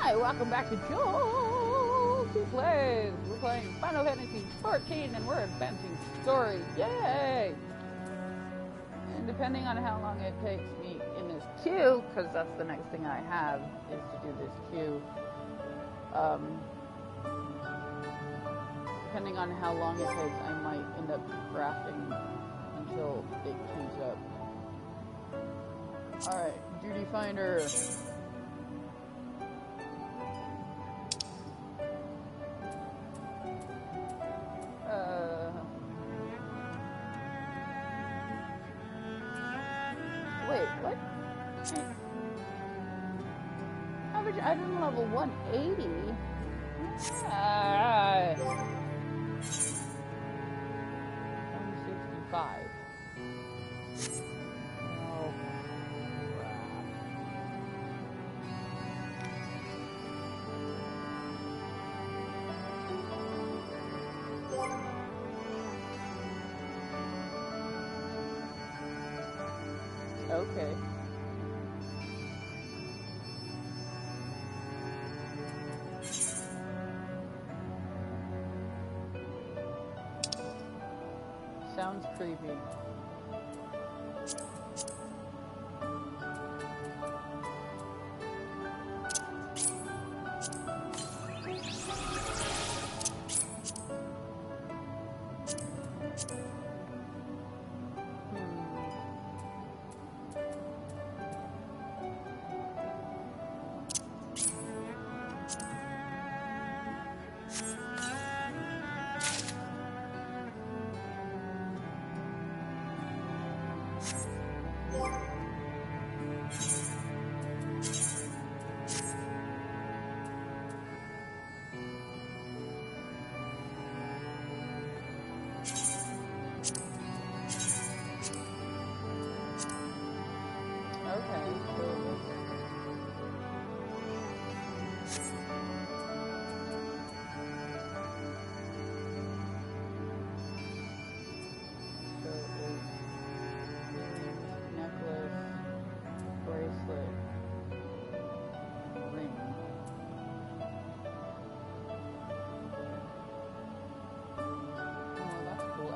Hi, welcome back to Jolty Plays. We're playing Final Fantasy 14 and we're advancing story. Yay! And depending on how long it takes me in this queue, because that's the next thing I have, is to do this queue. Depending on how long it takes, I might end up crafting until it queues up. Alright, Duty Finder. Wait, what? Average item level 180? 165. Oh, crap. Okay. Sounds creepy.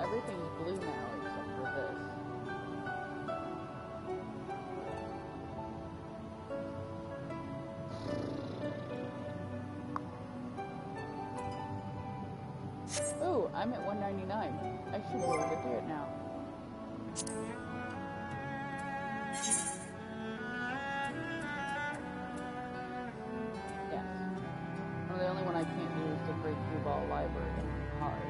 Everything's blue now except for this. Ooh, I'm at 199. I should be able to do it now. Yes. Well, the only one I can't do is the Great Ball Library and hard.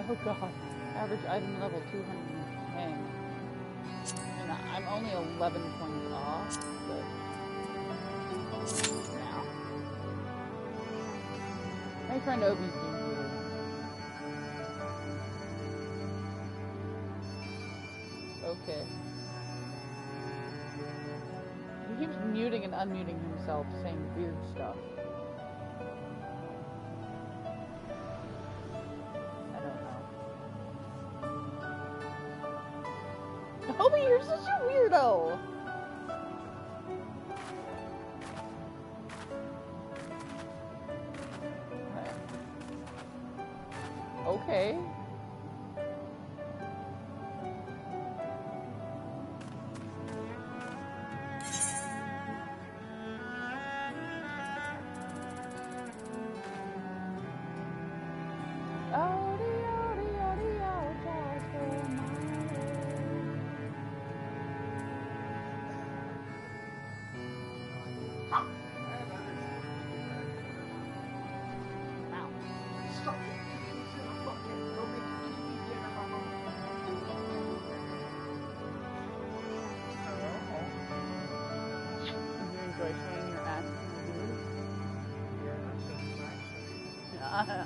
Oh god, average item level 210. And I'm only 11 points off, but now. My friend Obi's being weird. Okay. He keeps muting and unmuting himself, saying weird stuff. Obi, you're such a weirdo! Okay.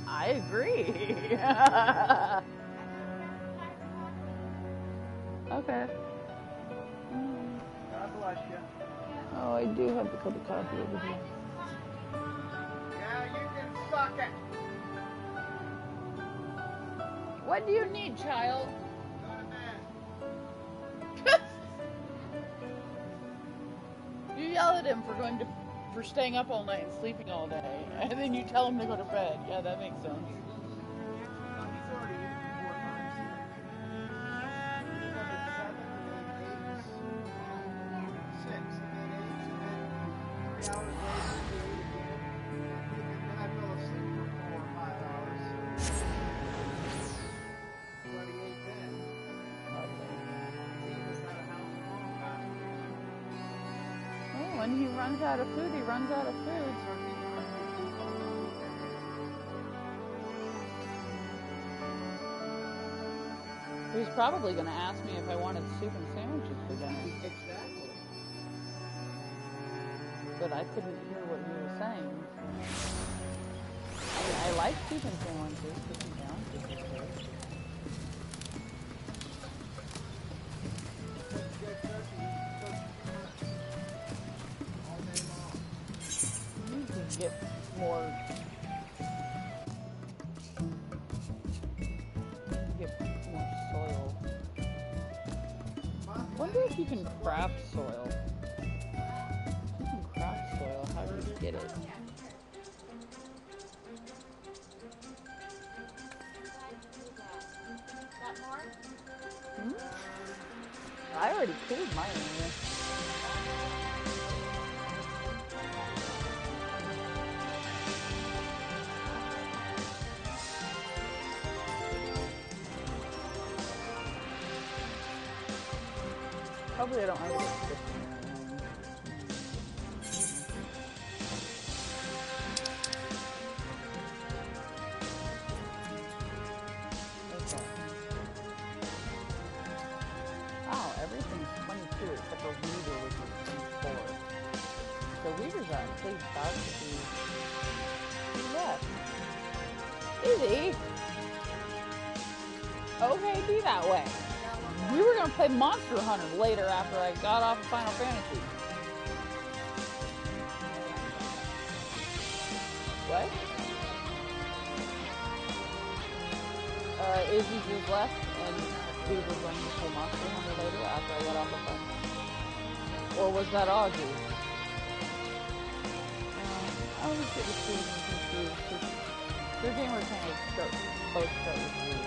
I agree. Okay. God bless you. Oh, I do have the copy over here. Yeah, you can suck it. What do you need, child? Go to bed. at him for staying up all night and sleeping all day, and then you tell him to go to bed. Yeah, that makes sense. When he runs out of food, he runs out of food. He's probably going to ask me if I wanted soup and sandwiches for dinner. Exactly. But I couldn't hear what he was saying. I like soup and sandwiches. Soup and sandwiches is good. Get more soil. Wonder if you can craft soil. If you can craft soil, how do you get it? I already cleared my area. Probably I don't have a description there. Okay. Oh, everything's 22 except for Weaver, which is 24. So Weaver's actually about to be left. Is he? Okay, be that way. We were going to play Monster Hunter later after I got off of Final Fantasy. What? Izzy's just left, and we were going to play Monster Hunter later after I got off of Final. Or was that Augie? I always get the two confused. Your gamer kind of both start with you.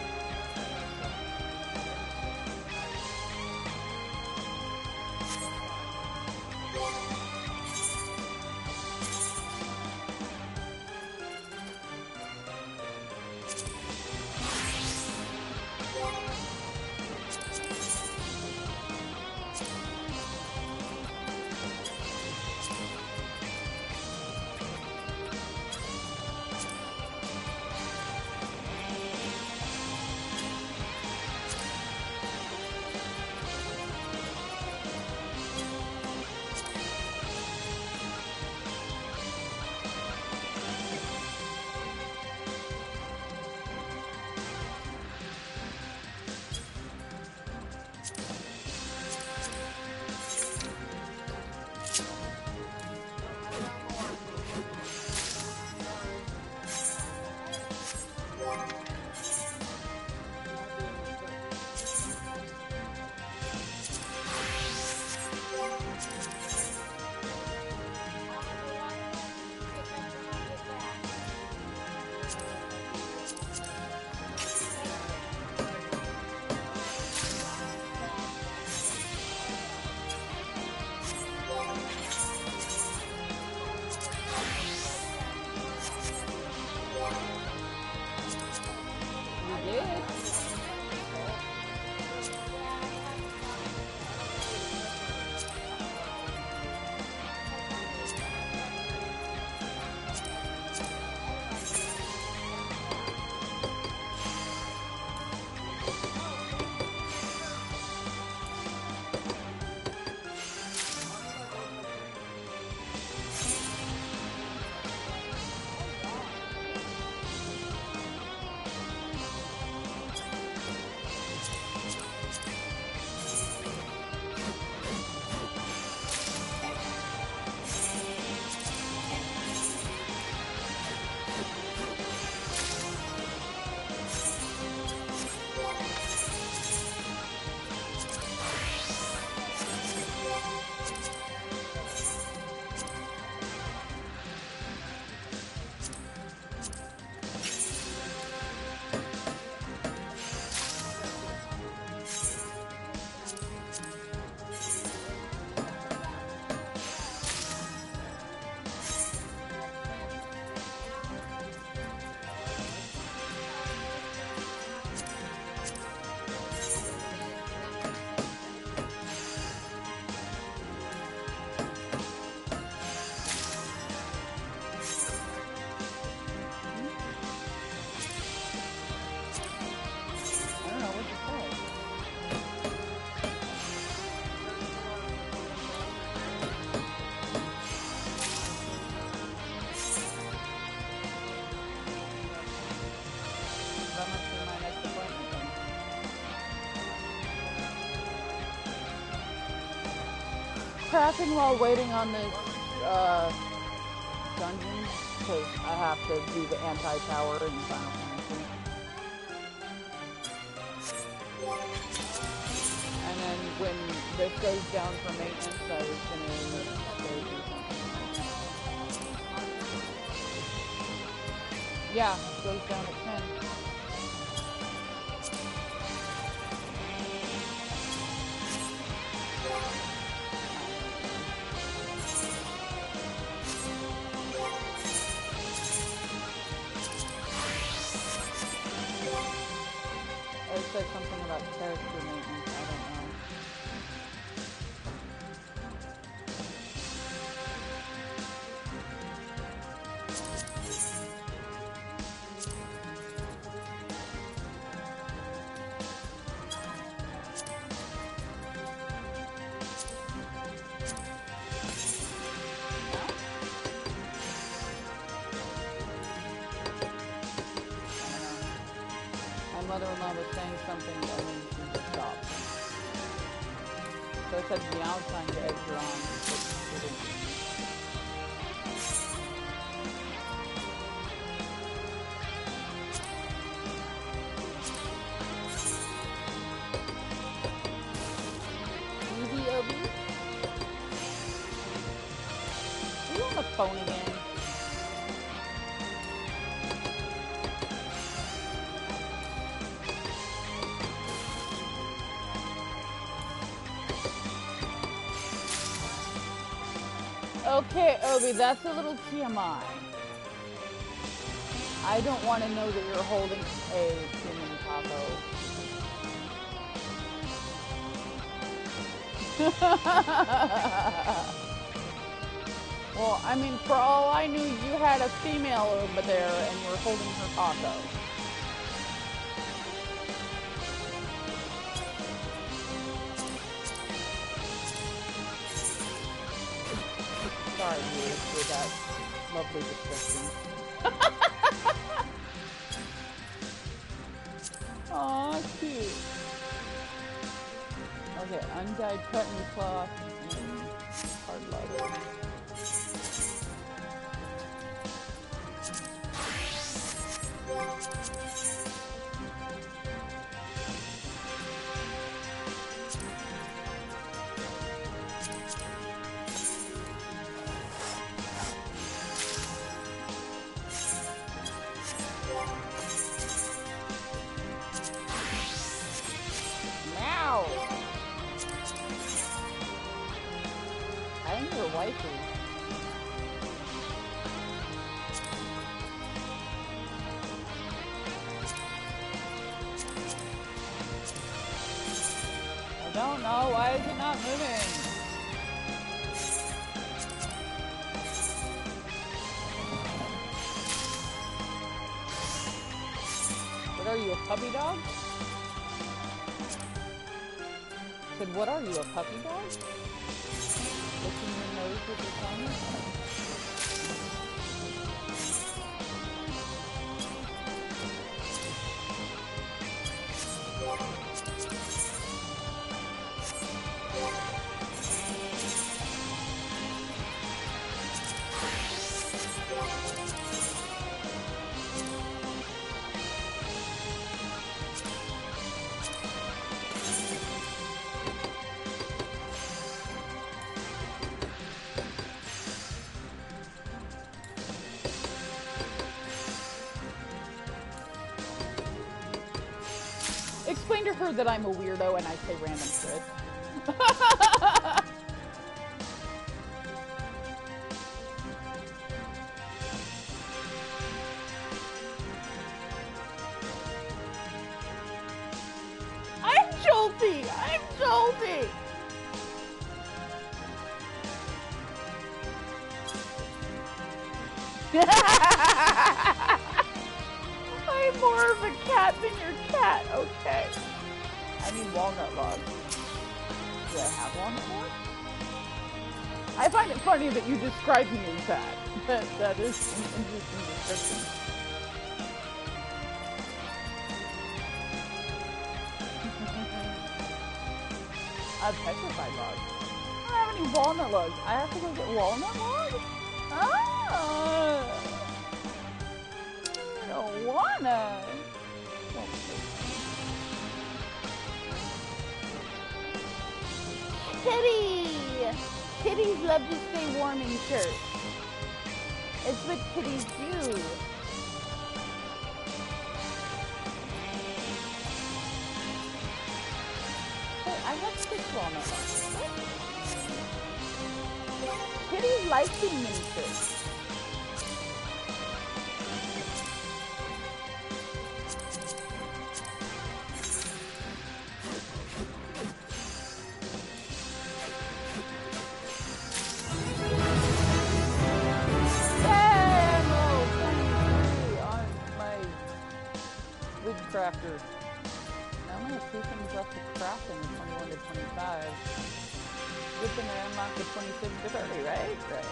crafting while waiting on this dungeon because I have to do the anti-tower in Final Fantasy. And then when this goes down for maintenance, I was gonna go do something else. Yeah, it goes down at 10. It said something about character maintenance, I don't know. My mother-in-law was saying something and then she just stopped. So I said meow sign to eggs are on. But she didn't. Easy, Obi? Are you on the phone again? Okay, Obi, that's a little TMI. I don't want to know that you're holding a human taco. Well, I mean, for all I knew, you had a female over there and you were holding her taco. Sorry, you for that lovely description. Aw, cute. Okay, undyed cotton cloth and hard leather. I think you're wifey. I don't know. Why is it not moving? What are you, a puppy dog? Said, what are you, a puppy dog? Licking your nose with your tongue? Explain to her that I'm a weirdo and I say random shit. I'm Jolty! I'm Jolty! I'm more of a cat than your cat. Okay. I need walnut logs. Do I have walnut logs? I find it funny that you describe me as that. That is an interesting description. I have petrified logs. I any walnut logs. I have to go get walnut logs? Ah! I don't wanna. Don't Kitty! Kitties love to stay warm in shirts. It's what kitties do. Hey, I have 6 walnut logs. Kitties like being in shirts. Crafter. I only have 2 things left to craft in the 21 to 25. Good thing I unlocked the 26 to 30, right? Right.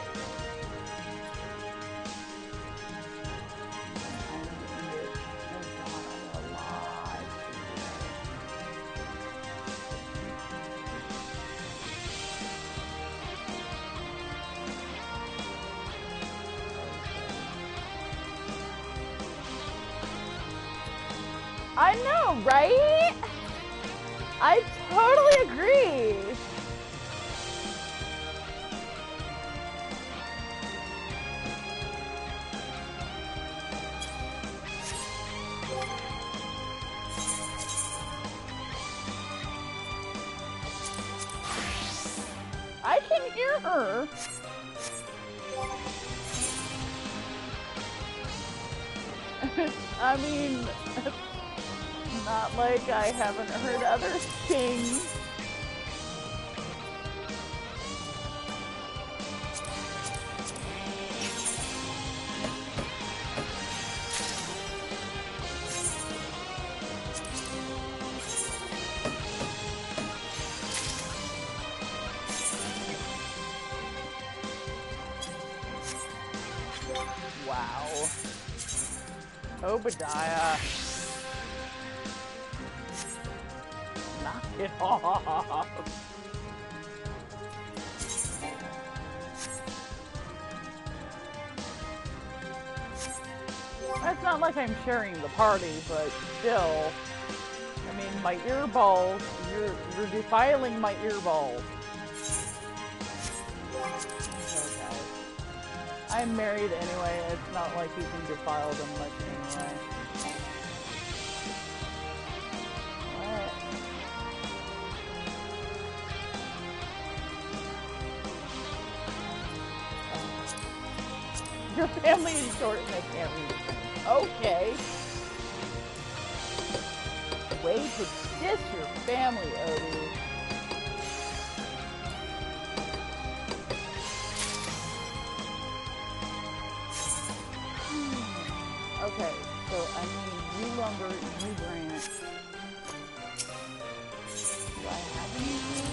I need it. Oh god, I have a lot to do. I know, right? I totally agree. I can hear her. I mean, not like I haven't heard other things. Wow. Obadiah. Knock it off. It's not like I'm sharing the party, but still. I mean, my earballs, you're defiling my earballs. Okay. I'm married anyway, it's not like you can defile them much anyway. Alright. Your family is short and they can't read. Okay. Way to diss your family, Odie. Okay, so I need you lumber, you branch. Do I have any of these?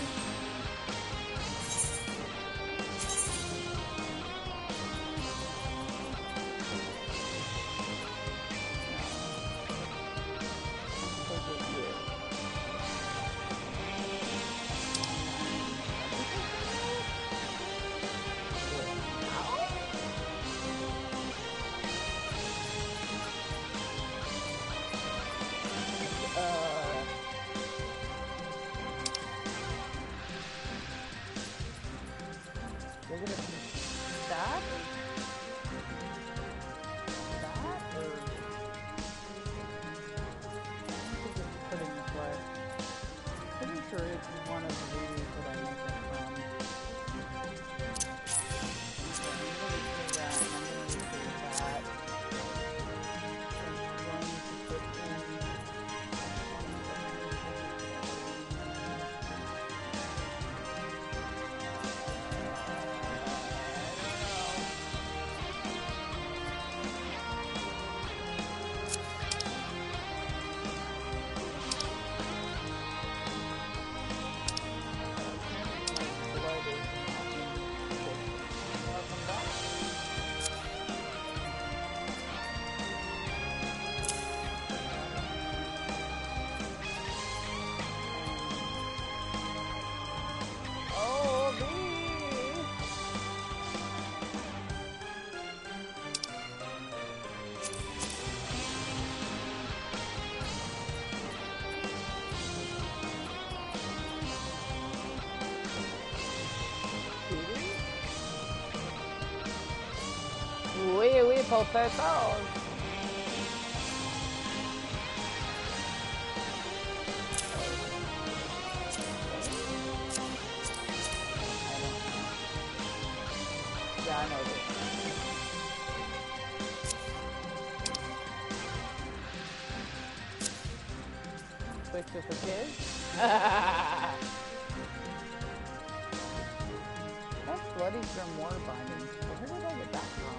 potatoes. Yeah, I know this. Fix it for kids? That's Bloody Grimoire binding. Where did I get that from?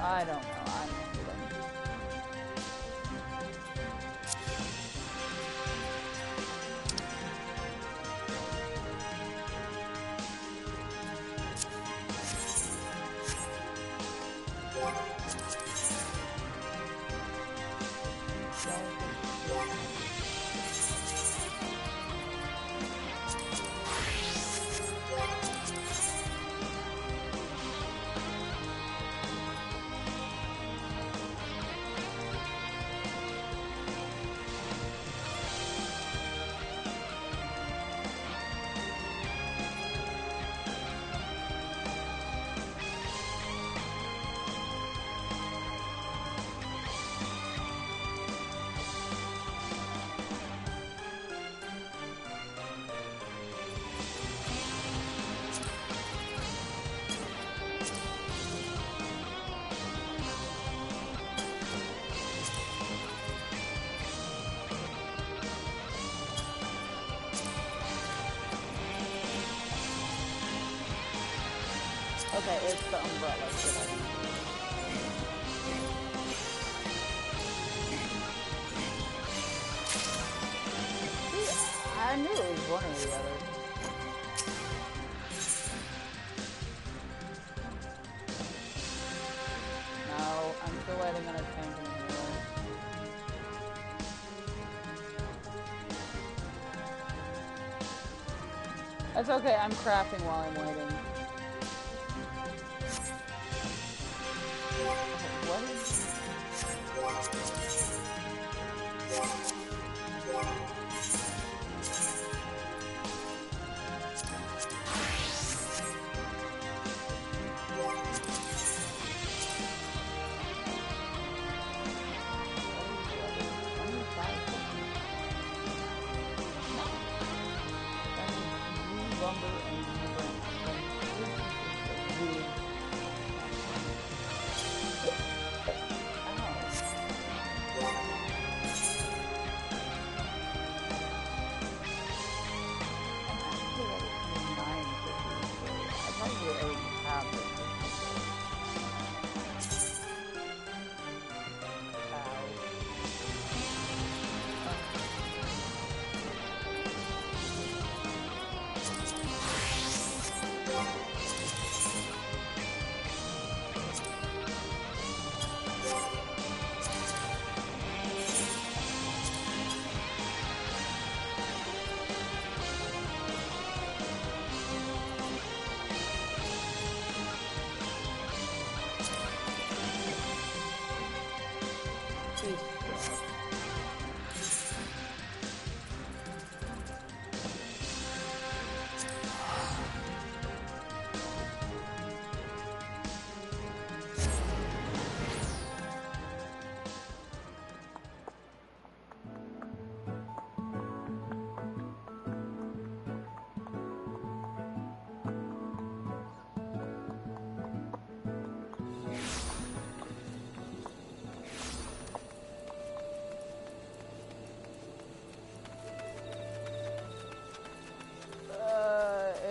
I don't know. I don't know. Okay, it's the umbrella. I knew it was one or the other. No, I'm still waiting on a tank and a healer. That's okay, I'm crafting while I'm waiting. What is... lumber and branch.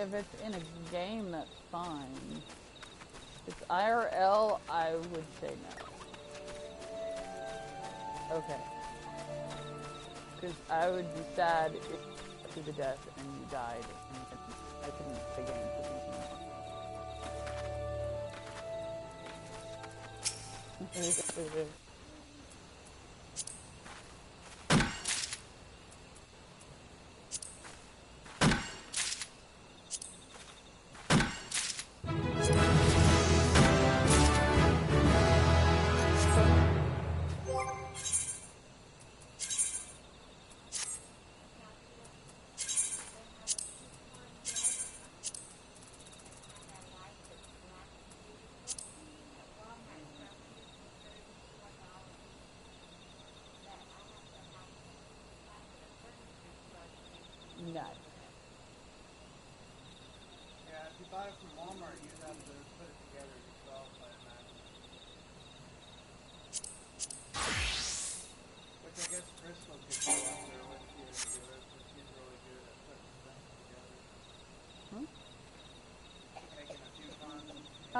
If it's in a game, that's fine. If it's IRL, I would say no. Okay. Because I would be sad if to the death and you died and I couldn't play games with you.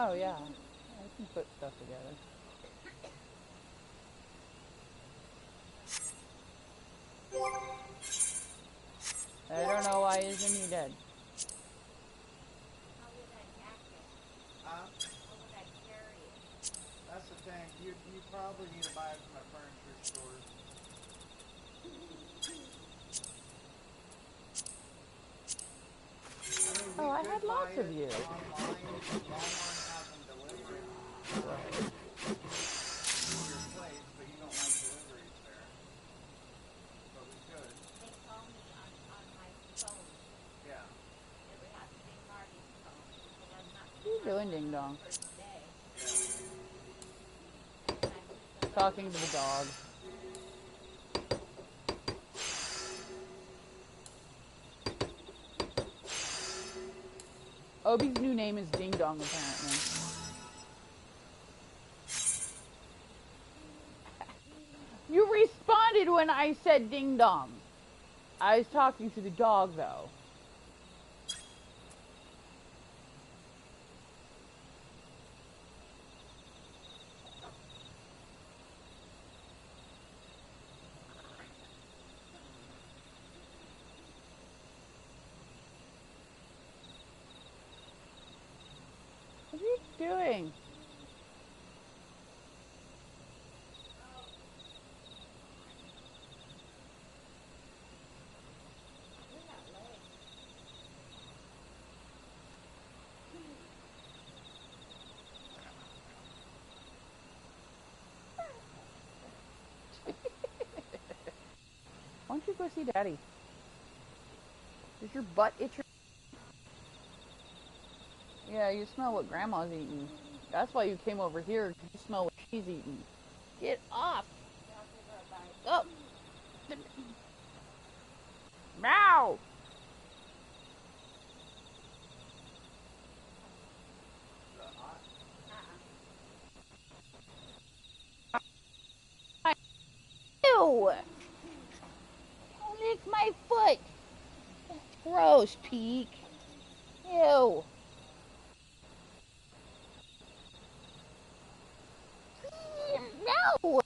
Oh, yeah. I can put stuff together. I don't know why isn't he dead? How would I pack it? Huh? How would I carry it? That's the thing. You probably need to buy it from a furniture store. I mean, we Oh, I could had buy lots of it you. online. Walmart has them deliver it Right. to your place, but you don't like deliveries there. But we could. They call me on my phone. Yeah. It would have to be Marty's phone because I'm not What are you doing, on Ding the Dong? first day. Yeah. And then I use the Talking to the dog. Obi's new name is Ding Dong, apparently. You responded when I said Ding Dong. I was talking to the dog, though. What are you doing? Why don't you go see Daddy? Is your butt itching? Yeah, you smell what Grandma's eating. That's why you came over here. You smell what she's eating. Get off! Oh! Meow! Is that hot? Ew! Don't lick my foot! That's gross, Peek. Ew! No!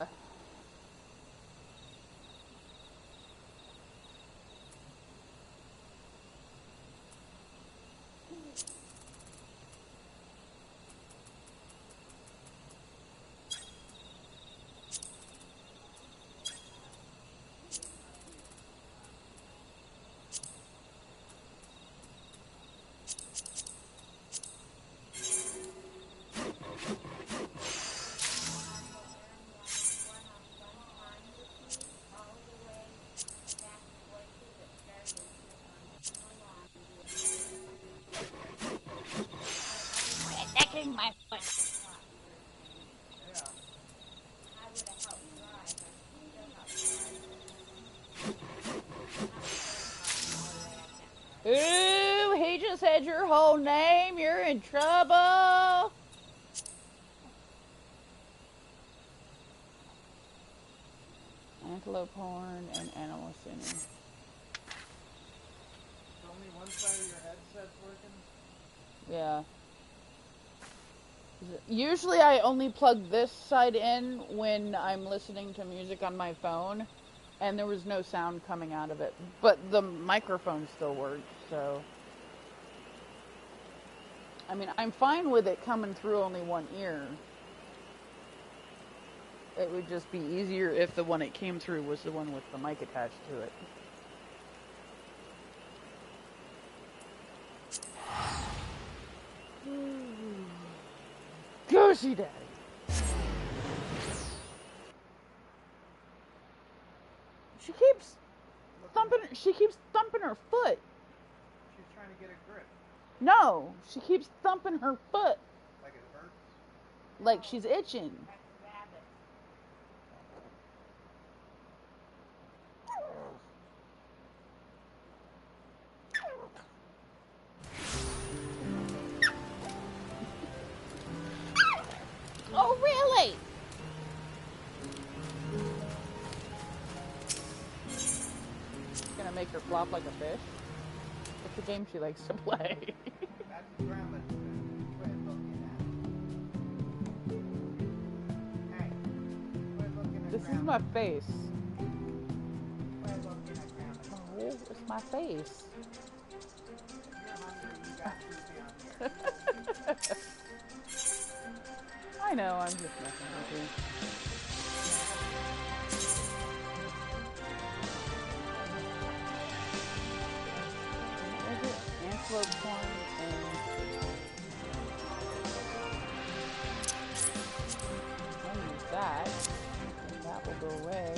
Licking my foot. Yeah. I would have helped drive. I still help drive. Ooh, he just said your whole name. You're in trouble. Antelope horn and animal center. So only one side of your headset's working? Yeah. Usually I only plug this side in when I'm listening to music on my phone, and there was no sound coming out of it. But the microphone still works, so... I mean, I'm fine with it coming through only one ear. It would just be easier if the one it came through was the one with the mic attached to it. Go see Daddy. She keeps thumping her foot. She's trying to get a grip. No, she keeps thumping her foot Like it hurts. like she's itching. Oh, really? Gonna make her flop like a fish? It's a game she likes to play. That's Grandma's food. Quit looking at it. This is my face. Well, look in a ground. Oh, it's my face. If you're hungry, you got sushi on here. I know, I'm just messing with you. What was it? Antelope corn and I'll use that. And that will go away.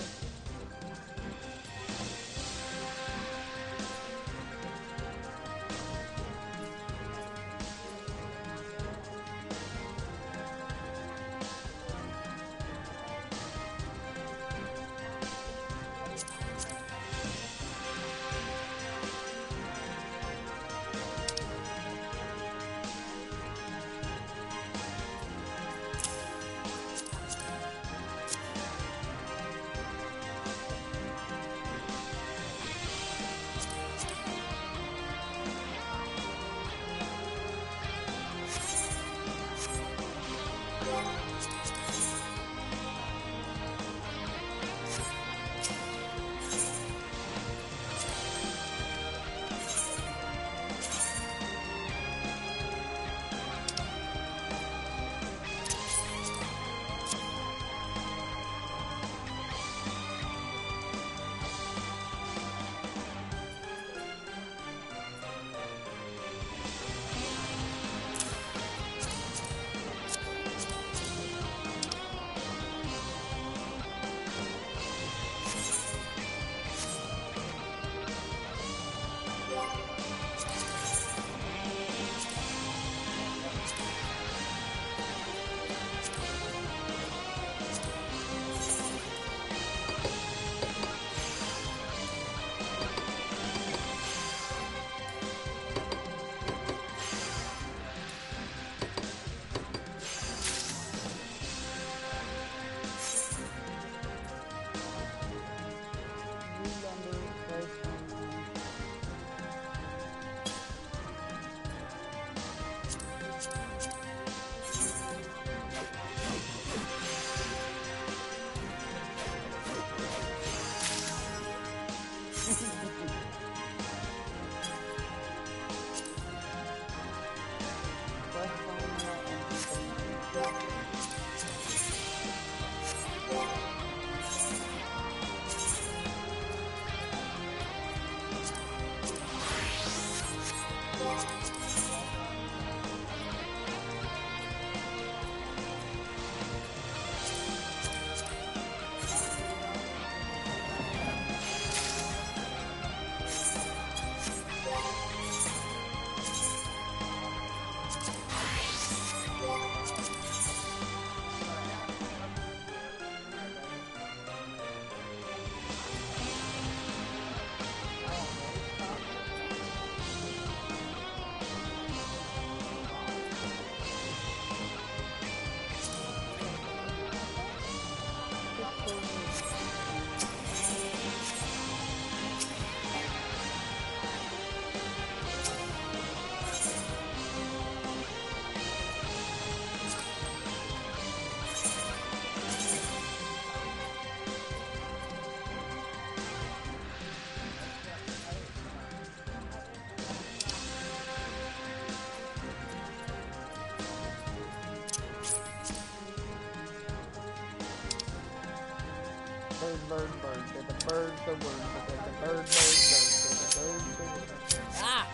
Bird, there's a bird, the word, there's a bird, there's a bird, there's a bird. Ah!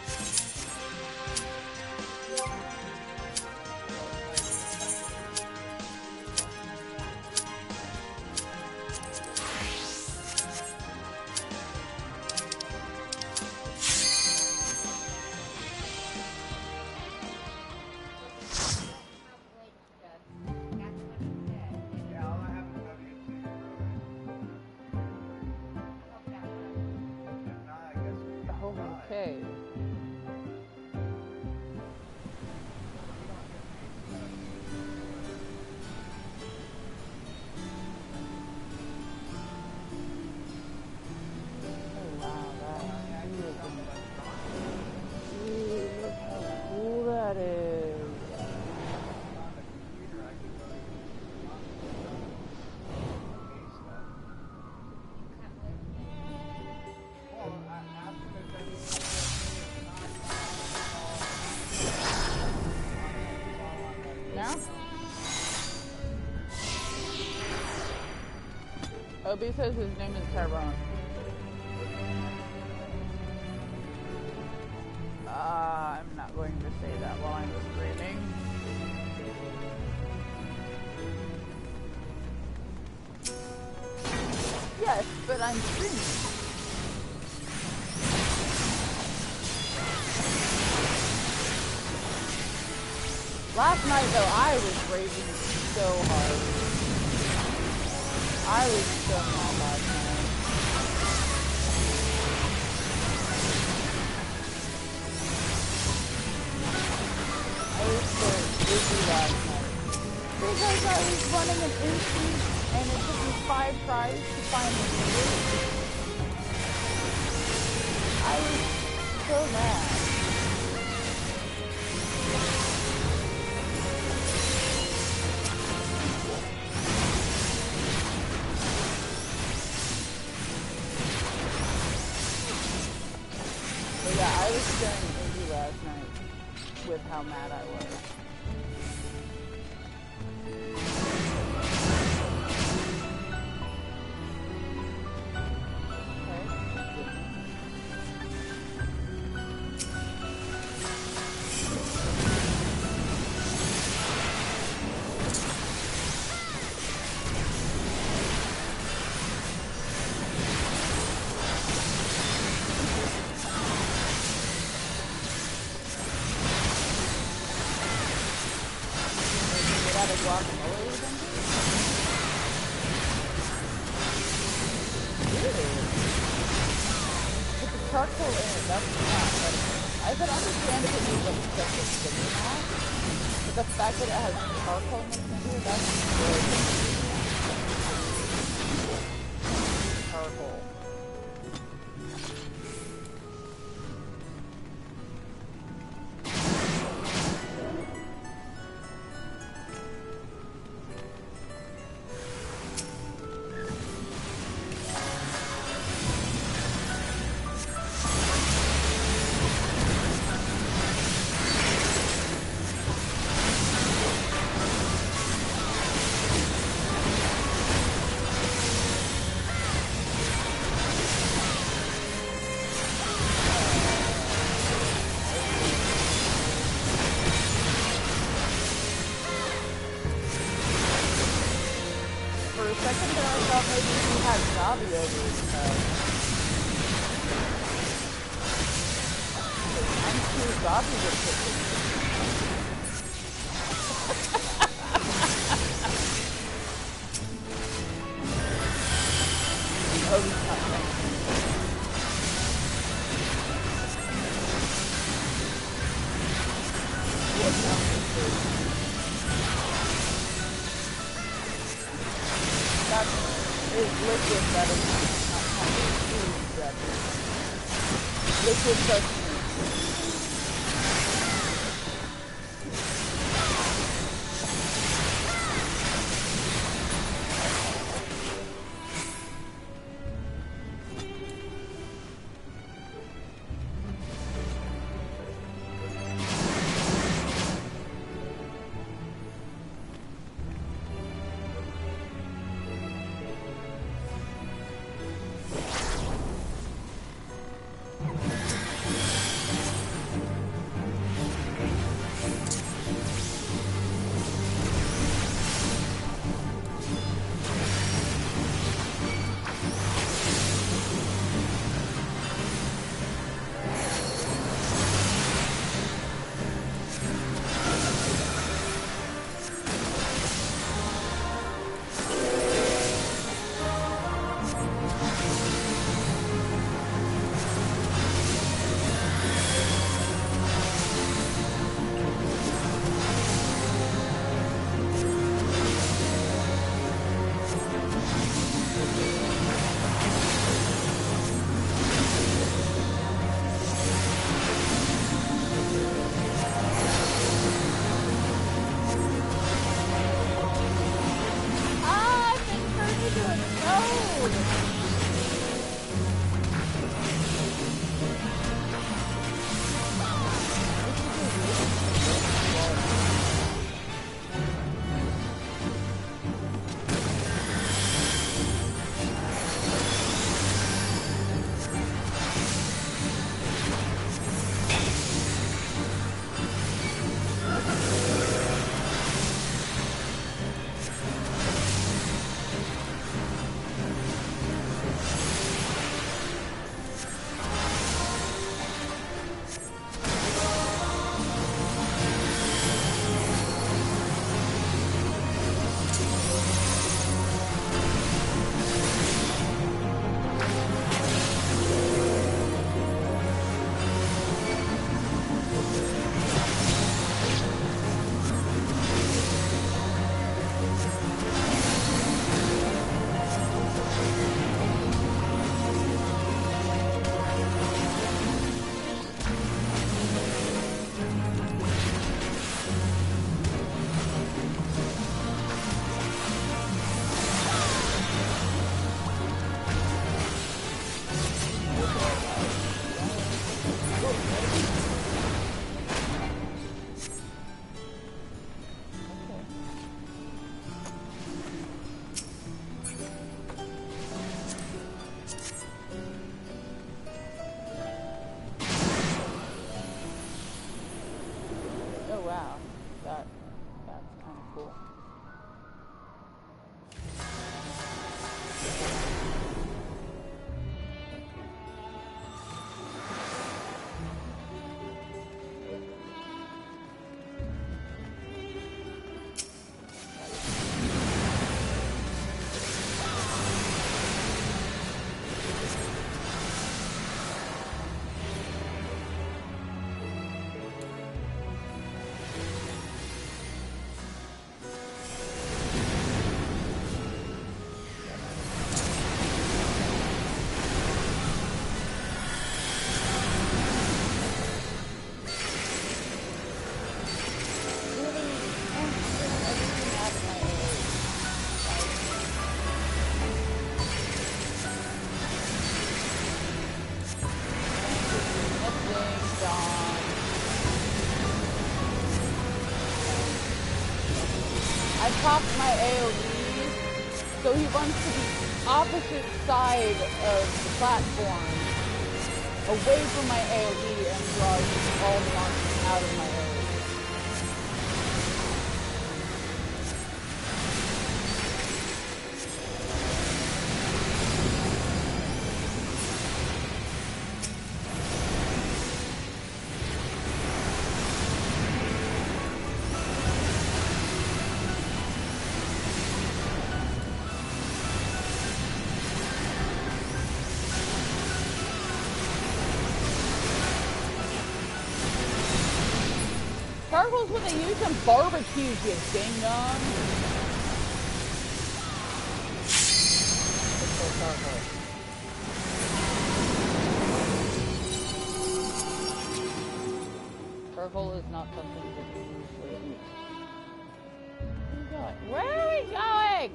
Yeah, all I have is W2 If not, I guess we can Oh, try. okay. Oh, wow, that is beautiful. Ooh, look how cool that is. On the computer, I can go to Obi says his name is Tyrone. I'm not going to say that while I'm screaming. Yes, but I'm screaming. Last night, though, I was raging so hard. I was so mad last night. I was so busy last night. Because I was running an instinct, and it took me 5 tries to find the leader. I was so mad. But yeah, I was feeling angry last night with how mad I was. Guacamole or something? Really? Put the charcoal in it, that's not better. I could understand if it was like just a sticky mask, but the fact that it has charcoal mixed into it, that's good. Charcoal. Liquid sustenance. popped my AoE, so he runs to the opposite side of the platform, away from my AoE, and draws all the monsters out of my AoE. Charcoal's when they use them barbecues, you ding dong. Let's go charcoal. Charcoal is not something that we usually eat. Where are we going?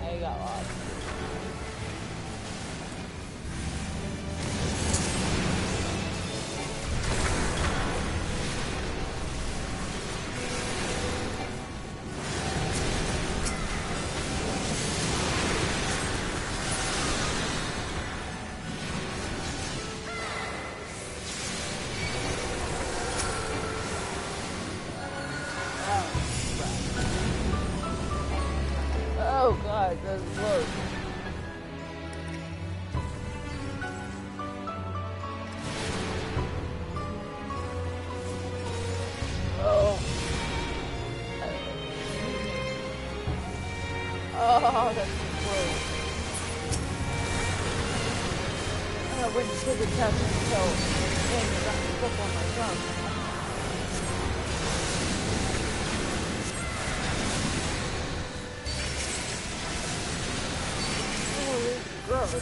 I got lost. Oh god, that's close. Oh. Oh, that's close. I went to the test until dang, I got stuck on my tongue. Gross.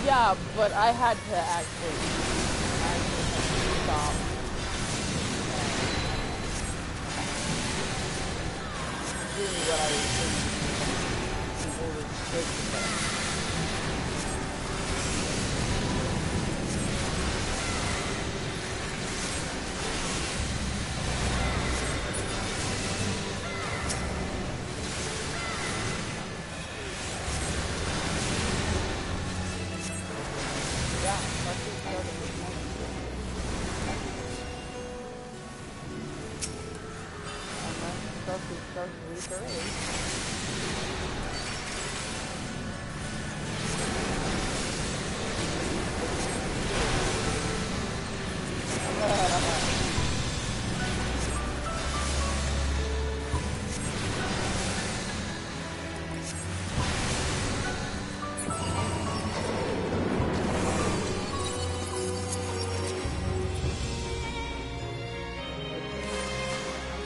Yeah, but I had to actually stop. Really what I was thinking in order to take the test. Yeah, that's what started this morning. And then stuff is starting to reach early.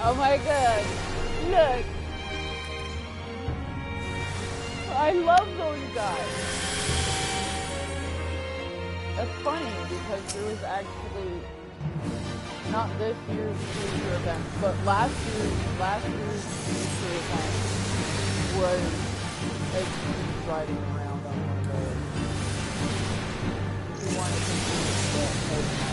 Oh my god, look! I love those guys! That's funny because there was actually not this year's future event, but last year's future event was a dude riding around on one of those. If you want to continue to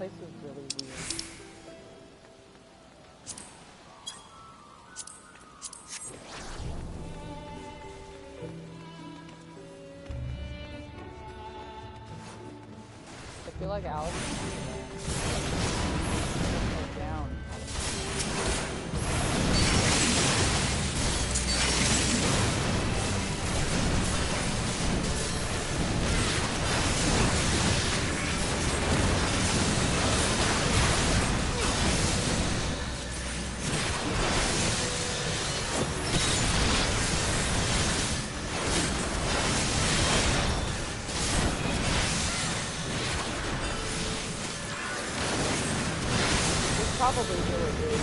place is really weird. I feel like Alice is down. Probably really big.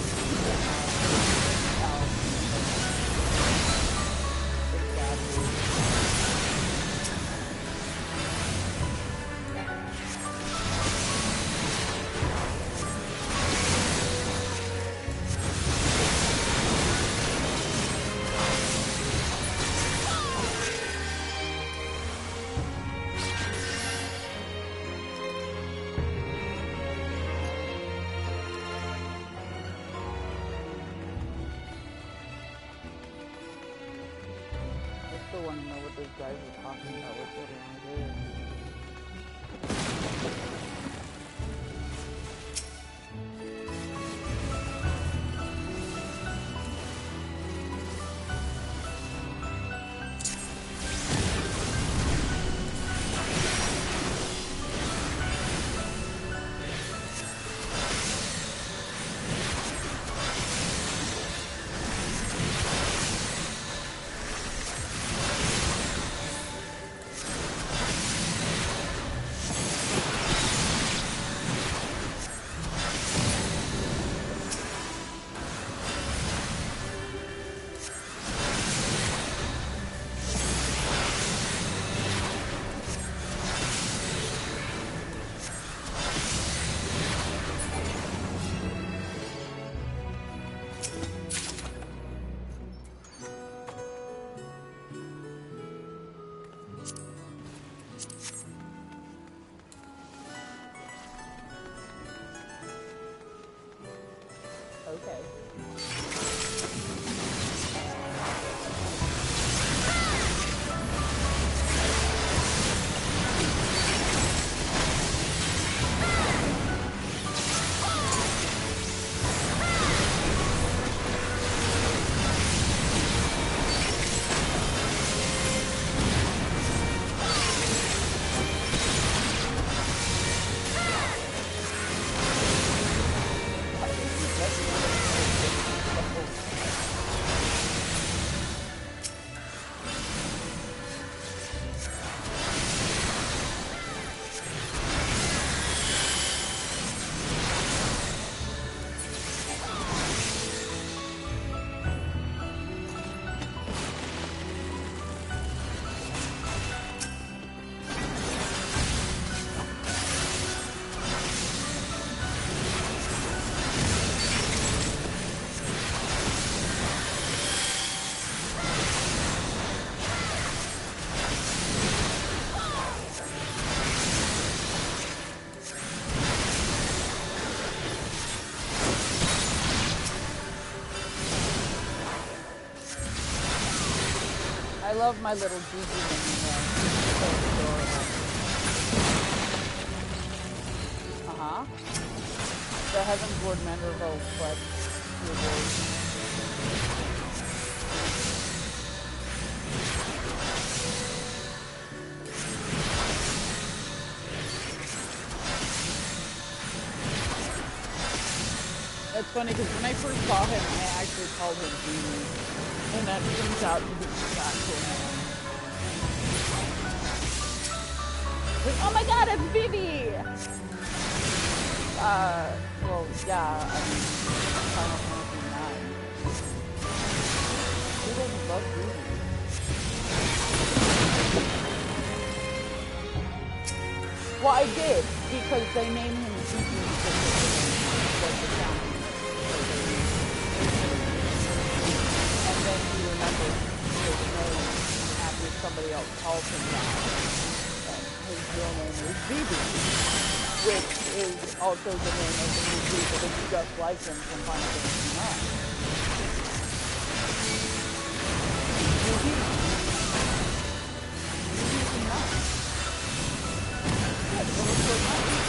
I still want to know what those guys are talking about with what it is. Okay. I love my little Gigi minion. So adorable. Uh-huh. The Heavensward Manderville Flex reward. It's funny because when I first saw him, I actually called him Gigi. And that turns out to be his actual name. Like, oh my god, it's Vivi! Well, yeah, I mean, Final Fantasy IX. Who doesn't love Vivi? Well, I did, because they named him Vivi because the sound. And then he remembered his name after somebody else called him that. And his real name is Vivi. which is also the name of the new people that's just like them from Final Fantasy IX. Yugi. Yugi's in IX. Yeah, the looks like IX.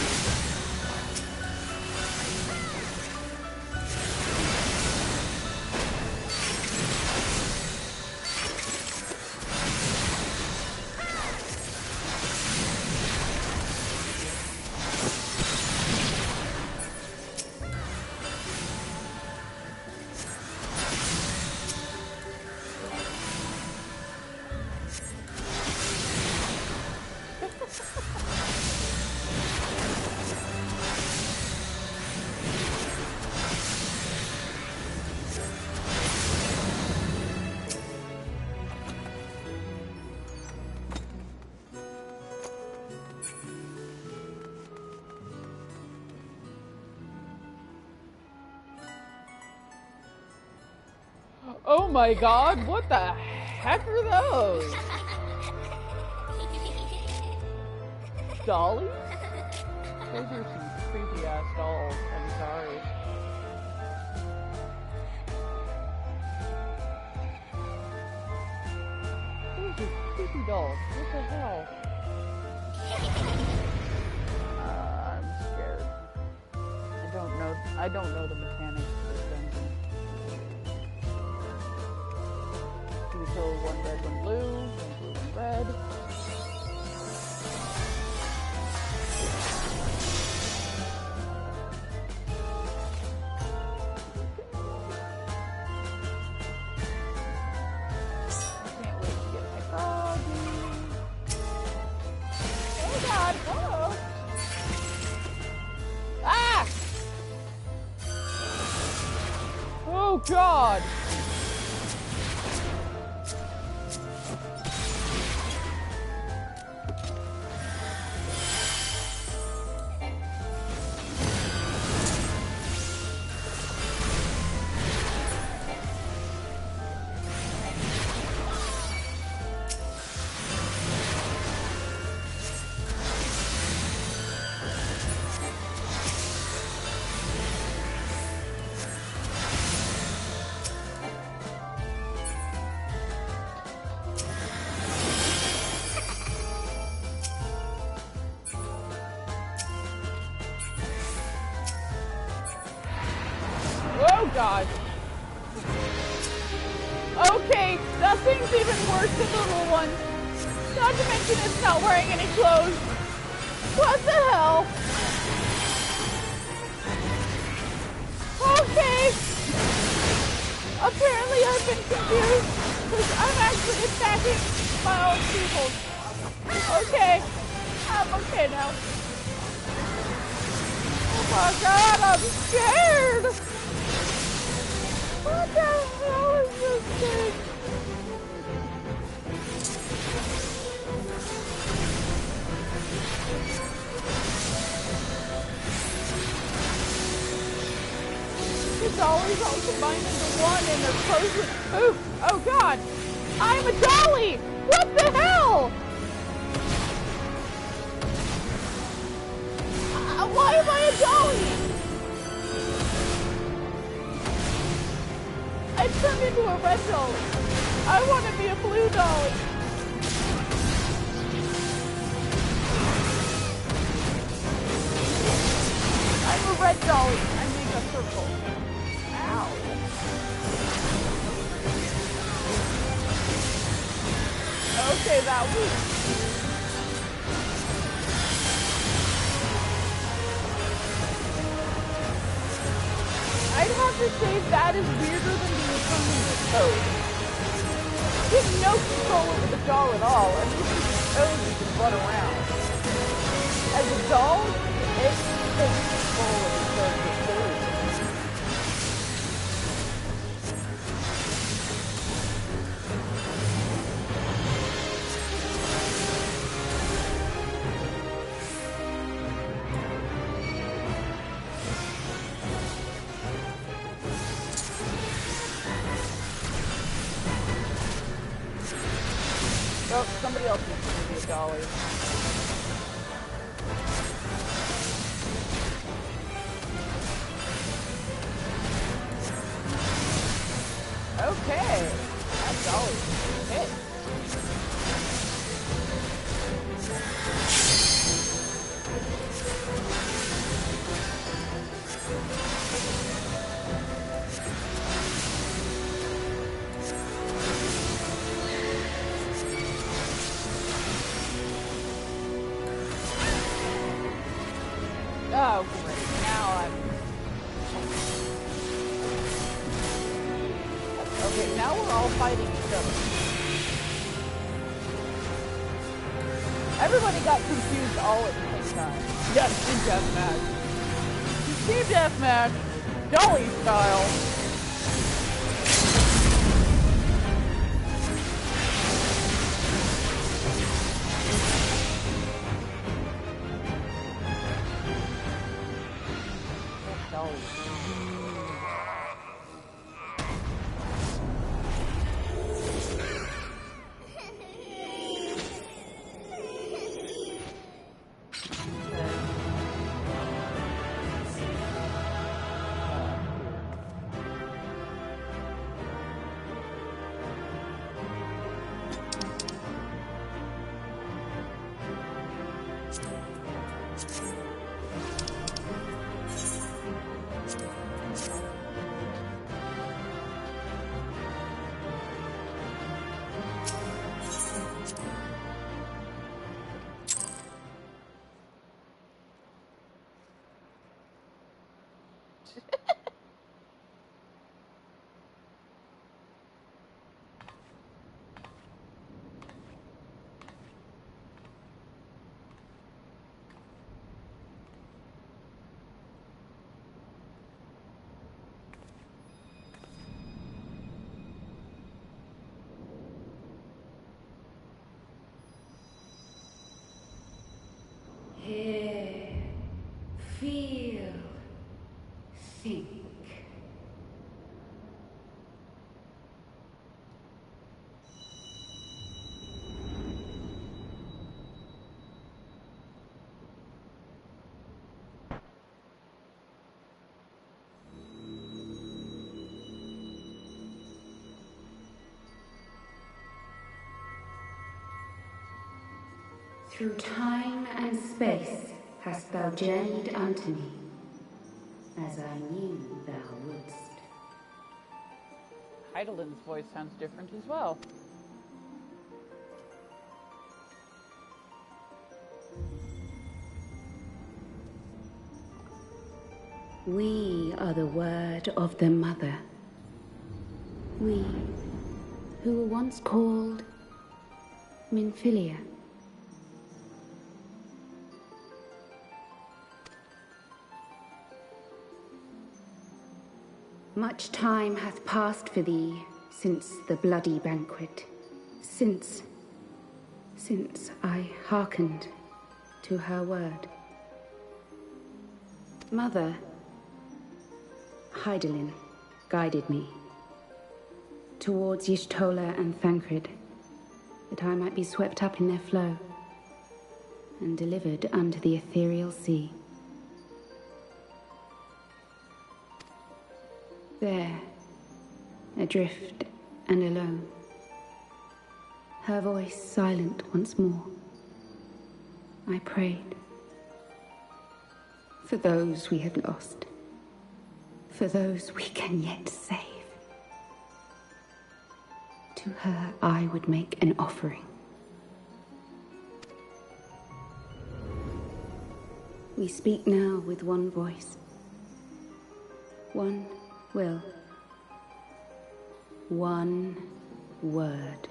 Oh my god, what the heck are those? Dollies? Those are some creepy ass dolls, I'm sorry. Those are creepy dolls, what the hell? I'm scared. I don't know the mechanics of this dungeon. We kill one red, one blue, one red. I can't wait to get my froggy. Oh god, whoa! Ah! Oh god! God. Okay, nothing's even worse than the little one. Not to mention it's not wearing any clothes. What the hell? Okay. Apparently I've been confused because I'm actually attacking my own people. Okay. I'm okay now. Oh my god, I'm scared. What the hell is this thing? The dollies all combined into one and they're closed with poof. Oh god! I'm a dolly! What the hell? Why am I a dolly? I turned into a red dolly. I want to be a blue dolly. I'm a red dolly. I make a circle. Ow. Okay, that was... I'd have to say that is weirder than being turned into a toad. You have no control over the doll at all. At least with a toad you can run around. As a doll, it takes control of the character's story. Oh, somebody else needs to be a dolly. Oh, great. Now I'm... Okay, now we're all fighting each other. Everybody got confused all at the same time. Yes, team deathmatch. Team deathmatch. Jolly style. Jolly. Hear, feel, think. Through time and space hast thou journeyed unto me, as I knew thou wouldst. Heidelin's voice sounds different as well. We are the word of the Mother. We, who were once called Minfilia. Much time hath passed for thee since the bloody banquet, since I hearkened to her word. Mother, Heidelin, guided me towards Y'shtola and Thancred, that I might be swept up in their flow and delivered unto the ethereal sea. There, adrift and alone, her voice silent once more, I prayed for those we have lost, for those we can yet save. To her I would make an offering. We speak now with one voice, one will, one word.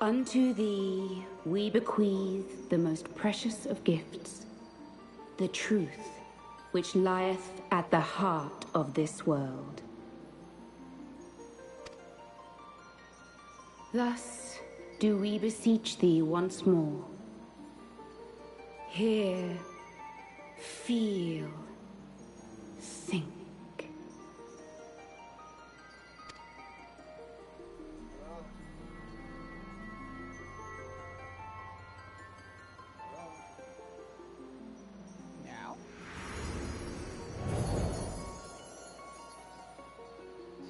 Unto thee we bequeath the most precious of gifts, the truth which lieth at the heart of this world. Thus do we beseech thee once more. Hear, feel, think. Now.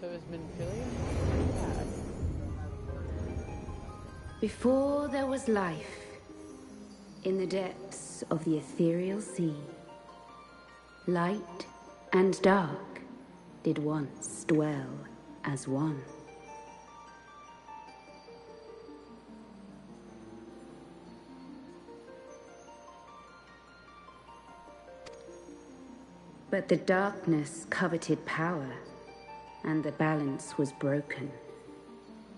So is Minfilia bad? Before there was life, in the depths of the ethereal sea, light and dark did once dwell as one. But the darkness coveted power, and the balance was broken.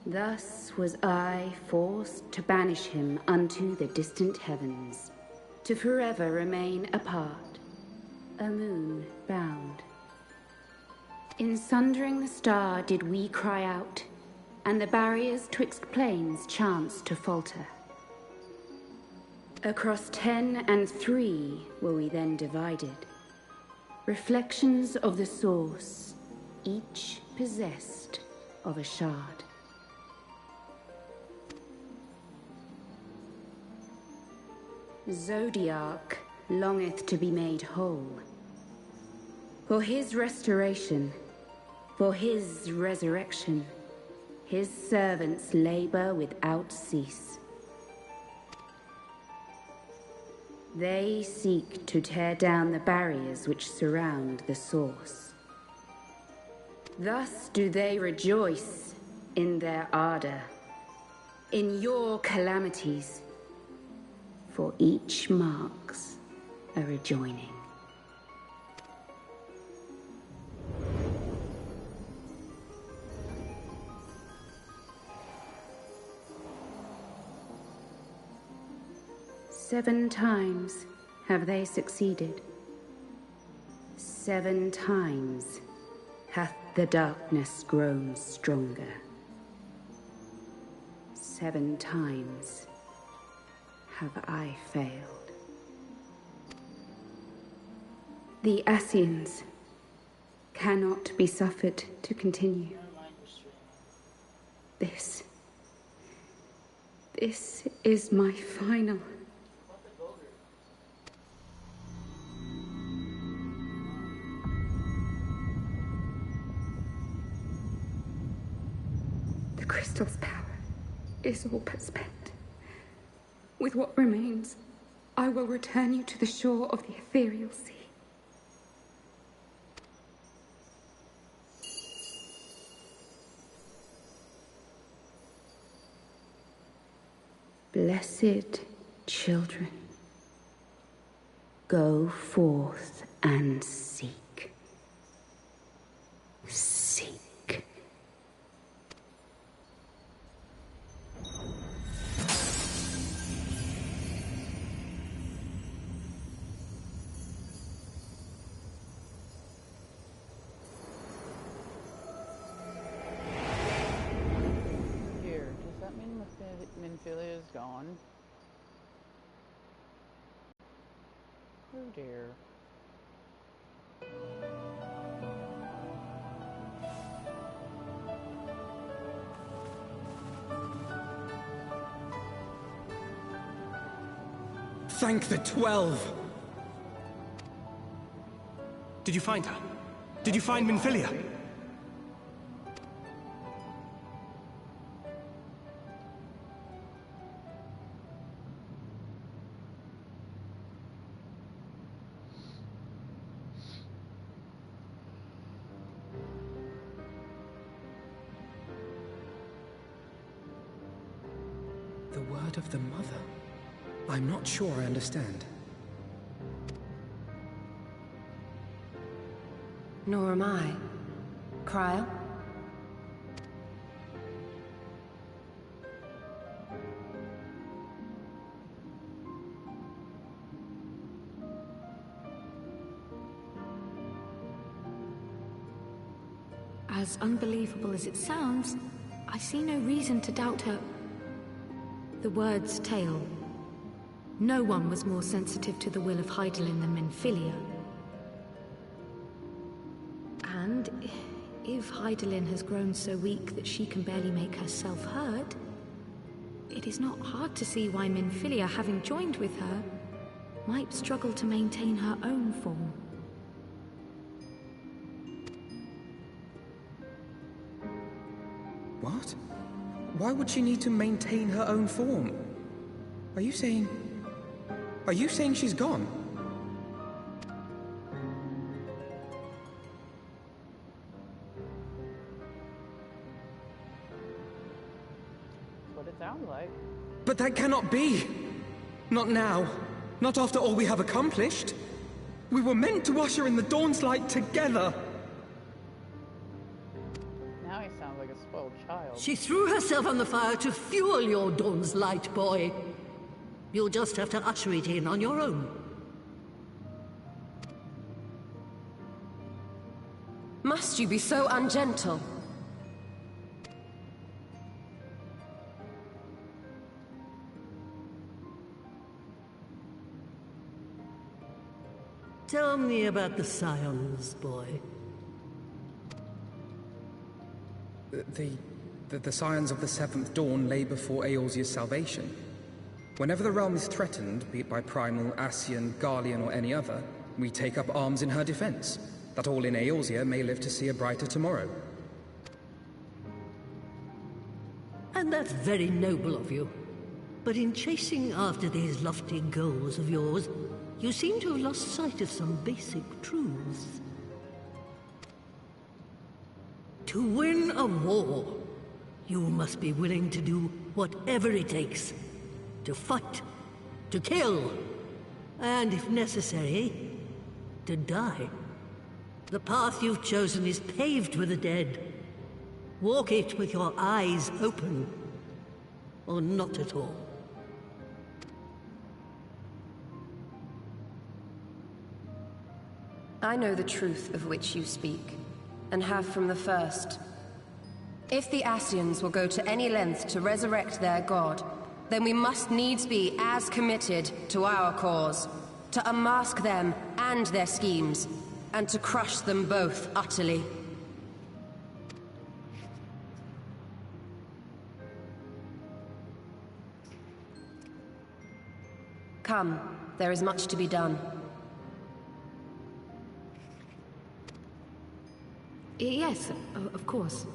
Thus was I forced to banish him unto the distant heavens, to forever remain apart, a moon bound. In sundering the star did we cry out, and the barriers twixt planes chanced to falter. Across 10 and 3 were we then divided, reflections of the source, each possessed of a shard. Zodiac longeth to be made whole. For his restoration, for his resurrection, his servants labor without cease. They seek to tear down the barriers which surround the source. Thus do they rejoice in their ardor, in your calamities, for each marks a rejoining. Seven times have they succeeded. 7 times hath the darkness grown stronger. 7 times have I failed. The Ascians cannot be suffered to continue. This is my final. The crystal's power is all but spent. With what remains, I will return you to the shore of the ethereal sea. Blessed children, go forth and seek. Seek. Minfilia is gone. Oh dear. Thank the 12! Did you find her? Did you find Minfilia? The word of the Mother? I'm not sure I understand. Nor am I. Cryle? As unbelievable as it sounds, I see no reason to doubt her. The word's tale. No one was more sensitive to the will of Hydaelyn than Minfilia. And if Hydaelyn has grown so weak that she can barely make herself heard, it is not hard to see why Minfilia, having joined with her, might struggle to maintain her own form. What? Why would she need to maintain her own form? Are you saying she's gone? That's what it sounds like. But that cannot be! Not now. Not after all we have accomplished. We were meant to usher in the dawn's light together! Now he sounds like a spoiled child. She threw herself on the fire to fuel your dawn's light, boy. You'll just have to usher it in on your own. Must you be so ungentle? Tell me about the Scions, boy. The Scions of the Seventh Dawn lay before Eorzea's salvation. Whenever the realm is threatened, be it by Primal, Ascian, Garlean, or any other, we take up arms in her defense, that all in Eorzea may live to see a brighter tomorrow. And that's very noble of you. But in chasing after these lofty goals of yours, you seem to have lost sight of some basic truths. To win a war, you must be willing to do whatever it takes. To fight, to kill, and if necessary, to die. The path you've chosen is paved with the dead. Walk it with your eyes open, or not at all. I know the truth of which you speak, and have from the first. If the Ascians will go to any length to resurrect their god, then we must needs be as committed to our cause, to unmask them and their schemes, and to crush them both utterly. Come, there is much to be done. Yes, of course.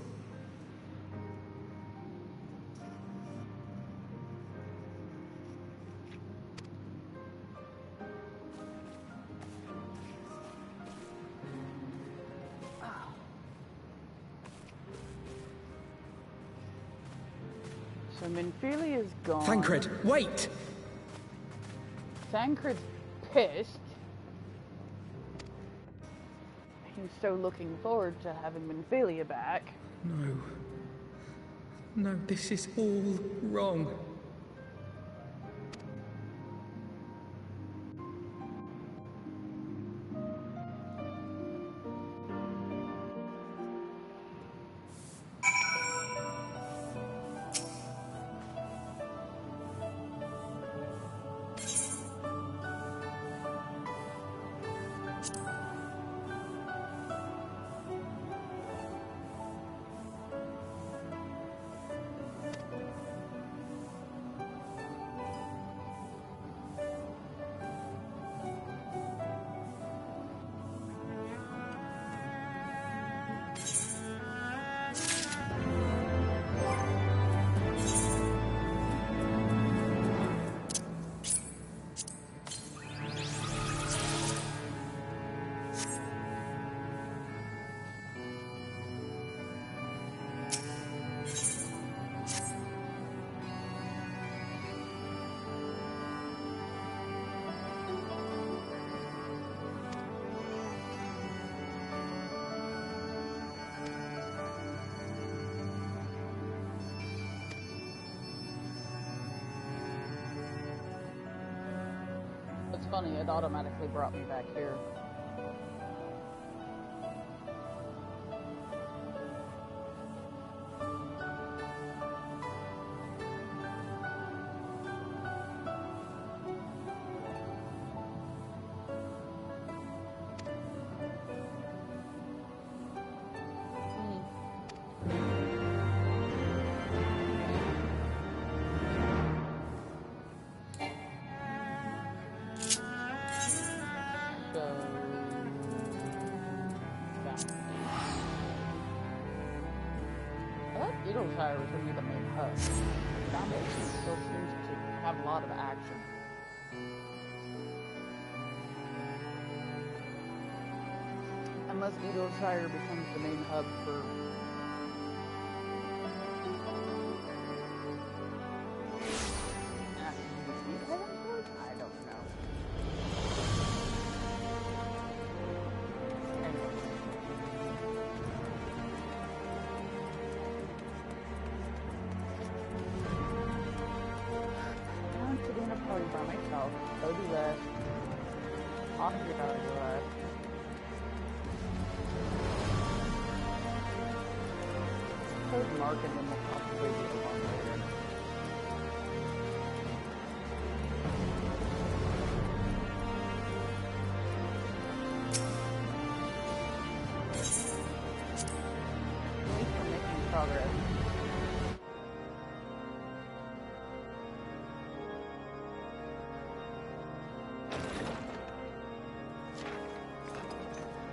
So Minfilia is gone. Thancred, wait! Thancred's pissed. He's so looking forward to having Minfilia back. No. No, this is all wrong. It's funny, it automatically brought me back here. Beetleshire was going to be the main hub. Foundation still seems to have a lot of action. Unless Beetleshire becomes the main hub for... I don't know. I'll figure out how to do that. Code Mark and then we'll probably do it on later. At least we're making progress.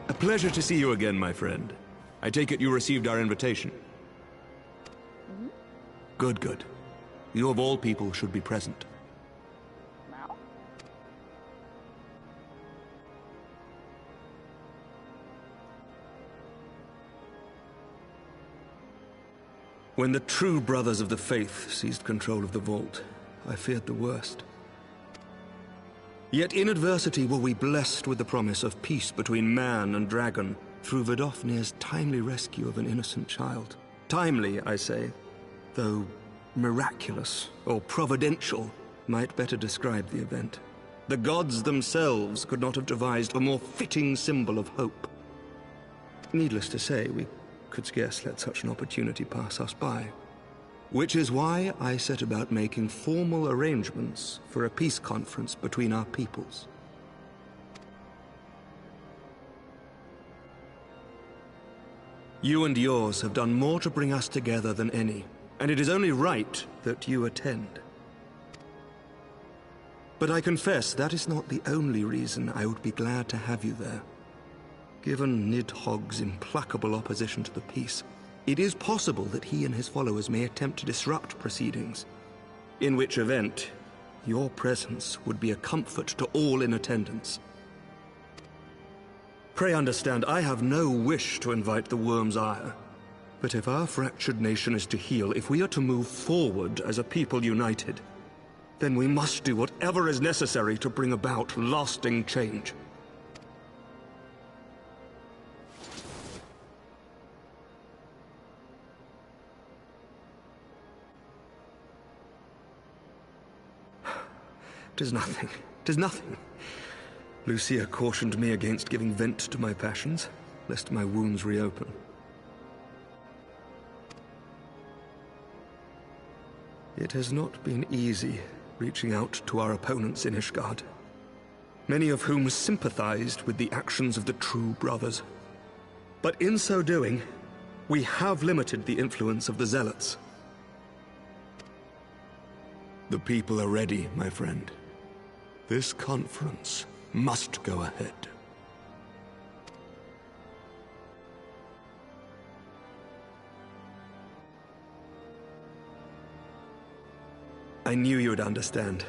A pleasure to see you again, my friend. I take it you received our invitation. Mm-hmm. Good, good. You of all people should be present. Now? When the true brothers of the faith seized control of the vault, I feared the worst. Yet in adversity were we blessed with the promise of peace between man and dragon through Vidofnir's timely rescue of an innocent child. Timely, I say, though miraculous or providential might better describe the event. The gods themselves could not have devised a more fitting symbol of hope. Needless to say, we could scarce let such an opportunity pass us by. Which is why I set about making formal arrangements for a peace conference between our peoples. You and yours have done more to bring us together than any, and it is only right that you attend. But I confess that is not the only reason I would be glad to have you there. Given Nidhogg's implacable opposition to the peace, it is possible that he and his followers may attempt to disrupt proceedings, in which event, your presence would be a comfort to all in attendance. Pray understand, I have no wish to invite the Worm's ire. But if our fractured nation is to heal, if we are to move forward as a people united, then we must do whatever is necessary to bring about lasting change. Tis nothing. 'Tis nothing. Lucia cautioned me against giving vent to my passions, lest my wounds reopen. It has not been easy reaching out to our opponents in Ishgard, many of whom sympathized with the actions of the true brothers. But in so doing, we have limited the influence of the Zealots. The people are ready, my friend. This conference must go ahead. I knew you would understand.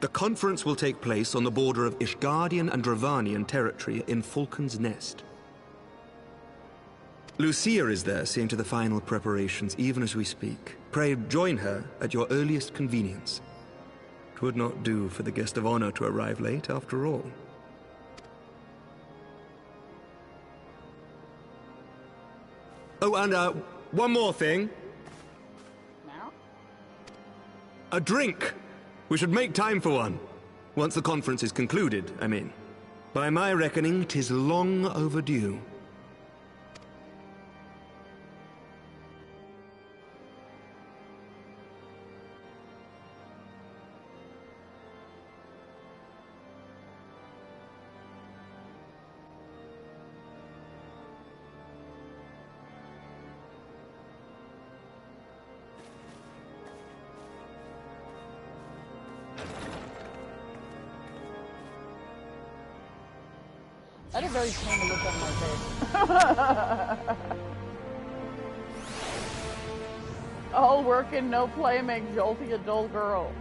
The conference will take place on the border of Ishgardian and Dravanian territory in Falcon's Nest. Lucia is there, seeing to the final preparations even as we speak. Pray join her at your earliest convenience. 'Twould not do for the guest of honor to arrive late, after all. Oh, and one more thing. Now? A drink! We should make time for one. Once the conference is concluded, I mean. By my reckoning, 'tis long overdue. I had a very tame look on my face. All work and no play make Jolty a dull girl.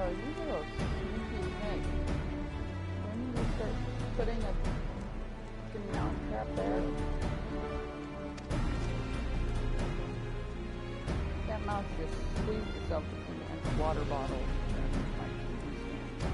Oh, you little sneaky snake. When you start putting a fucking mouse trap there? That mouse just squeezed itself between an empty water bottle and my TV stand.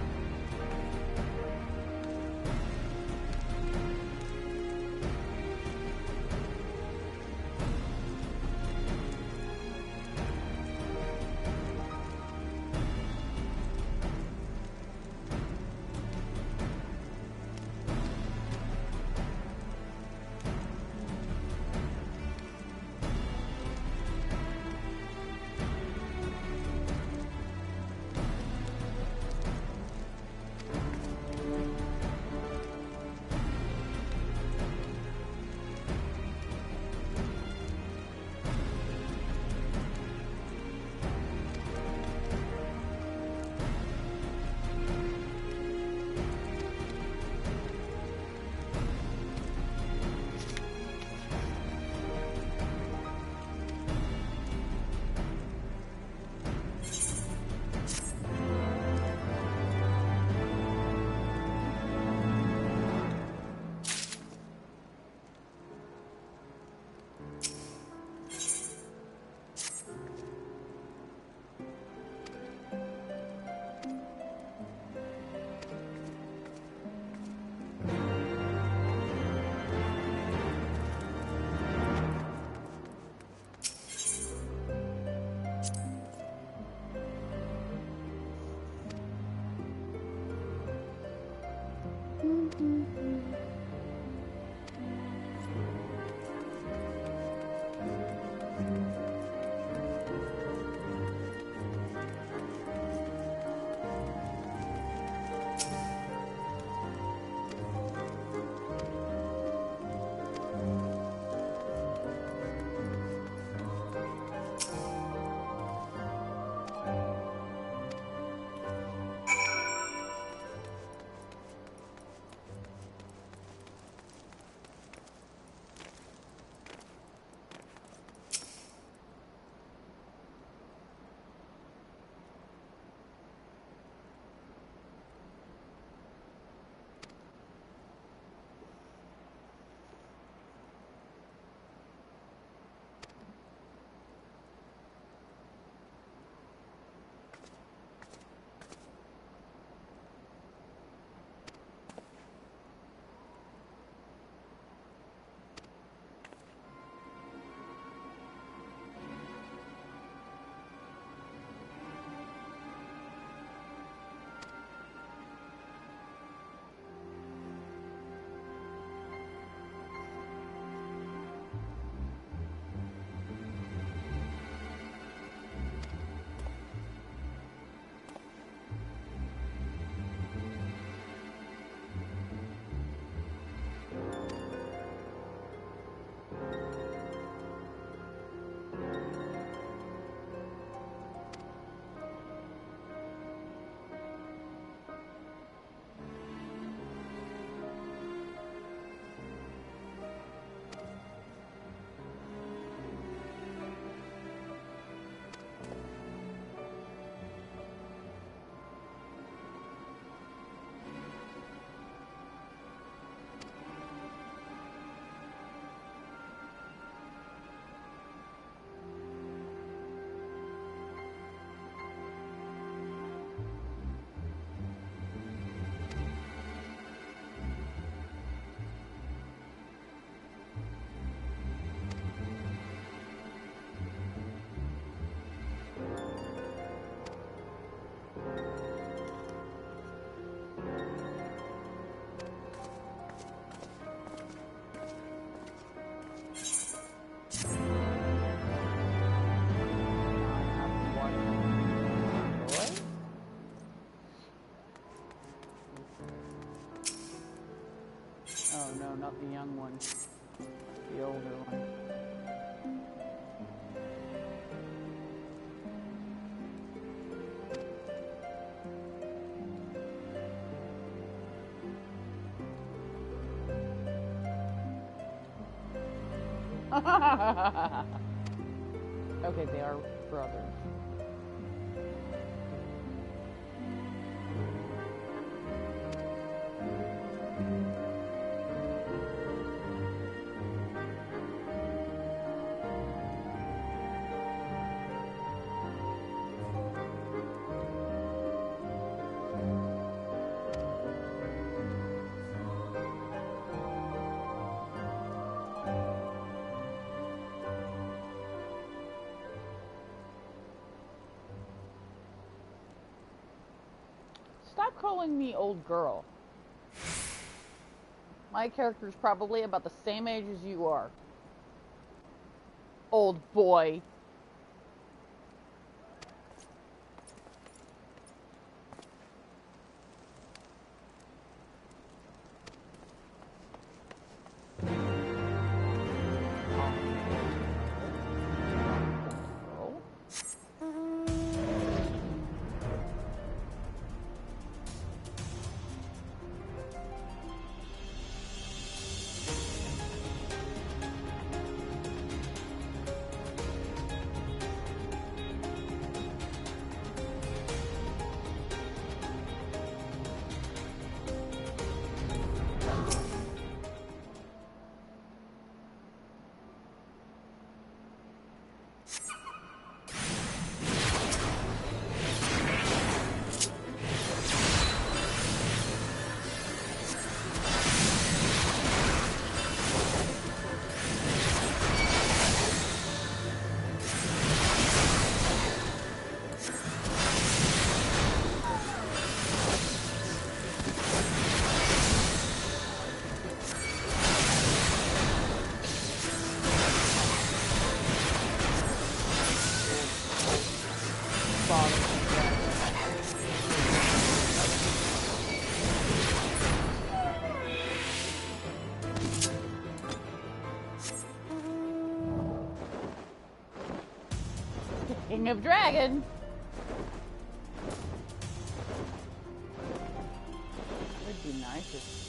Oh no, not the young one. The older one. Okay, they are brothers. calling me old girl. My character's probably about the same age as you are. Old boy. King of Dragon. Would be nice if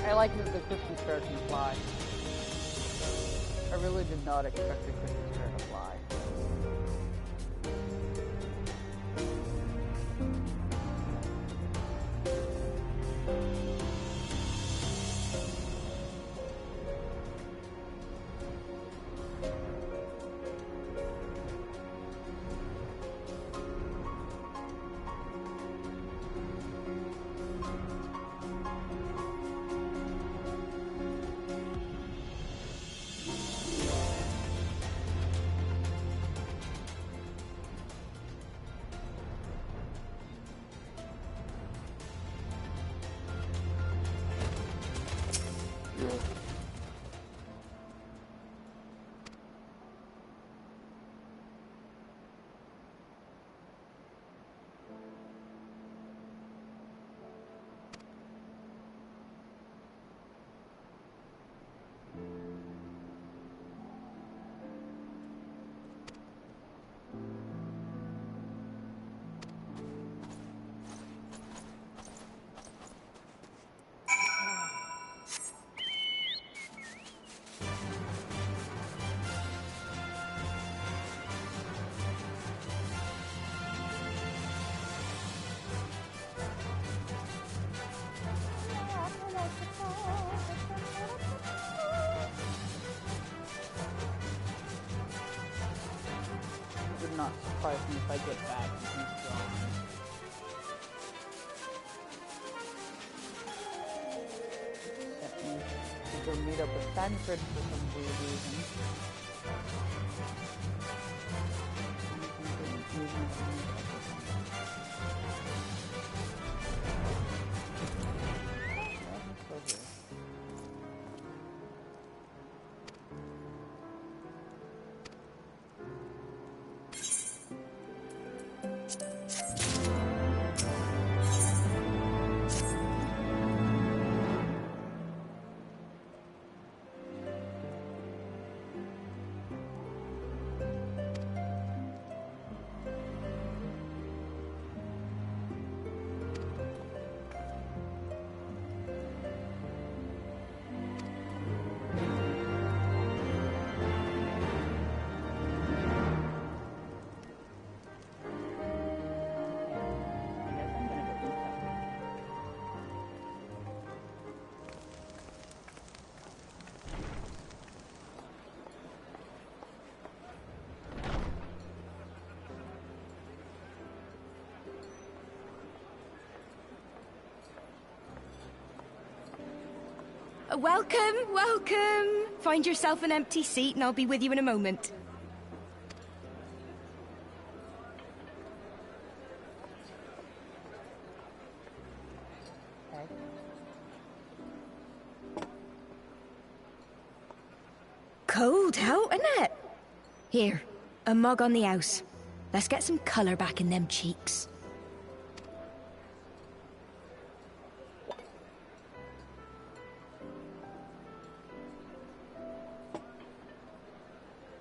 I like that the Christmas bear can fly. I really did not expect the Christmas bear to fly. not surprise me if I get back and he's gone. Sent me to go meet up with Sanford for some weird reason. Welcome, welcome! Find yourself an empty seat and I'll be with you in a moment. Okay. Cold out, isn't it? Here, a mug on the house. Let's get some colour back in them cheeks.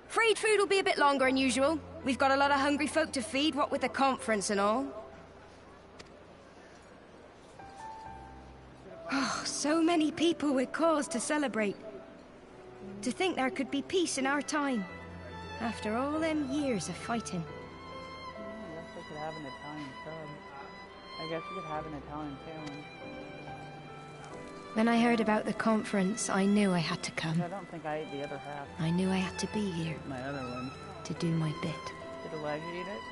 Freed food will be a bit longer than usual. We've got a lot of hungry folk to feed, what with the conference and all. Oh, so many people with cause to celebrate. To think there could be peace in our time, after all them years of fighting. I guess we could have an Italian sub. I guess we could have an Italian family. When I heard about the conference, I knew I had to come. I don't think I ate the other half. I knew I had to be here. My other one. To do my bit. Did Elijah eat it?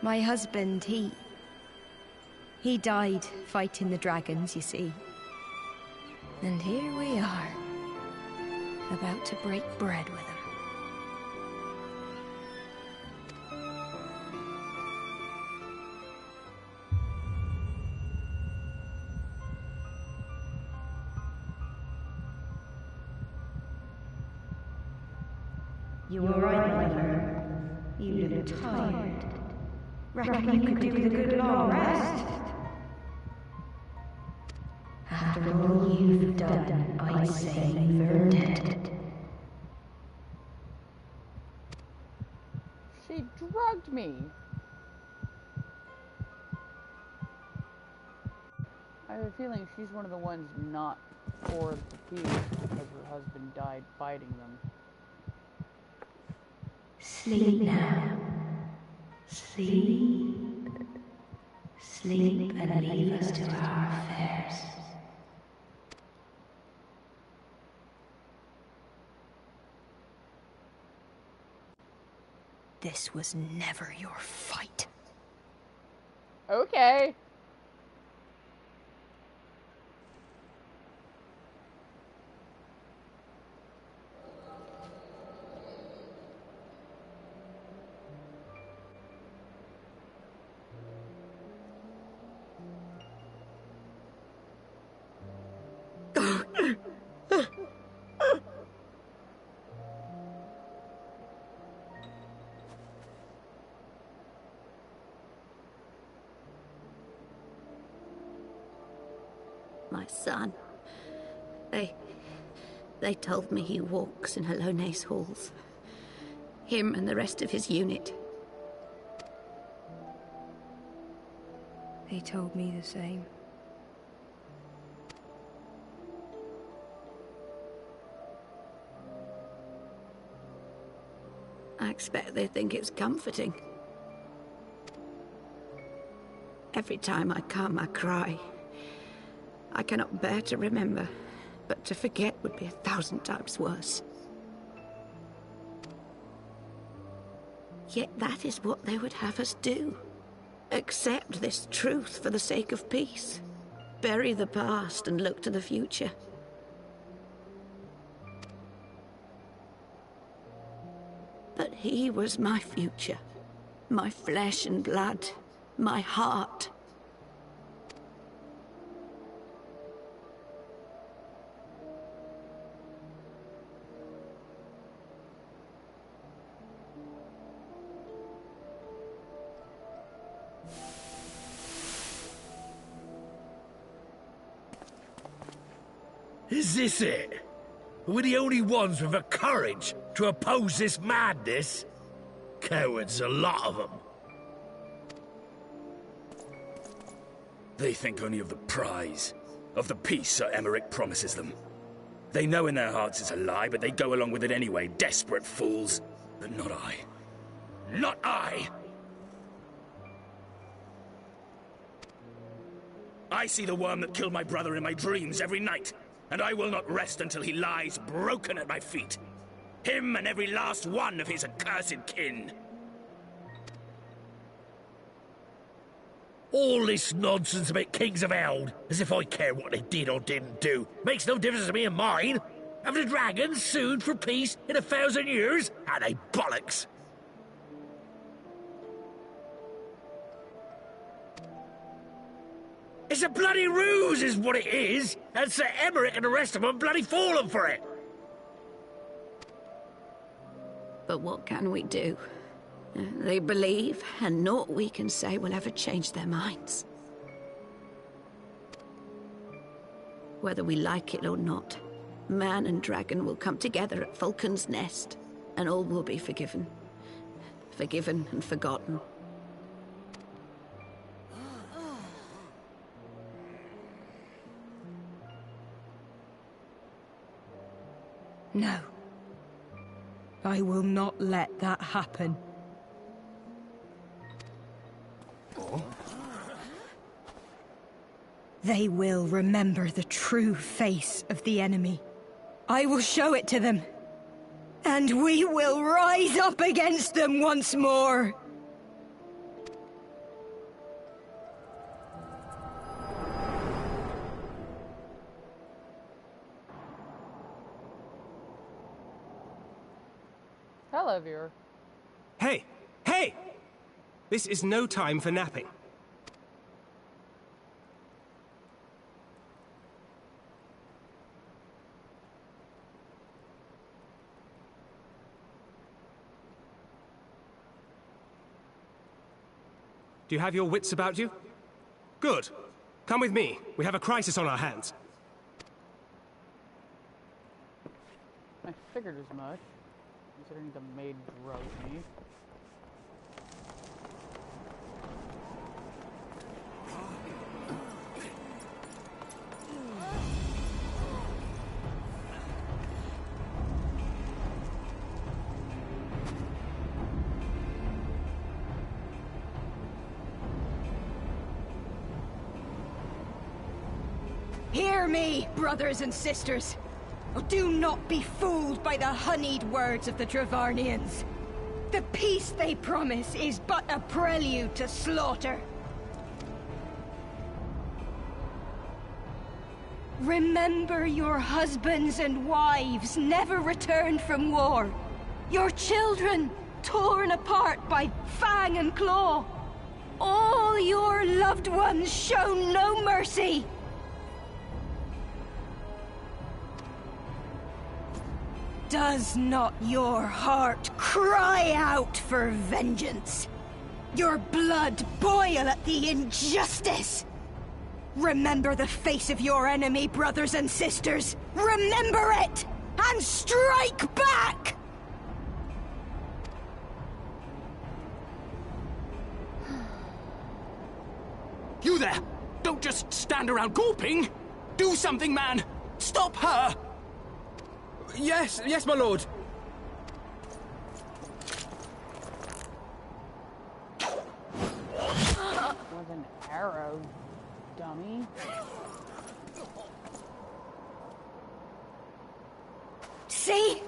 My husband, he died fighting the dragons, you see. And here we are, about to break bread with him. You were right, my friend. You look tired. Reckon you could do with a good long rest? After all you've done, I'd say you've earned it. She drugged me. I have a feeling she's one of the ones not for the peace because her husband died fighting them. Sleep now. Sleep. Sleep and leave us to our affairs. This was never your fight. Okay. My son. They told me he walks in Alone's halls. Him and the rest of his unit. They told me the same. I expect they think it's comforting. Every time I come, I cry. I cannot bear to remember but to forget would be 1,000 times worse. Yet that is what they would have us do. Accept this truth for the sake of peace. Bury the past and look to the future. But he was my future. My flesh and blood. My heart. Is this it? We're the only ones with the courage to oppose this madness? Cowards, a lot of them. They think only of the prize, of the peace Sir Emmerich promises them. They know in their hearts it's a lie, but they go along with it anyway, desperate fools. But not I. Not I! I see the worm that killed my brother in my dreams every night, and I will not rest until he lies broken at my feet. Him and every last one of his accursed kin. All this nonsense about Kings of Eld, as if I care what they did or didn't do. Makes no difference to me and mine. Have the dragons sued for peace in 1,000 years? Are they bollocks? It's a bloody ruse is what it is, and Sir Emmerich and the rest of them bloody fallen for it. But what can we do? They believe, and naught we can say will ever change their minds. Whether we like it or not, man and dragon will come together at Vulcan's Nest, and all will be forgiven. Forgiven and forgotten. No. I will not let that happen. They will remember the true face of the enemy. I will show it to them. And we will rise up against them once more. Hello, viewer. Hey! Hey! This is no time for napping. Do you have your wits about you? Good. Come with me. We have a crisis on our hands. I figured as much, considering the maid drove me. Hear me, brothers and sisters. Do not be fooled by the honeyed words of the Travarnians. The peace they promise is but a prelude to slaughter. Remember your husbands and wives never returned from war. Your children torn apart by fang and claw. All your loved ones shown no mercy. Does not your heart cry out for vengeance? Your blood boil at the injustice? Remember the face of your enemy, brothers and sisters! Remember it! And strike back! You there! Don't just stand around gawping! Do something, man! Stop her! Yes, my lord. Was an arrow, dummy. See?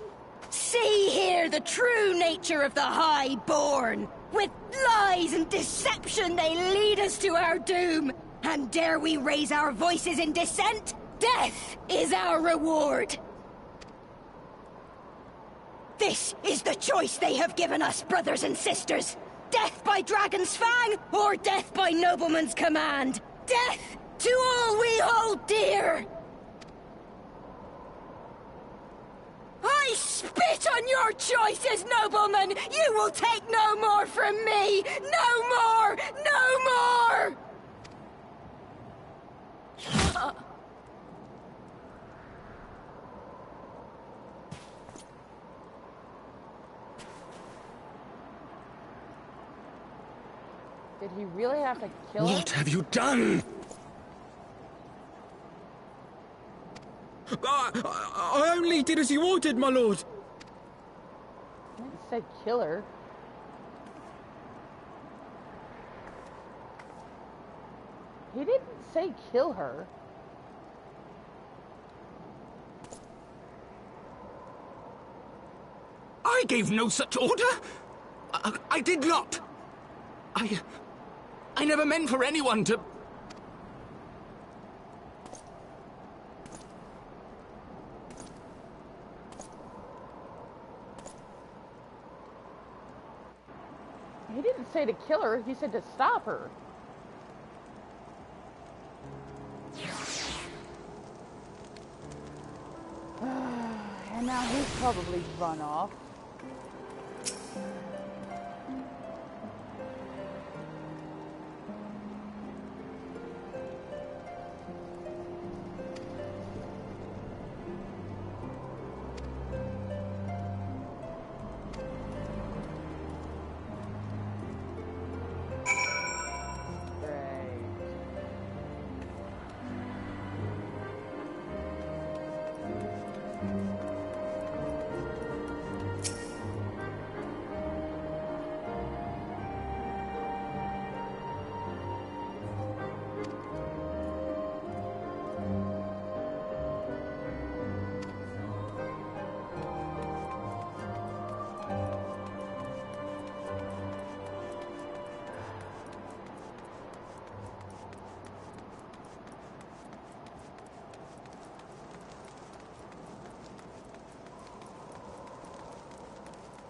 See here the true nature of the Highborn. With lies and deception they lead us to our doom. And dare we raise our voices in dissent? Death is our reward. This is the choice they have given us, brothers and sisters. Death by Dragon's Fang, or death by Nobleman's command. Death to all we hold dear. I spit on your choices, noblemen! You will take no more from me! No more! No more! Did he really have to kill her? What have you done? I only did as you ordered, my lord. I didn't say kill her. He didn't say kill her. I gave no such order. I did not. I never meant for anyone to... He didn't say to kill her, he said to stop her. And now he's probably run off.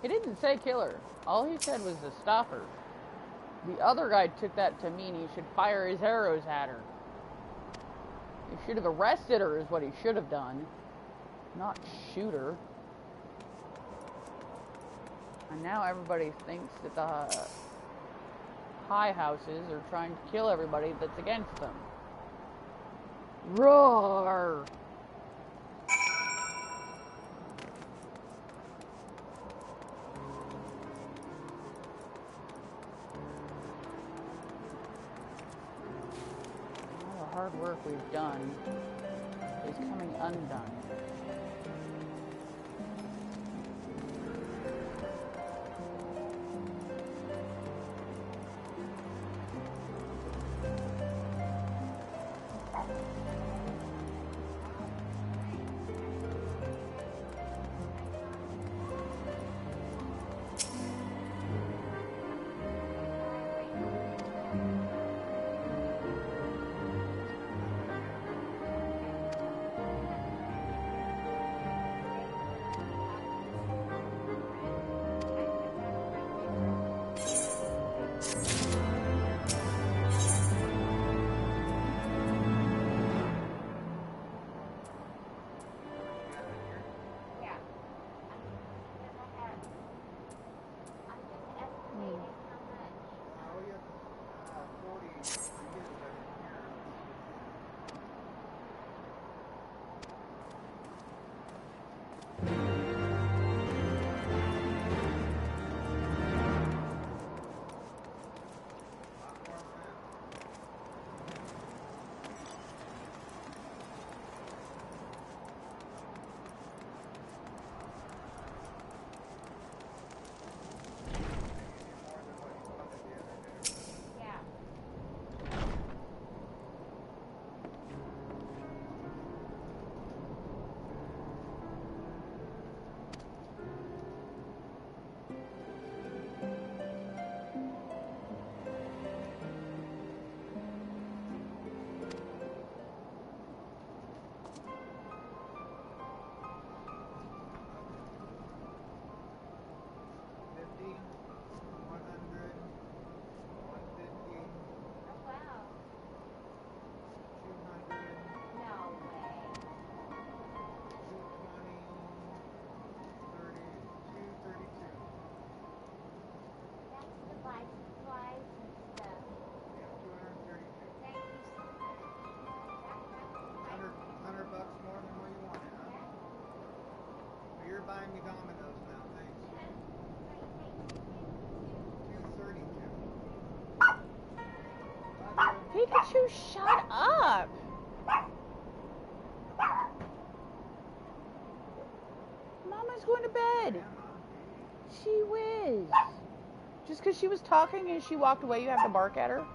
He didn't say kill her. All he said was to stop her. The other guy took that to mean he should fire his arrows at her. He should have arrested her is what he should have done. Not shoot her. And now everybody thinks that the high houses are trying to kill everybody that's against them. Roar! Hard work we've done is coming undone. They're buying me Domino's now, thanks. 2:32. Pikachu, shut up! Mama's going to bed. She whiz. Just because she was talking and she walked away, you have to bark at her?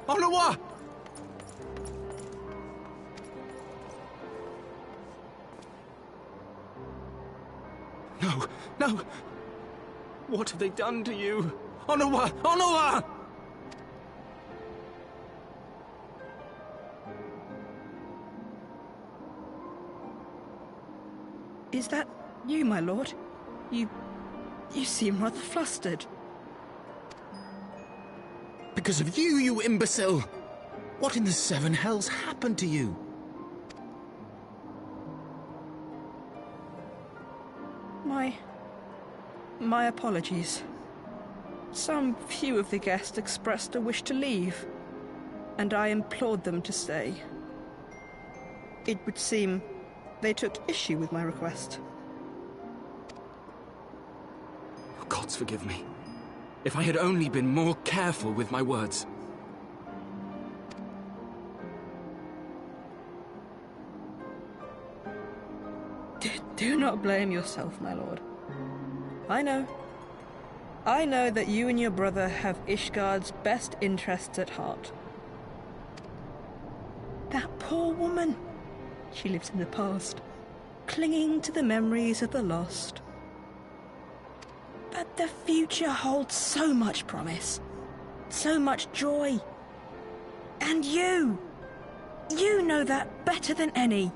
Onawa! No, no! What have they done to you? Onawa! Onawa! Is that you, my lord? You seem rather flustered. Because of you, you imbecile! What in the seven hells happened to you? My apologies. Some few of the guests expressed a wish to leave, and I implored them to stay. It would seem they took issue with my request. Gods forgive me. If I had only been more careful with my words. Do not blame yourself, my lord. I know that you and your brother have Ishgard's best interests at heart. That poor woman. She lives in the past, clinging to the memories of the lost. But the future holds so much promise, so much joy. And you know that better than any.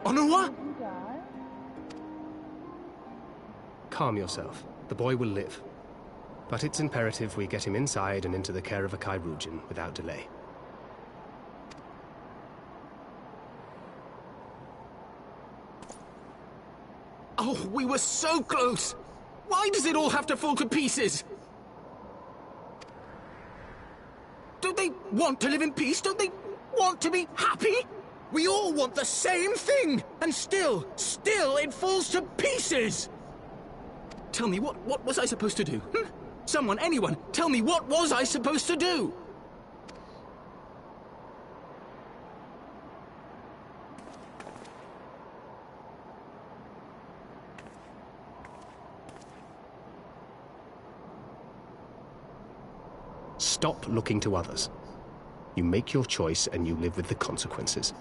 Onua? Calm yourself. The boy will live. But it's imperative we get him inside and into the care of a Kyrujin without delay. Oh, we were so close! Why does it all have to fall to pieces? Don't they want to live in peace? Don't they want to be happy? We all want the same thing! And still it falls to pieces! Tell me, what was I supposed to do? Someone, anyone, tell me, what was I supposed to do? Stop looking to others. You make your choice and you live with the consequences.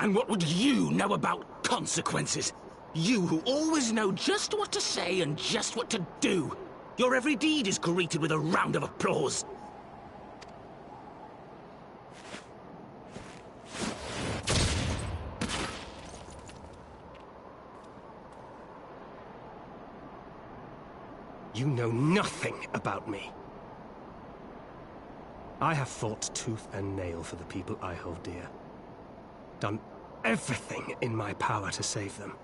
And what would you know about consequences? You who always know just what to say and just what to do. Your every deed is greeted with a round of applause. You know nothing about me. I have fought tooth and nail for the people I hold dear. Done everything in my power to save them.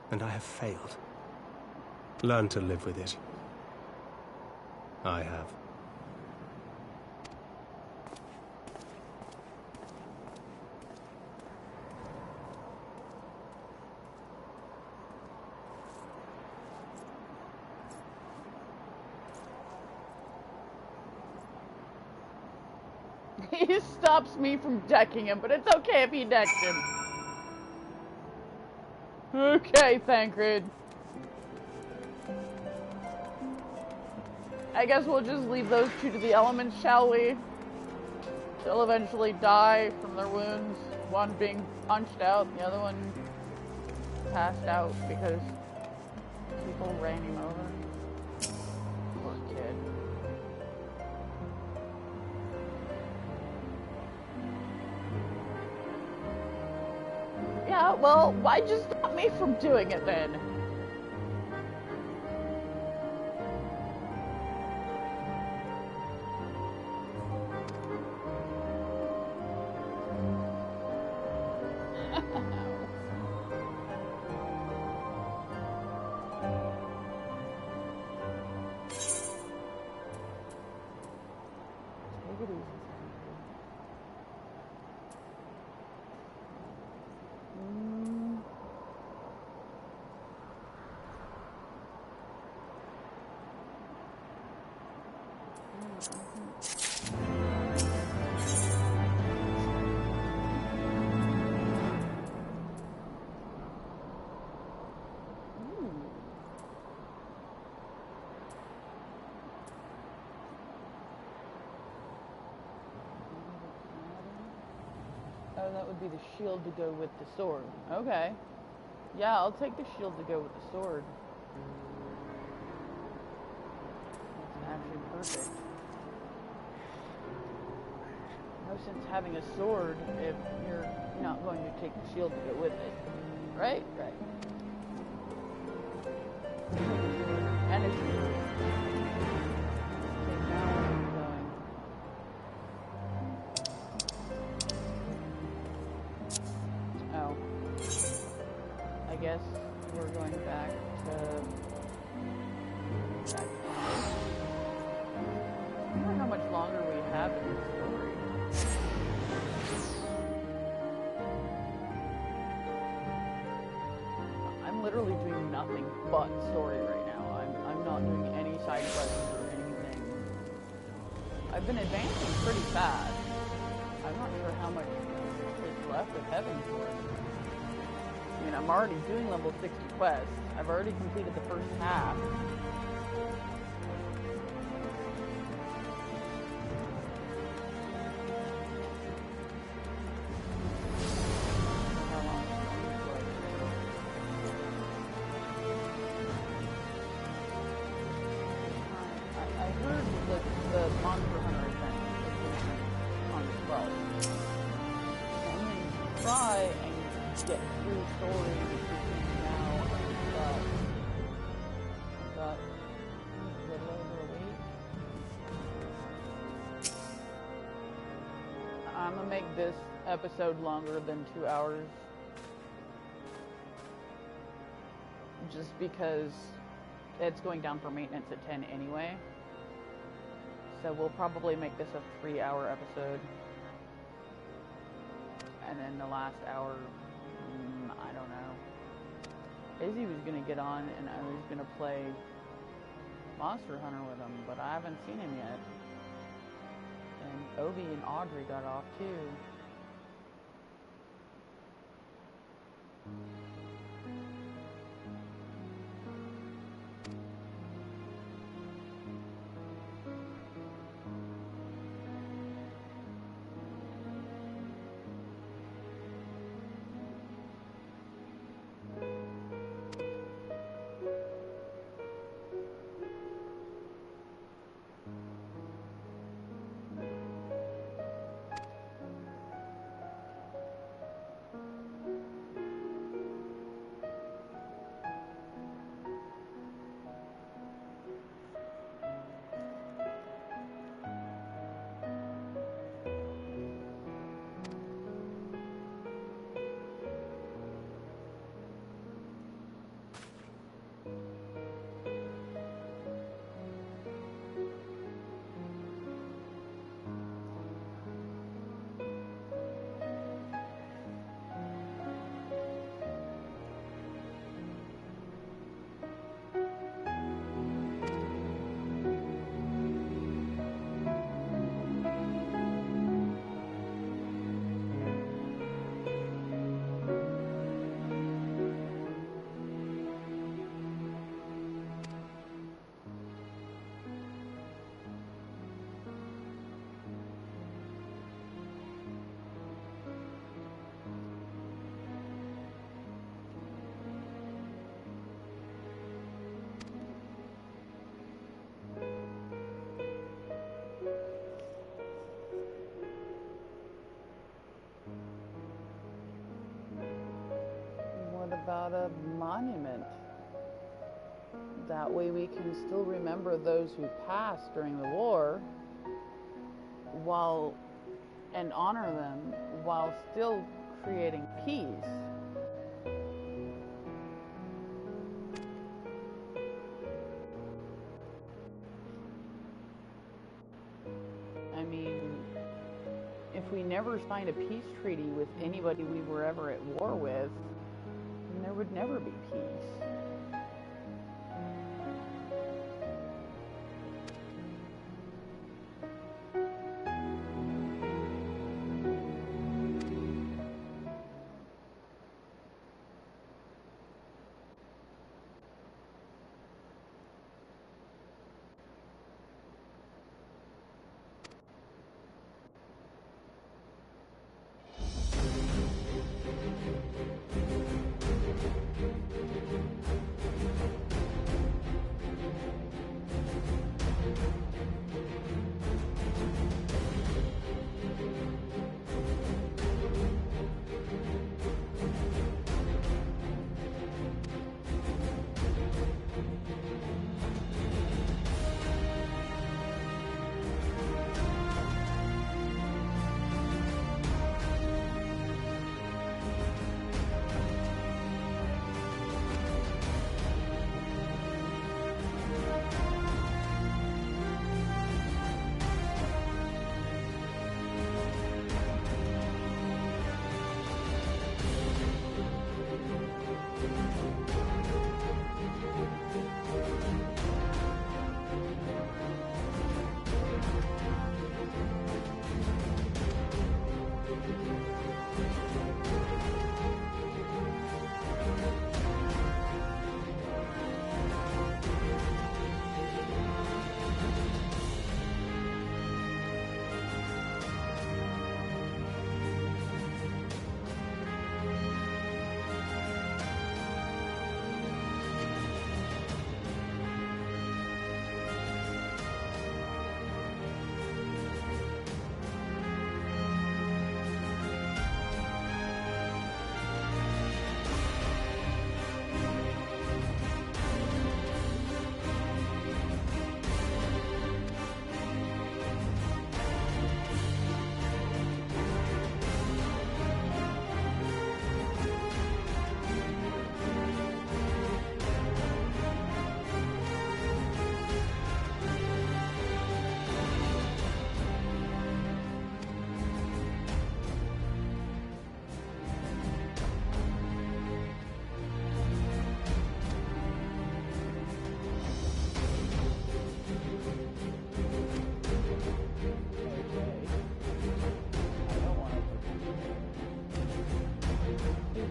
And I have failed. Learn to live with it. I have. He stops me from decking him, but it's okay if he decks him. Okay, Thancred. I guess we'll just leave those two to the elements, shall we? They'll eventually die from their wounds. One being punched out, the other one passed out because people ran him over. Poor kid. Yeah, well, why'd you stop me from doing it then? Oh, that would be the shield to go with the sword. Okay. Yeah, I'll take the shield to go with the sword. That's actually perfect. No sense having a sword if you're not going to take the shield to go with it. Right? Right. And a shield. Okay, now where are we going? Oh. I guess we're going back to... I wonder how much longer we have in this story. I'm literally doing nothing but story right now. I'm not doing any side quests or anything. I've been advancing pretty fast. I'm not sure how much is left of Heaven's Door. I mean, I'm already doing level 60 quests. I've already completed the first half. I'm gonna make this episode longer than 2 hours. Just because it's going down for maintenance at 10 anyway. So we'll probably make this a 3-hour episode. And then the last hour, I don't know. Izzy was gonna get on and I was gonna play Monster Hunter with him, but I haven't seen him yet. And Obi and Audrey got off too. About a monument. That way we can still remember those who passed during the war and honor them while still creating peace. I mean, if we never signed a peace treaty with anybody we were ever at war with, there would never be peace.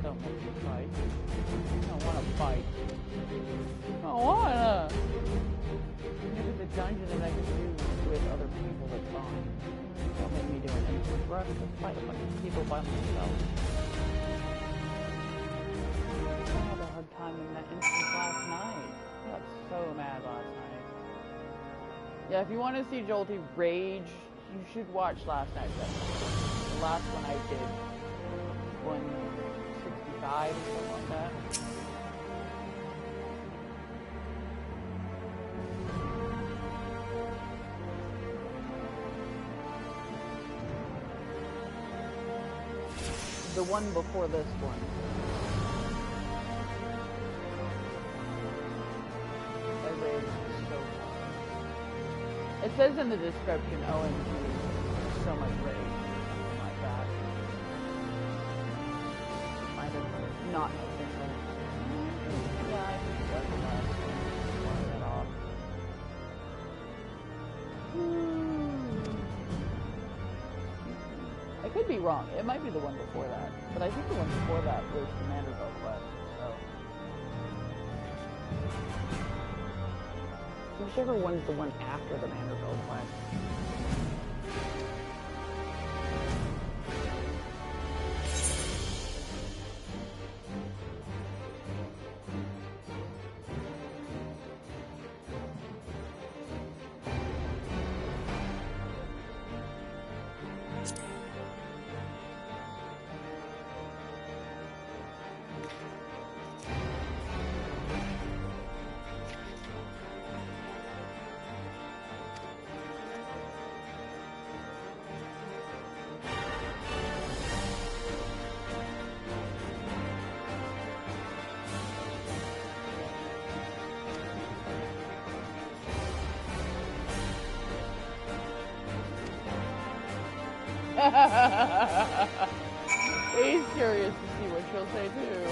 Don't make me fight. I don't want to fight. I don't wanna. If it's a dungeon that I can do with other people, that's fine. Don't make me do an instant rush to fight a bunch of people by myself. I had a hard time in that instance last night. I got so mad last night. Yeah, if you want to see Jolty rage, you should watch last night's episode. The last one I did, 165 or something like that. The one before this one. I raged so hard. It says in the description, OMG, so much rage. Something like that. Might have not official. Yeah, I think it was the last one. Turn it off. I could be wrong. It might be the one before that. But I think the one before that was the Manderville quest. So whichever one's the one after the Manderville quest. He's curious to see what she'll say too.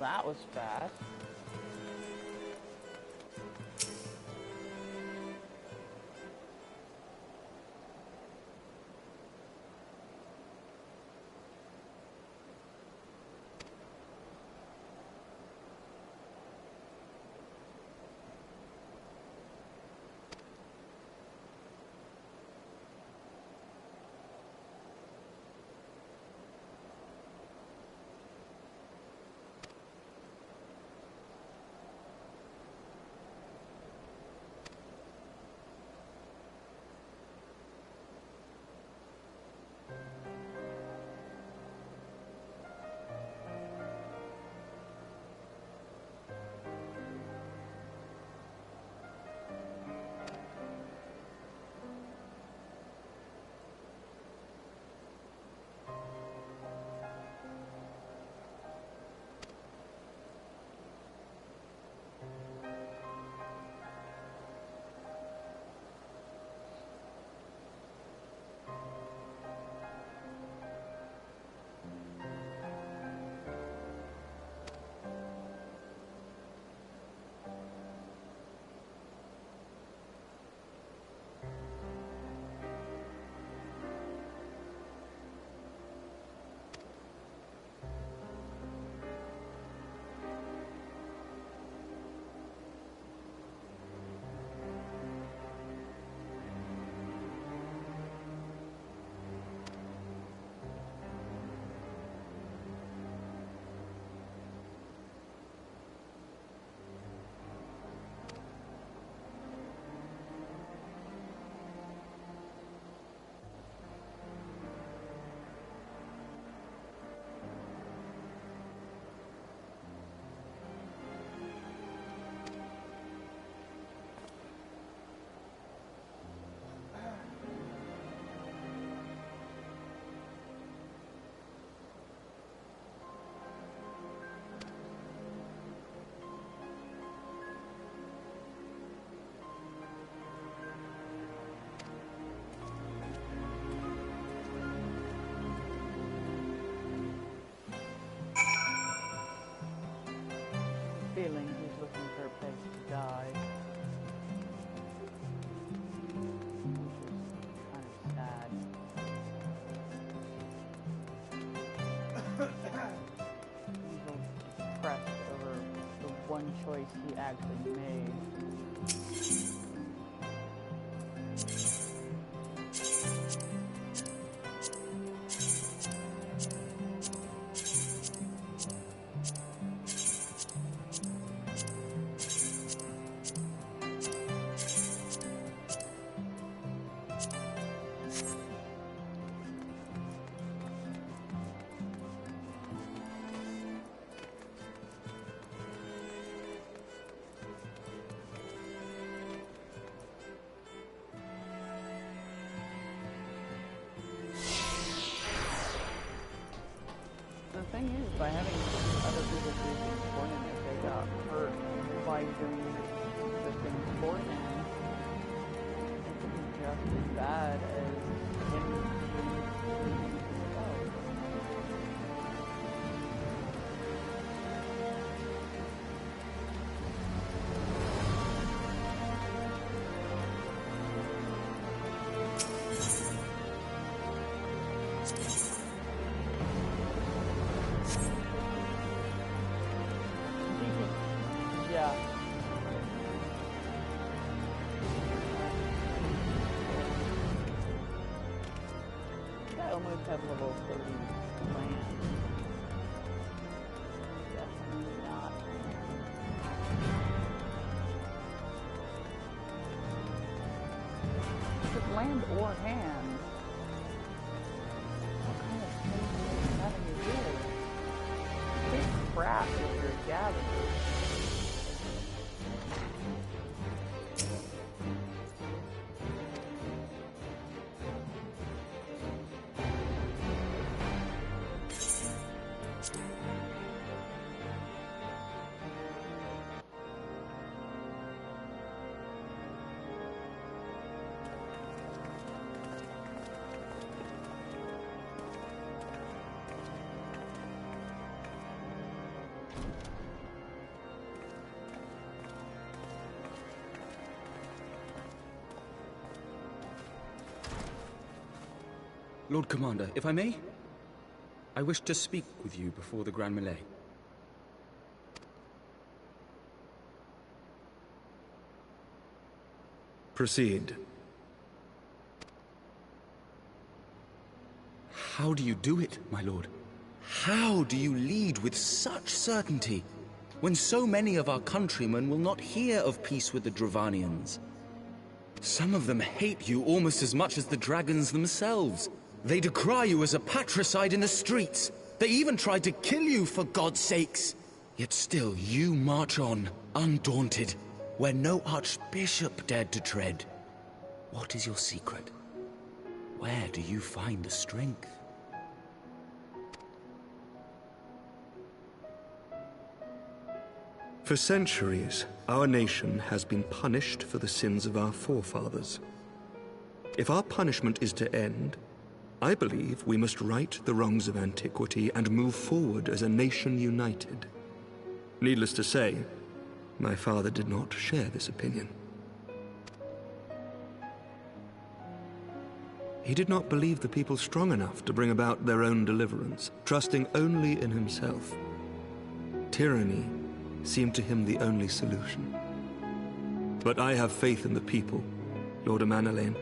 that was fast. Feeling he's looking for a place to die. Which is kind of sad. He's depressed over the one choice he actually made. The thing is, by having other people do things for him, if they got hurt by doing the things for him, it could be just as bad as him doing himself. Yeah. I almost have level 30 land. Definitely not. Just land or hand. What kind of thing are you having to do? Big crap if you're gathering. Lord Commander, if I may? I wish to speak with you before the Grand Melee. Proceed. How do you do it, my lord? How do you lead with such certainty, when so many of our countrymen will not hear of peace with the Dravanians? Some of them hate you almost as much as the dragons themselves. They decry you as a patricide in the streets. They even tried to kill you, for God's sakes. Yet still you march on, undaunted, where no archbishop dared to tread. What is your secret? Where do you find the strength? For centuries, our nation has been punished for the sins of our forefathers. If our punishment is to end, I believe we must right the wrongs of antiquity and move forward as a nation united. Needless to say, my father did not share this opinion. He did not believe the people strong enough to bring about their own deliverance, trusting only in himself. Tyranny seemed to him the only solution. But I have faith in the people, Lord Amanalain.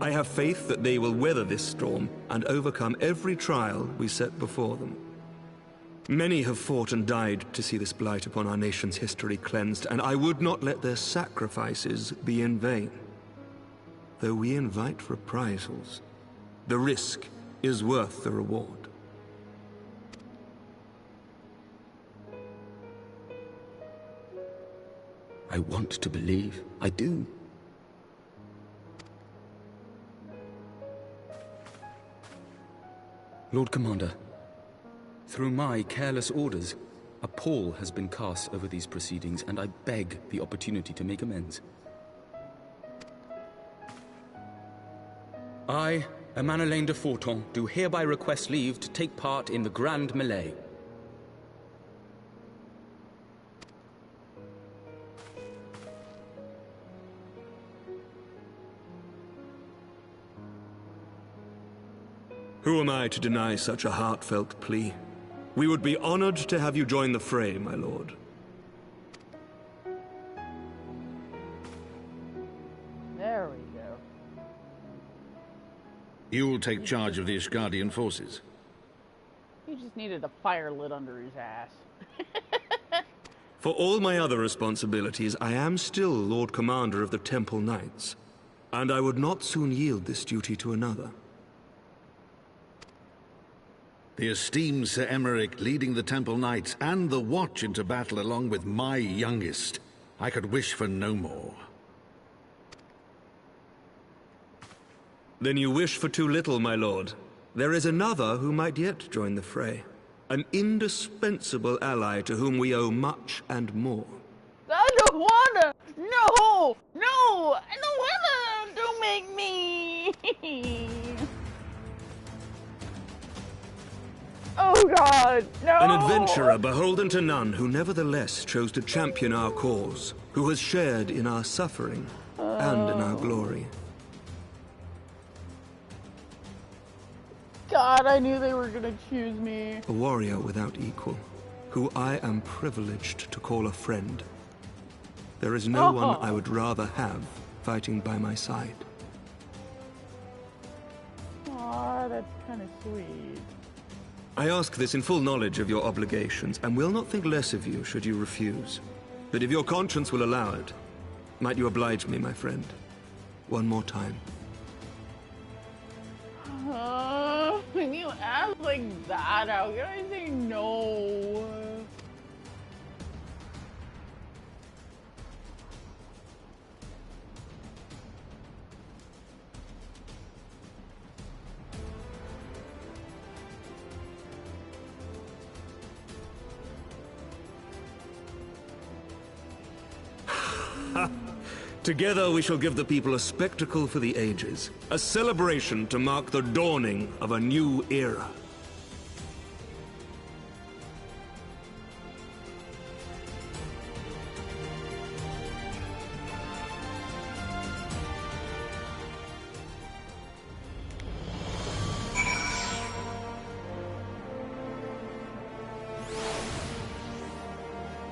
I have faith that they will weather this storm and overcome every trial we set before them. Many have fought and died to see this blight upon our nation's history cleansed, and I would not let their sacrifices be in vain. Though we invite reprisals, the risk is worth the reward. I want to believe. I do. Lord Commander, through my careless orders, a pall has been cast over these proceedings, and I beg the opportunity to make amends. I, Amanalain de Forton, do hereby request leave to take part in the Grand Melee. Who am I to deny such a heartfelt plea? We would be honored to have you join the fray, my lord. There we go. You'll take charge of the Ishgardian forces. He just needed a fire lit under his ass. For all my other responsibilities, I am still Lord Commander of the Temple Knights, and I would not soon yield this duty to another. The esteemed Sir Emeric leading the Temple Knights and the Watch into battle along with my youngest. I could wish for no more. Then you wish for too little, my lord. There is another who might yet join the fray. An indispensable ally to whom we owe much and more. I don't wanna! No! No! I don't wanna! Don't make me! Oh God, no! An adventurer beholden to none, who nevertheless chose to champion our cause, who has shared in our suffering and in our glory. God, I knew they were gonna choose me. A warrior without equal, who I am privileged to call a friend. There is no one I would rather have fighting by my side. Aw, that's kind of sweet. I ask this in full knowledge of your obligations, and will not think less of you should you refuse. But if your conscience will allow it, might you oblige me, my friend, one more time? When you ask like that, how can I say no? Together we shall give the people a spectacle for the ages, a celebration to mark the dawning of a new era.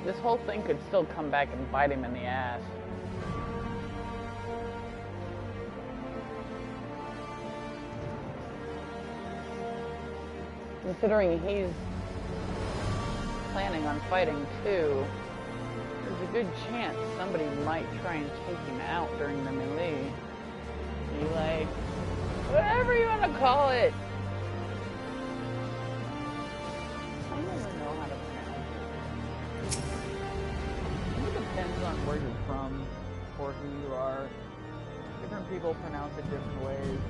This whole thing could still come back and bite him in the ass. Considering he's planning on fighting too, there's a good chance somebody might try and take him out during the melee. Melee? Whatever you want to call it! I never know how to pronounce it. It depends on where you're from or who you are. Different people pronounce it different ways.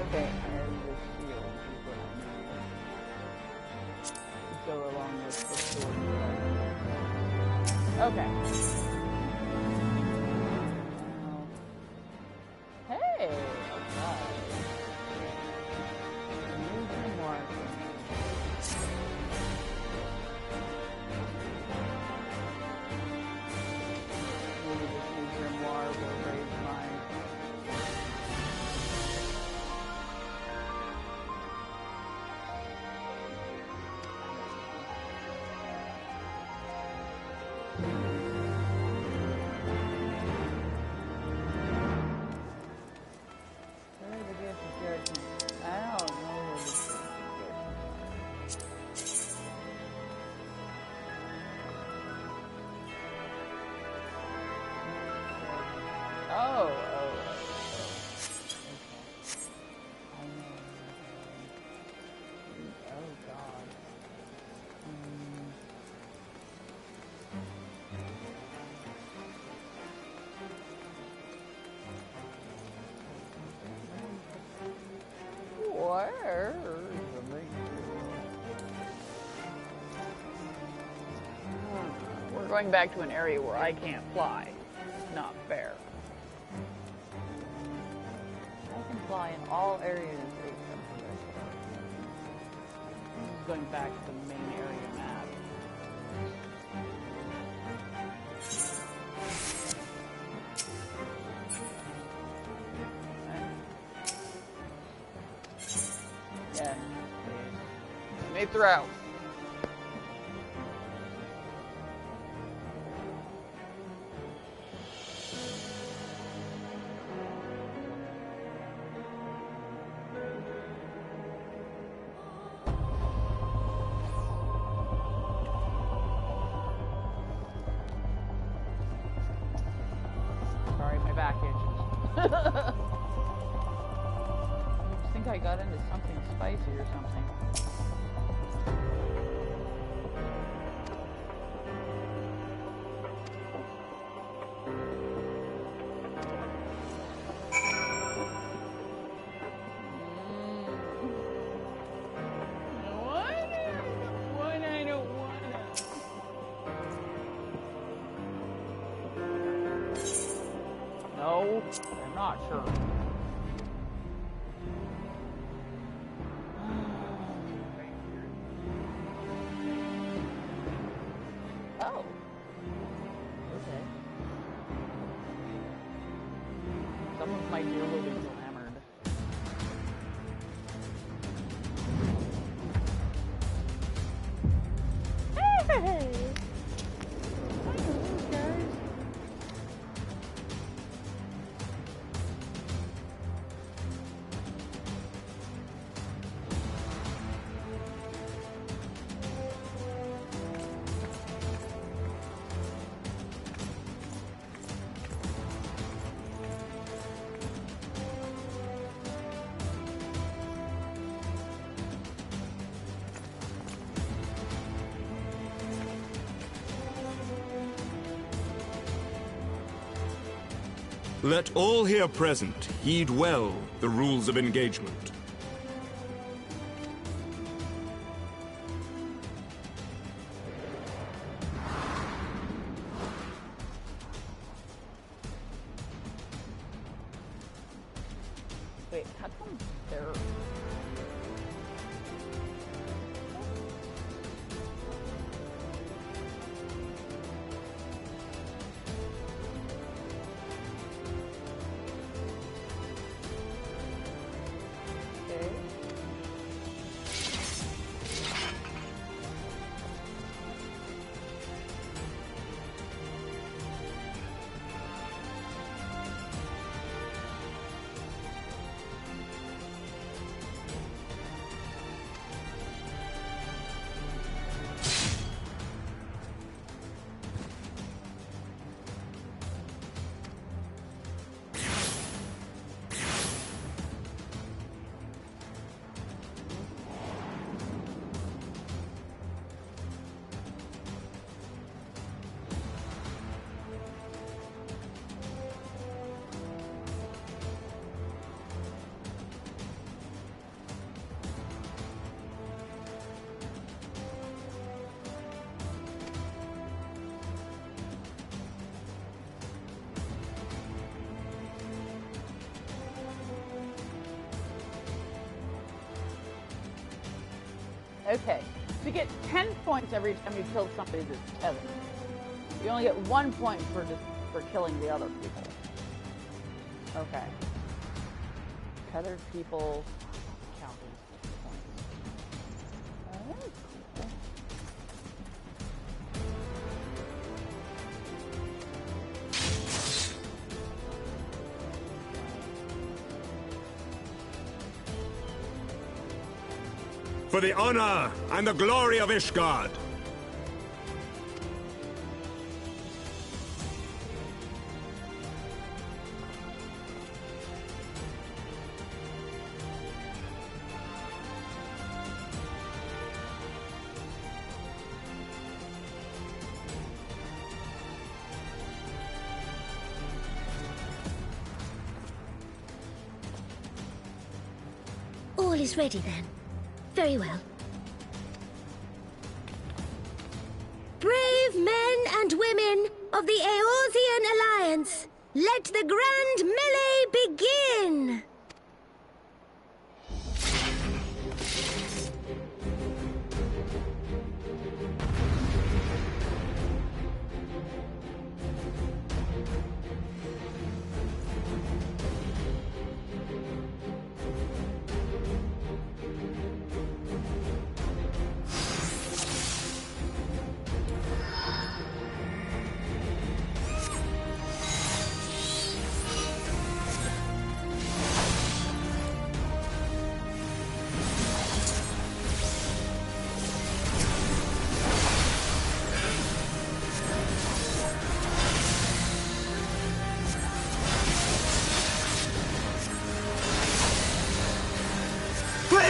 Okay, and the shield is what I need. Go along with the sword. Okay. Hey! Alright. Use the mark. Maybe this new grimoire will raise my... We're going back to an area where I can't fly. Not fair. I can fly in all areas except for this. This is going back to the main area map. Yeah. Made throughout. Sorry, my back itches. I just think I got into something spicy or something. No, I'm not sure. Oh. Okay. Some of my gear will be glamored. Hey! Let all here present heed well the rules of engagement. Wait, how come there? Okay. Okay, so you get 10 points every time you kill somebody that's tethered. You only get 1 point for killing the other people. Okay. Tethered people counting points. Oh, cool. For the honor and the glory of Ishgard! All is ready then. Very well. Brave men and women of the Eorzean Alliance, let the grand melee begin!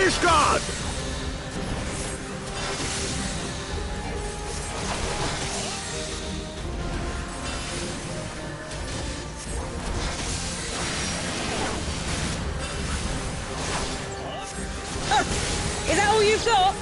Ishgard! Is that all you've got?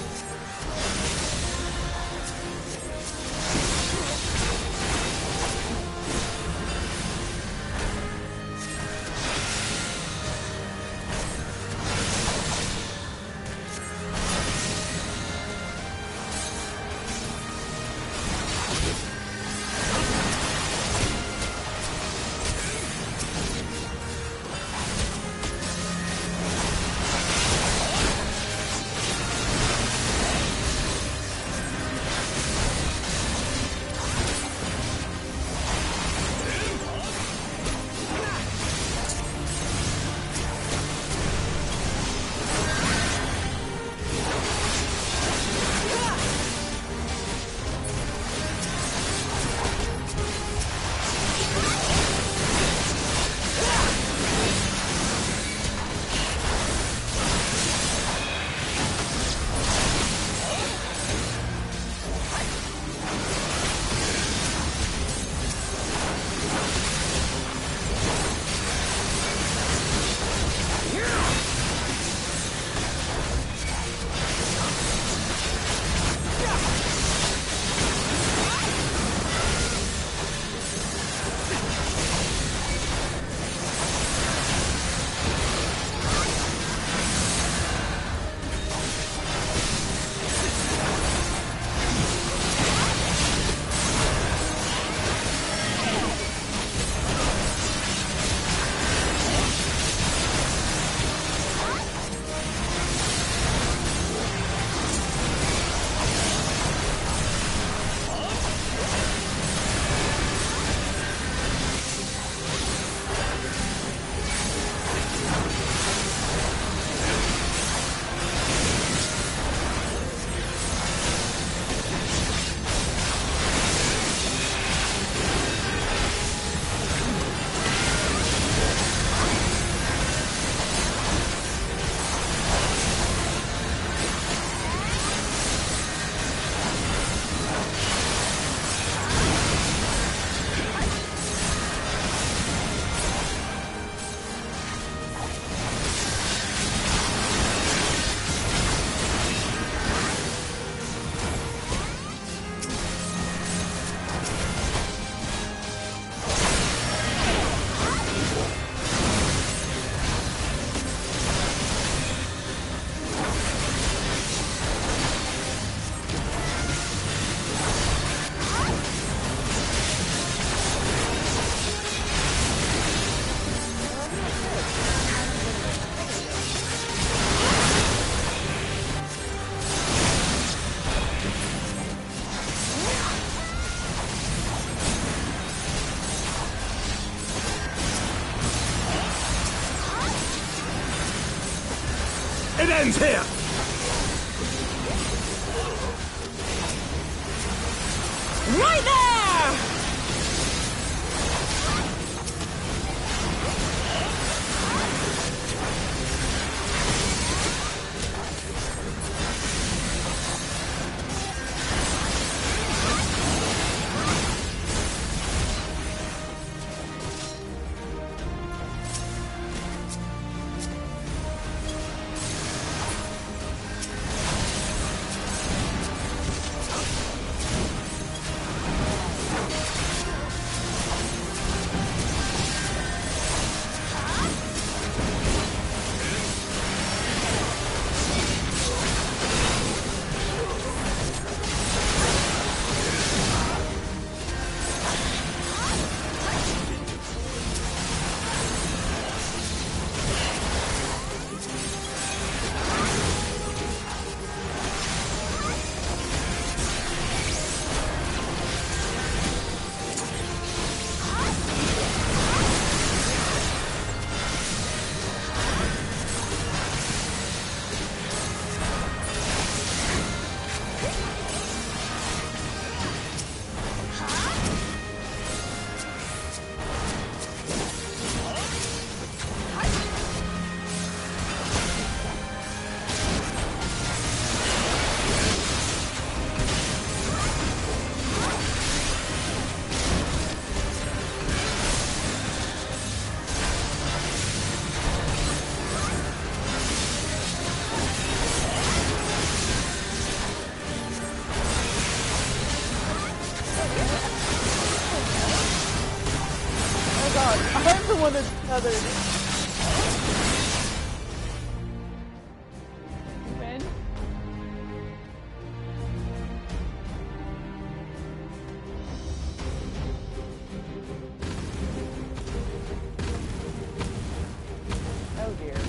ends here! Right there! I'm the one that's tethered. Win. Oh dear.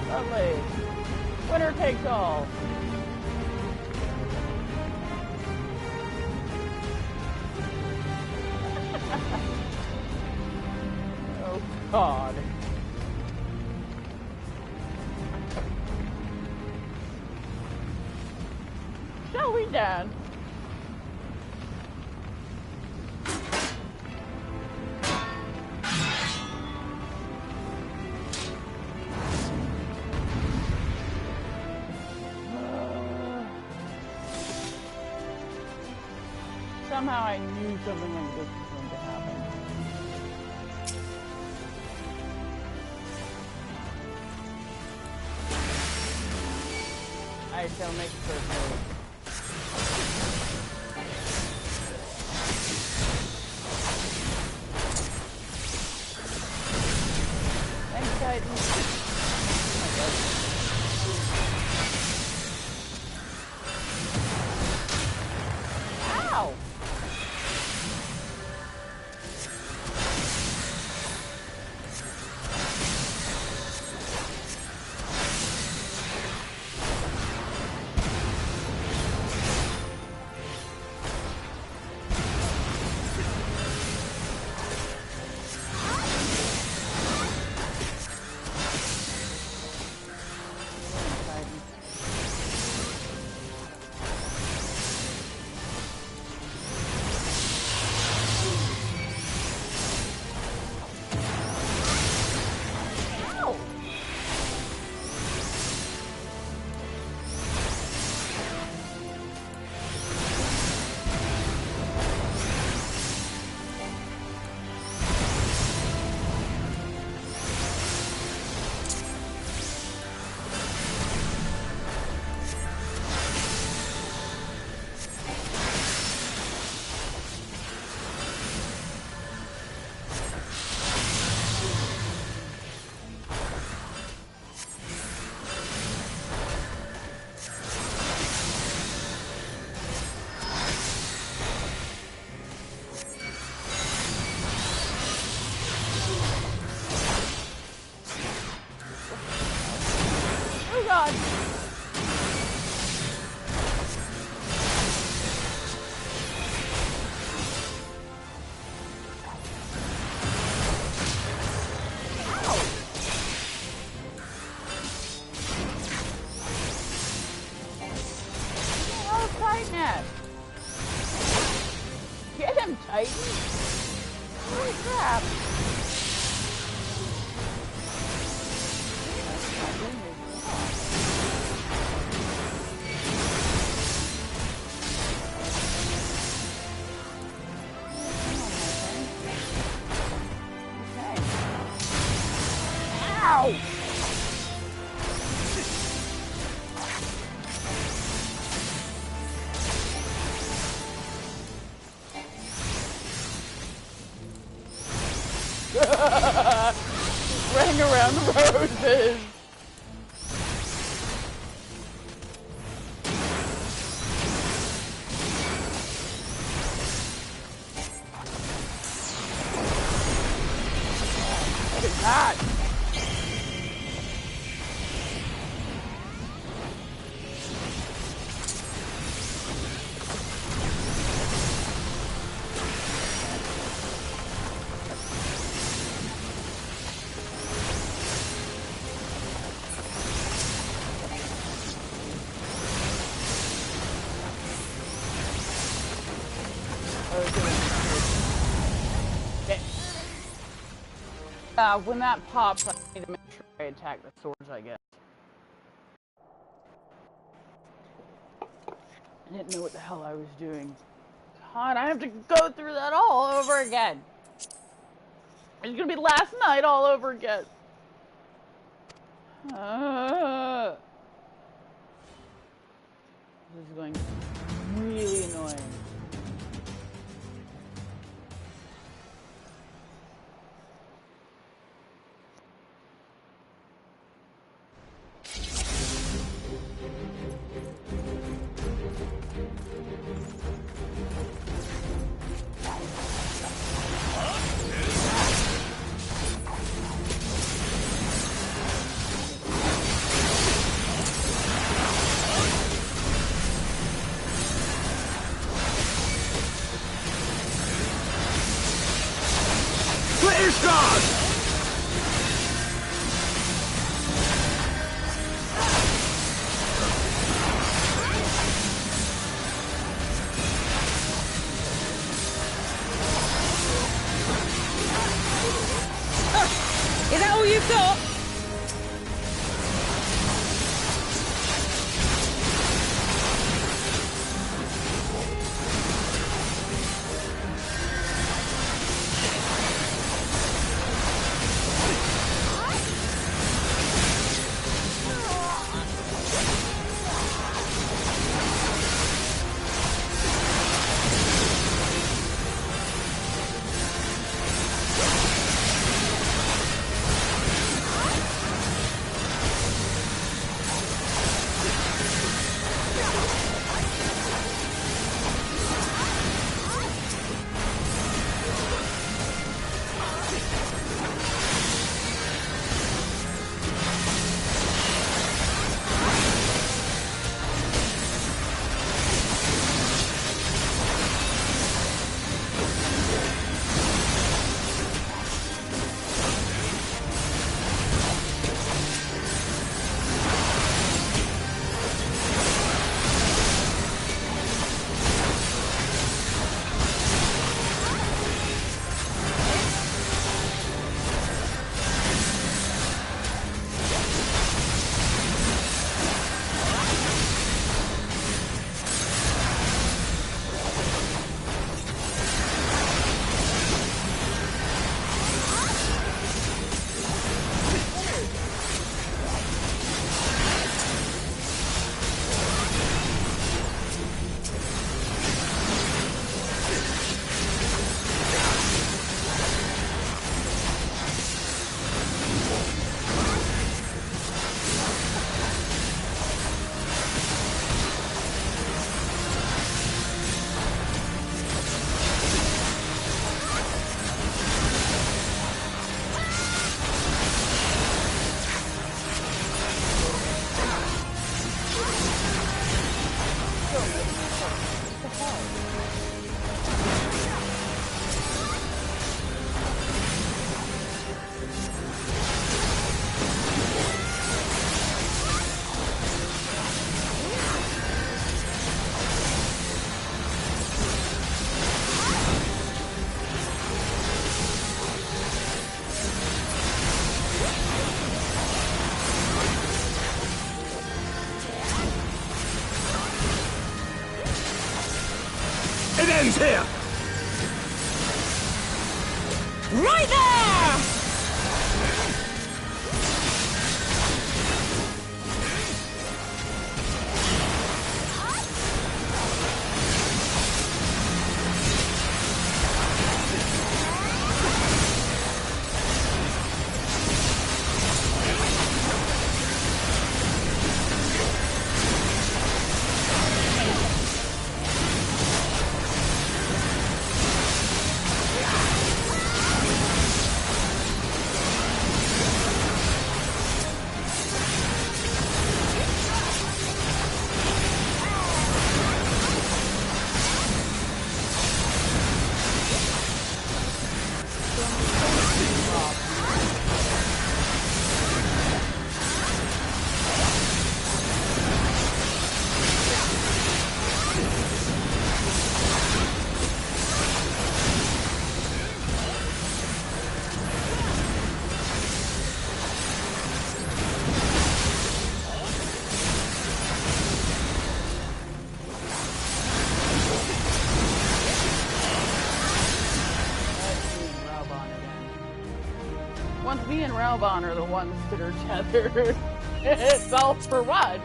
Lovely. Winner takes all. Oh, God. Shall we dance? Somehow I knew something like this was going to happen. I shall make the first move. Thanks, Titan. Oh my God. Ow! god! Oh, Titan ass! Get him, Titan! Holy crap! Ow! Running around the roses. What is that? When that pops, I need to make sure I attack the swords, I guess. I didn't know what the hell I was doing. God, I have to go through that all over again. It's gonna be last night all over again. This is going to be really annoying. ends here! Right there! Once me and Realm are the ones that are tethered, it's all for one.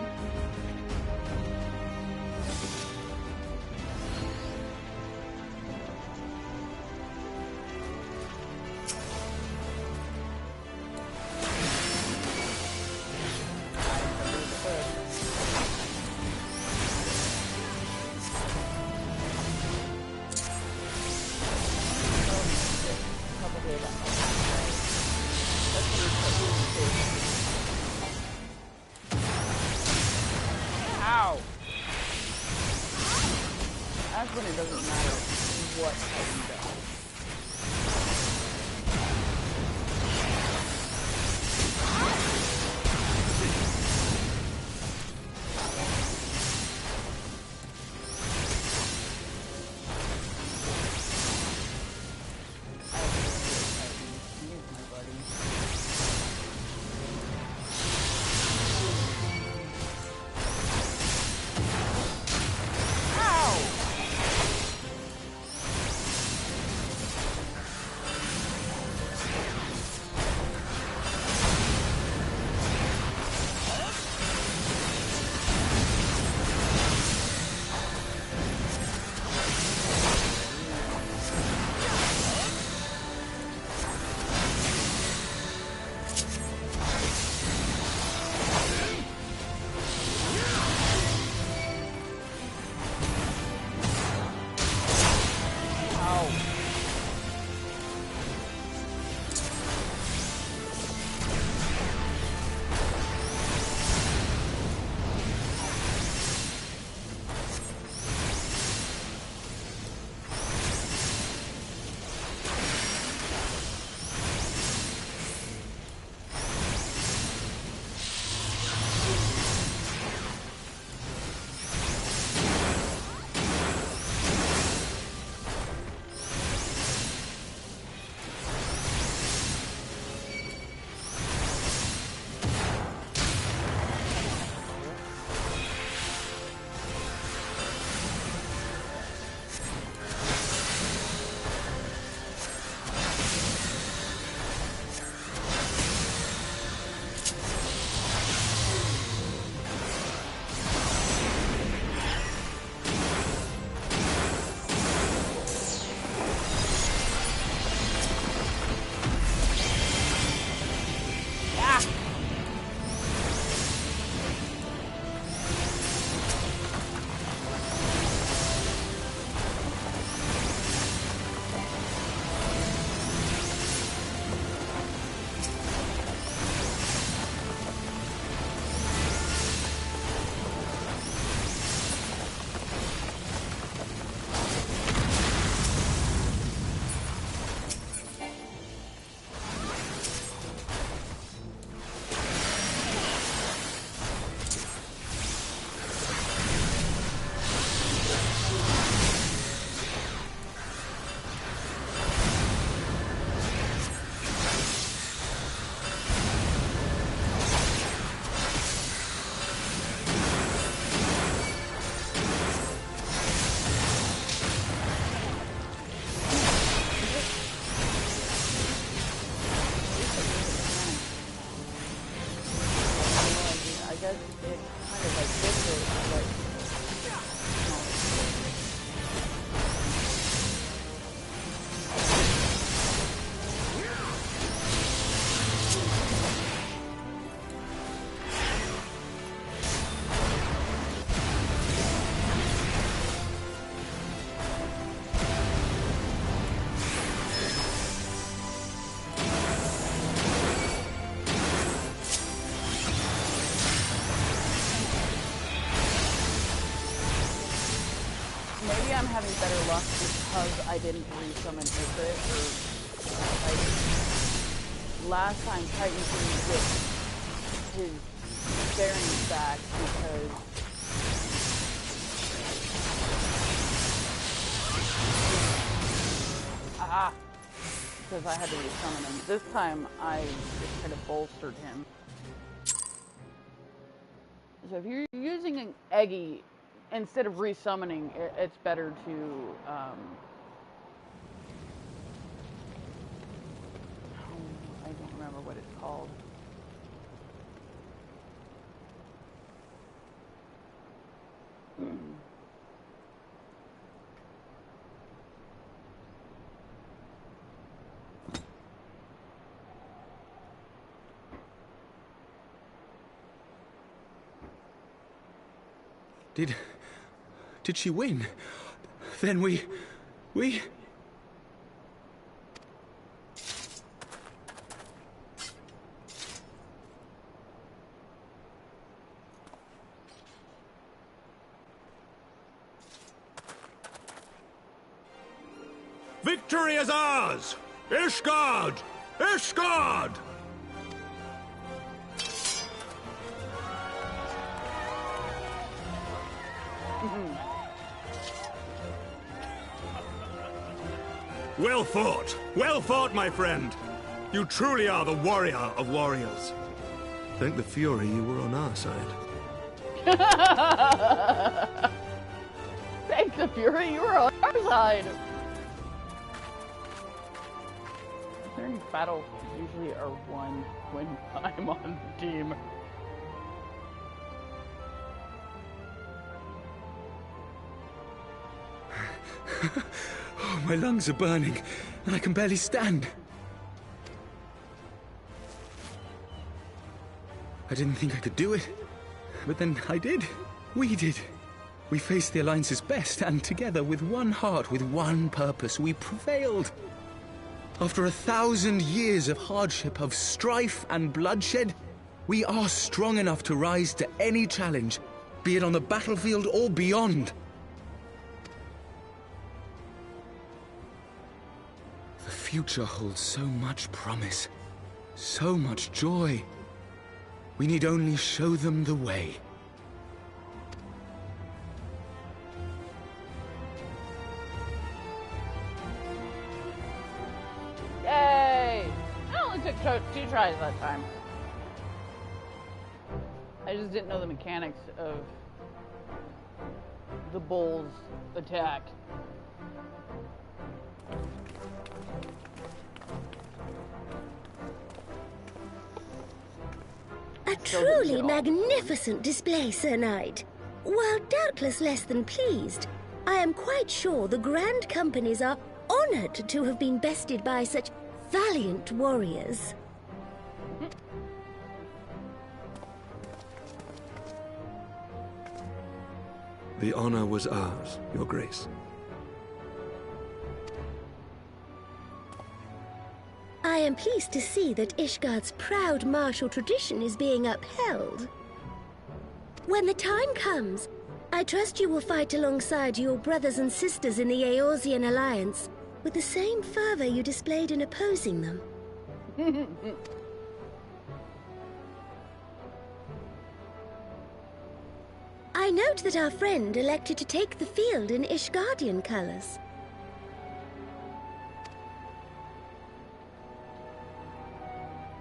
Ow! That's when it doesn't matter what type you go. I'm having better luck because I didn't resummon Ifrit, or like last time Titan couldn't get his bearings back because because I had to resummon him. This time I just kind of bolstered him. So if you're using an Eggy, instead of resummoning, it's better to I don't remember what it's called. Did she win? Then we... Victory is ours! Ishgard! Ishgard! Well fought! Well fought, my friend! You truly are the warrior of warriors. Thank the Fury you were on our side. Thank the Fury, you were on our side! Is there any battles usually are won when I'm on the team? Oh, my lungs are burning, and I can barely stand. I didn't think I could do it, but then I did. We did. We faced the Alliance's best, and together, with one heart, with one purpose, we prevailed. After 1,000 years of hardship, of strife and bloodshed, we are strong enough to rise to any challenge, be it on the battlefield or beyond. The future holds so much promise, so much joy. We need only show them the way. Yay! It only took 2 tries that time. I just didn't know the mechanics of the bull's attack. A truly magnificent display, Sir Knight. While doubtless less than pleased, I am quite sure the Grand Companies are honored to have been bested by such valiant warriors. The honor was ours, Your Grace. I am pleased to see that Ishgard's proud martial tradition is being upheld. When the time comes, I trust you will fight alongside your brothers and sisters in the Eorzean Alliance with the same fervor you displayed in opposing them. I note that our friend elected to take the field in Ishgardian colors.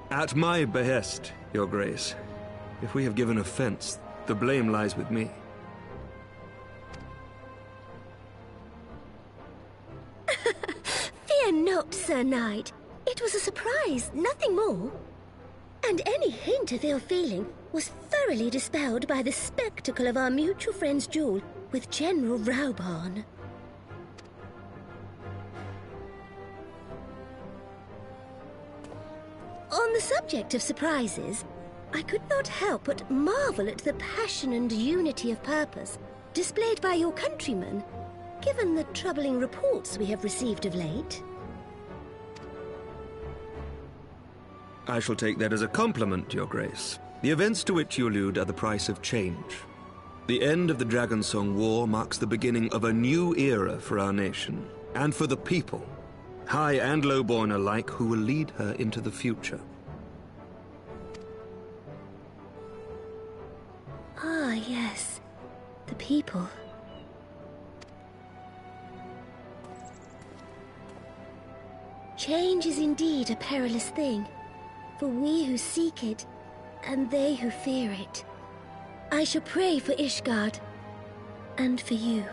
At my behest, Your Grace. If we have given offense, the blame lies with me. Fear not, Sir Knight. It was a surprise, nothing more. And any hint of ill feeling was thoroughly dispelled by the spectacle of our mutual friend's duel with General Raubarn. On the subject of surprises, I could not help but marvel at the passion and unity of purpose displayed by your countrymen, given the troubling reports we have received of late. I shall take that as a compliment, Your Grace. The events to which you allude are the price of change. The end of the Dragonsong War marks the beginning of a new era for our nation, and for the people, high and lowborn alike, who will lead her into the future. Ah, yes. The people. Change is indeed a perilous thing, for we who seek it, and they who fear it. I shall pray for Ishgard, and for you.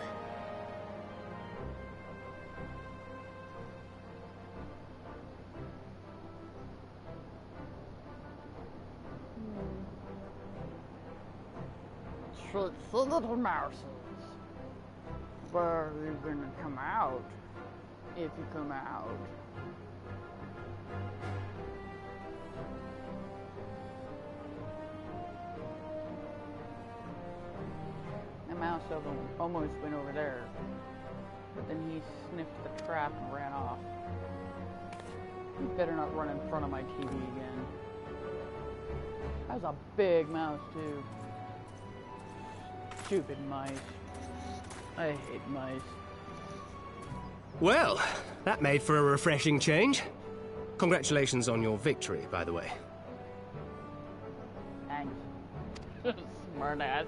So little mouses, where are you gonna come out? If you come out. The mouse almost went over there, but then he sniffed the trap and ran off. You better not run in front of my TV again. That was a big mouse too. Stupid mice. I hate mice. Well, that made for a refreshing change. Congratulations on your victory, by the way. Thanks. Smart ass.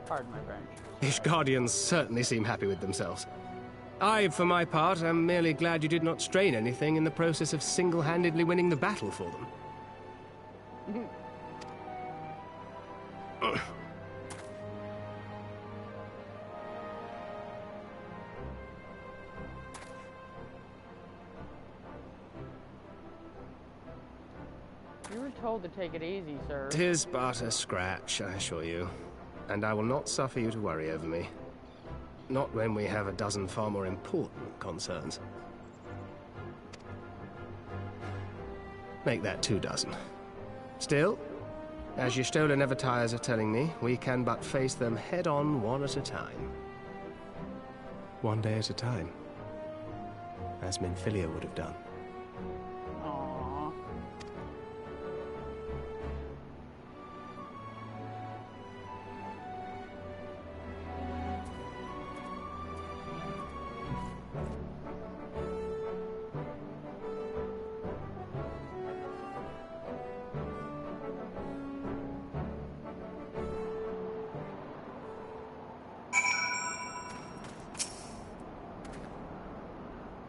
Pardon my French. Ishgardians certainly seem happy with themselves. I, for my part, am merely glad you did not strain anything in the process of single-handedly winning the battle for them. You were told to take it easy, sir. 'Tis but a scratch, I assure you. And I will not suffer you to worry over me. Not when we have a dozen far more important concerns. Make that 2 dozen. Still, as Y'shtola never tires of telling me, we can but face them head-on, one at a time. One day at a time. As Minfilia would have done. Aww.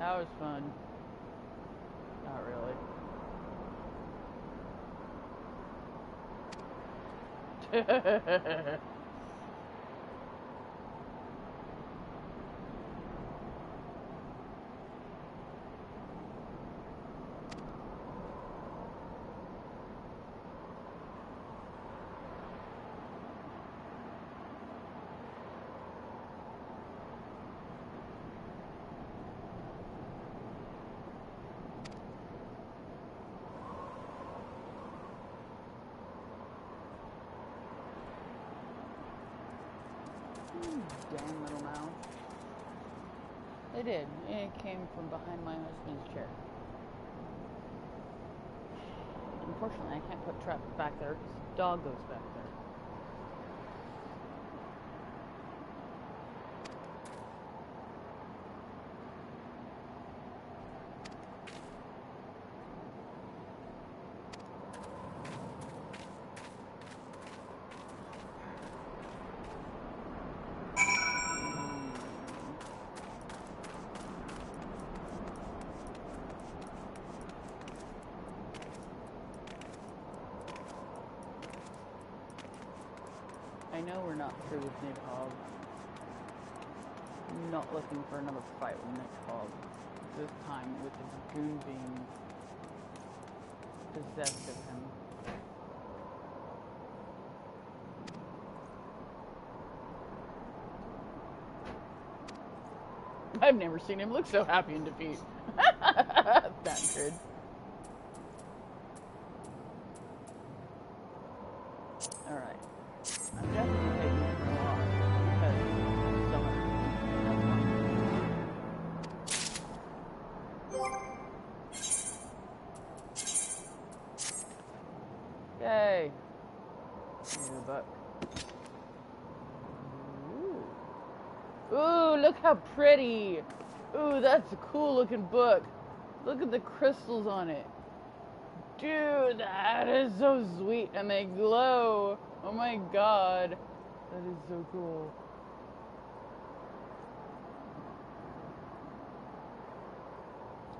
That was fun. Not really. Damn little mouse. They did. It came from behind my husband's chair. Unfortunately, I can't put traps back there because the dog goes back there. I know we're not through with Nidhogg. I'm not looking for another fight with Nidhogg. This time with the dragoon being possessed of him. I've never seen him look so happy in defeat. Thancred. Alright. I'm definitely taking it for a walk because it's summer. Yay. need a book. Ooh. Ooh, look how pretty. Ooh, that's a cool looking book. Look at the crystals on it. Dude, that is so sweet. And they glow. Oh my god. That is so cool.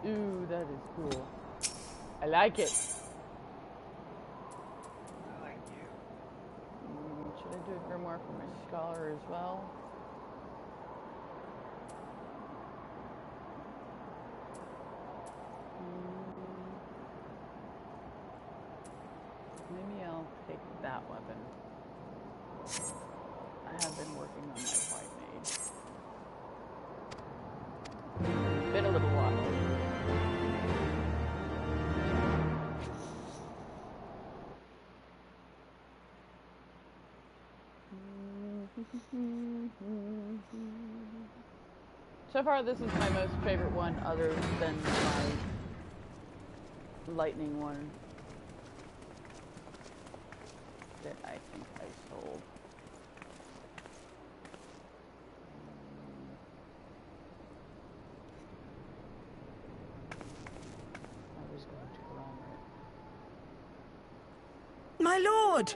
Ooh, that is cool. I like it. Should I do a grimoire for my scholar as well? Maybe I'll take that weapon. I have been working on my white mage. Been a little while. So far, this is my most favorite one, other than my lightning one that I think I sold. I was going to wrong it. My lord!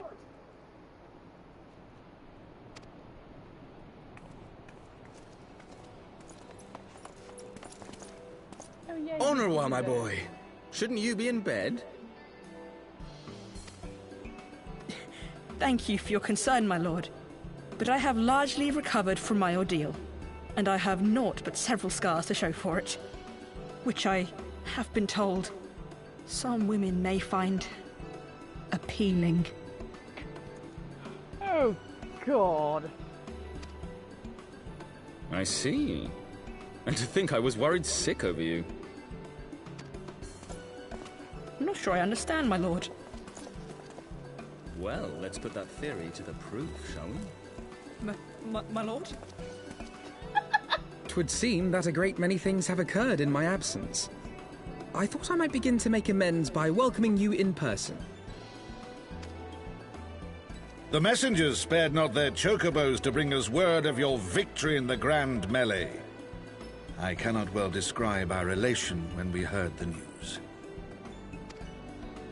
Oh, yeah, Au revoir, my boy. Shouldn't you be in bed? Thank you for your concern, my lord. But I have largely recovered from my ordeal, and I have naught but several scars to show for it, which I have been told some women may find appealing. Oh, God. I see. And to think I was worried sick over you. I'm not sure I understand, my lord. Well, let's put that theory to the proof, shall we? My lord? 'Twould seem that a great many things have occurred in my absence. I thought I might begin to make amends by welcoming you in person. The messengers spared not their chocobos to bring us word of your victory in the grand melee. I cannot well describe our elation when we heard the news.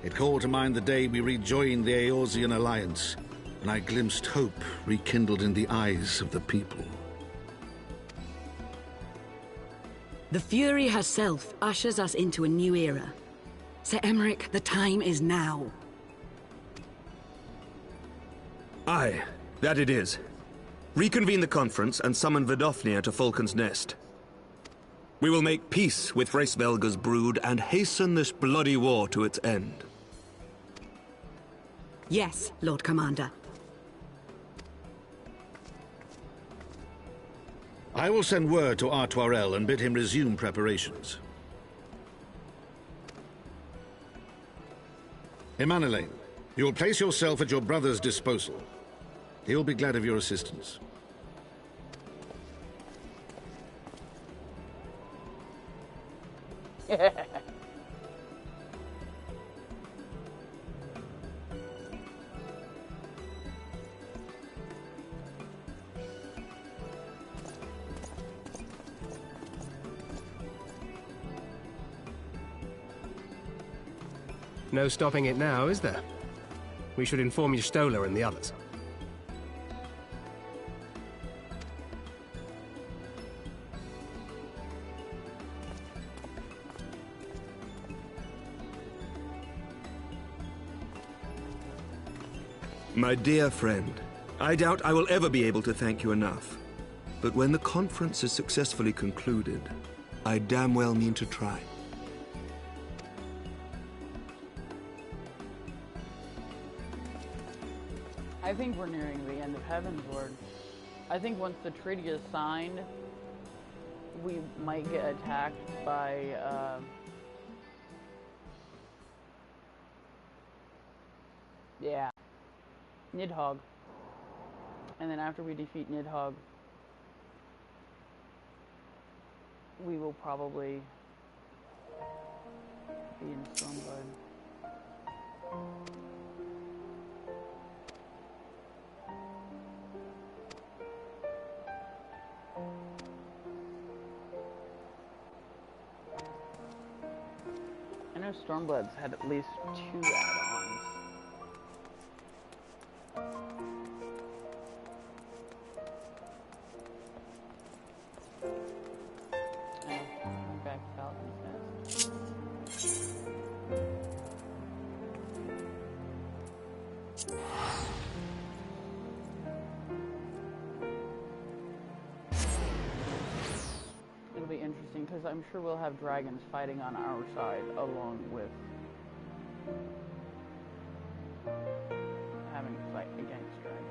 It called to mind the day we rejoined the Eorzean alliance, and I glimpsed hope rekindled in the eyes of the people. The Fury herself ushers us into a new era. Sir Emmerich, the time is now. Aye, that it is. Reconvene the conference and summon Vidofnir to Falcon's Nest. We will make peace with Hraesvelga's brood and hasten this bloody war to its end. Yes, Lord Commander. I will send word to Artoirel and bid him resume preparations. Emmanuel, you will place yourself at your brother's disposal. He will be glad of your assistance. No stopping it now, is there? We should inform Y'shtola and the others. My dear friend, I doubt I will ever be able to thank you enough. But when the conference is successfully concluded, I damn well mean to try. I think we're nearing the end of Heaven's Word. I think once the treaty is signed, we might get attacked by, yeah, Nidhogg. And then after we defeat Nidhogg, we will probably be in Stormblood. know Stormbloods had at least 2 add-ons. Back to Paladin's Nest. It'll be interesting because I'm sure we'll have dragons fighting on our side along with having to fight against dragons.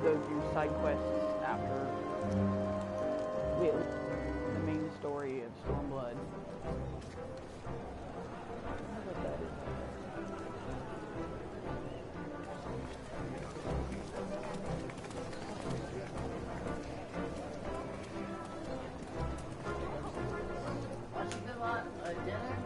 Go do side quests after the main story of Stormblood. Watching them on dinner?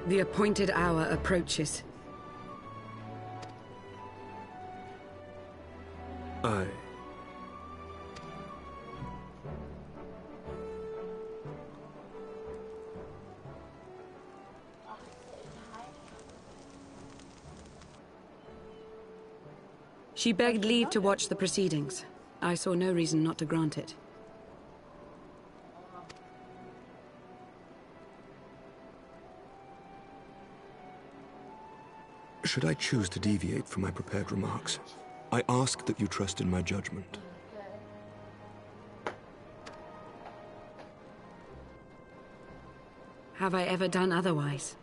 The appointed hour approaches. Aye. She begged leave to watch the proceedings. I saw no reason not to grant it. Should I choose to deviate from my prepared remarks, I ask that you trust in my judgment. Have I ever done otherwise?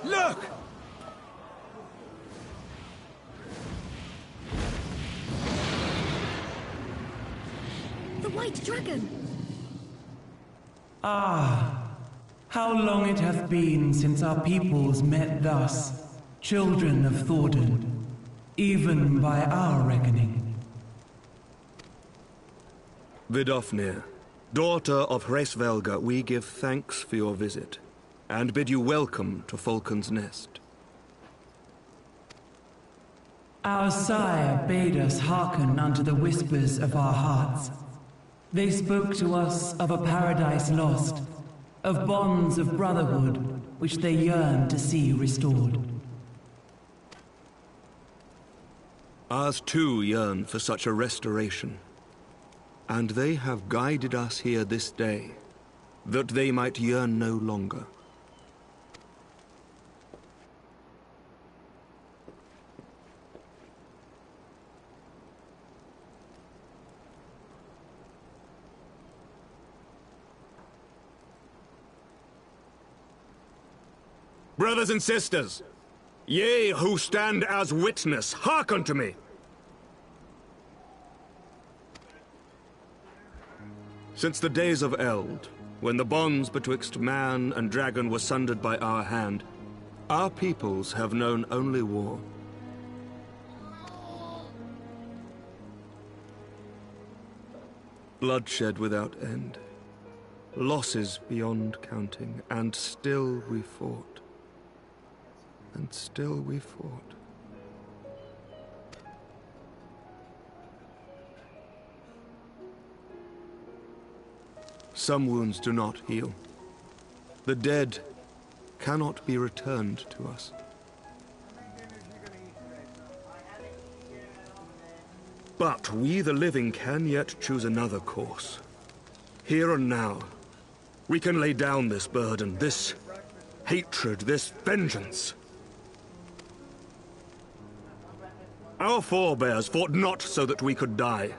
Look! The White Dragon! Ah, how long it hath been since our peoples met thus, children of Thordan, even by our reckoning. Vidofnir, daughter of Hraesvelga, we give thanks for your visit, and bid you welcome to Falcon's Nest. Our sire bade us hearken unto the whispers of our hearts. They spoke to us of a paradise lost, of bonds of brotherhood which they yearned to see restored. Ours too yearn for such a restoration, and they have guided us here this day, that they might yearn no longer. Brothers and sisters, ye who stand as witness, hearken to me. Since the days of Eld, when the bonds betwixt man and dragon were sundered by our hand, our peoples have known only war. Bloodshed without end, losses beyond counting, and still we fought. And still we fought. Some wounds do not heal. The dead cannot be returned to us. But we, the living, can yet choose another course. Here and now, we can lay down this burden, this hatred, this vengeance. Our forebears fought not so that we could die,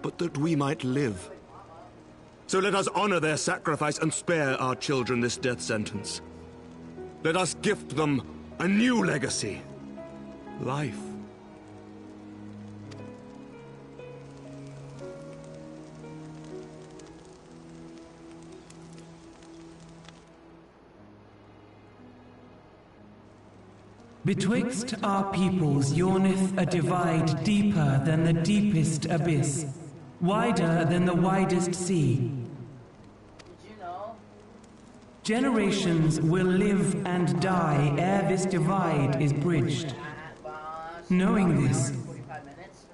but that we might live. So let us honor their sacrifice and spare our children this death sentence. Let us gift them a new legacy. Life. Betwixt our peoples yawneth a divide deeper than the deepest abyss, wider than the widest sea. Generations will live and die ere this divide is bridged. Knowing this,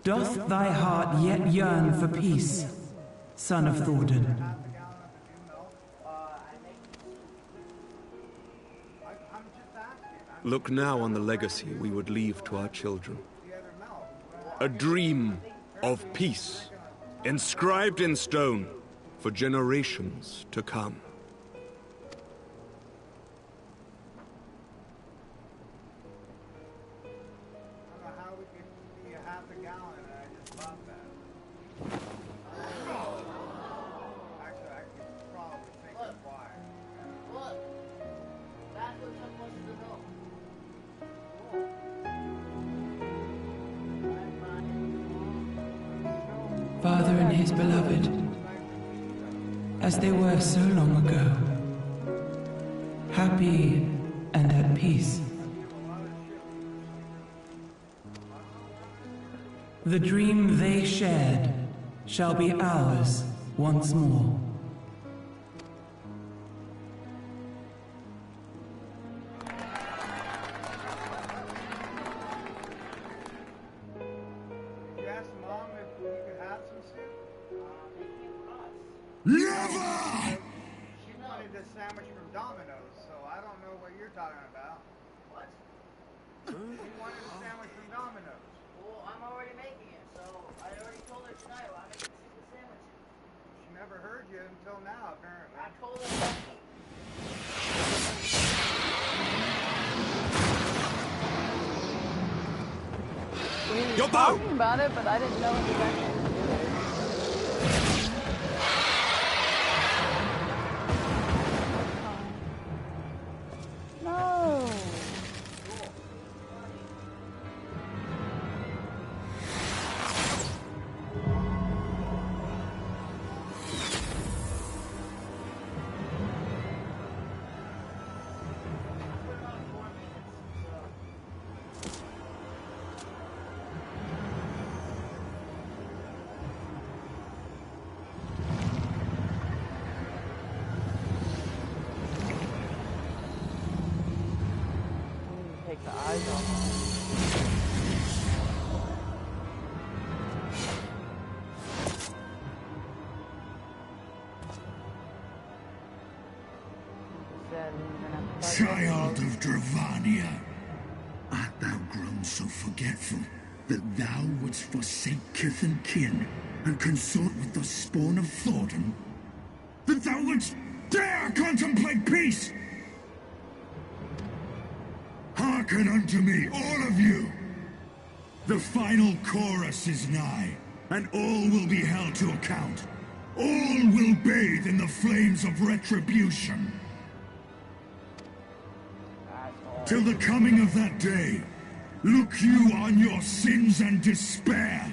doth thy heart yet yearn for peace, son of Thordan? Look now on the legacy we would leave to our children. A dream of peace, inscribed in stone for generations to come. Father and his beloved, as they were so long ago, happy and at peace. The dream they shared shall be ours once more. Never! She wanted a sandwich from Domino's, so I don't know what you're talking about. What? She wanted a sandwich from Domino's. Well, I'm already making it, so I already told her tonight I'm making the sandwich. She never heard you until now, apparently. I told her We were talking about it, but I didn't know it was actually No. Take the eyes off. Child of Dravania, art thou grown so forgetful that thou wouldst forsake kith and kin and consort with the spawn of Thordan? That thou wouldst dare contemplate peace? Hearken unto me, all of you! The final chorus is nigh, and all will be held to account. All will bathe in the flames of retribution. Till the coming of that day, look you on your sins and despair,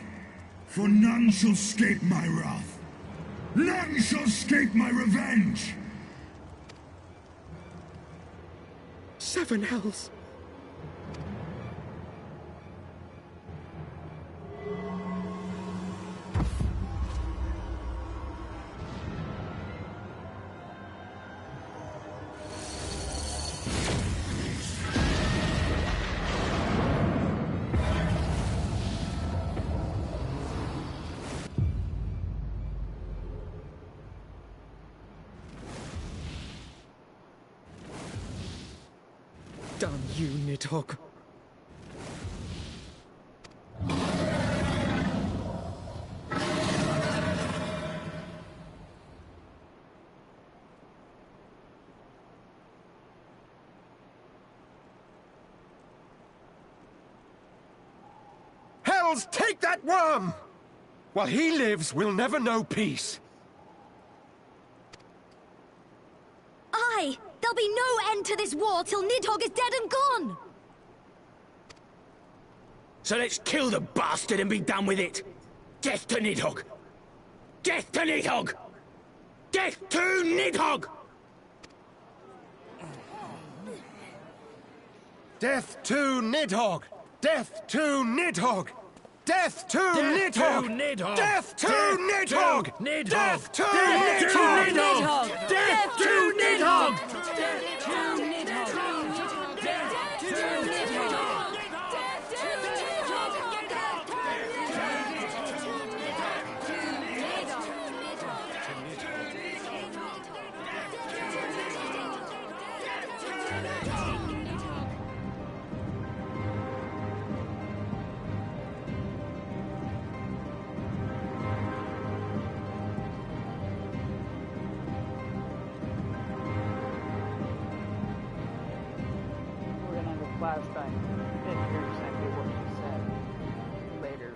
for none shall escape my wrath. None shall escape my revenge! 7 hells. Damn you, Nidhogg. Hells, take that worm! While he lives, we'll never know peace. Aye! There'll be no end to this war till Nidhogg is dead and gone! So let's kill the bastard and be done with it! Death to Nidhogg! Death to Nidhogg! Death to Nidhogg! Death to Nidhogg! Death to Nidhogg! Death to Nidhogg! Death to Nidhogg! Death to Nidhogg! Death to Nidhogg! Flashback and hear exactly what he said later.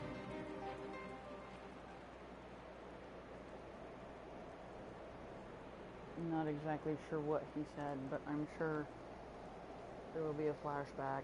I'm not exactly sure what he said, but I'm sure there will be a flashback.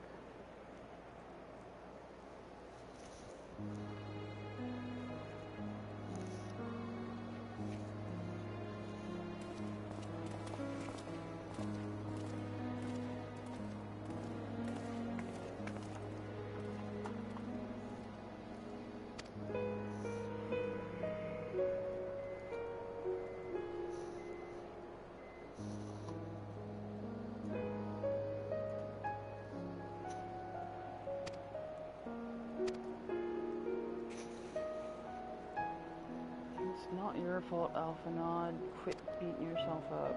It's not your fault, Alphanod. Quit beating yourself up.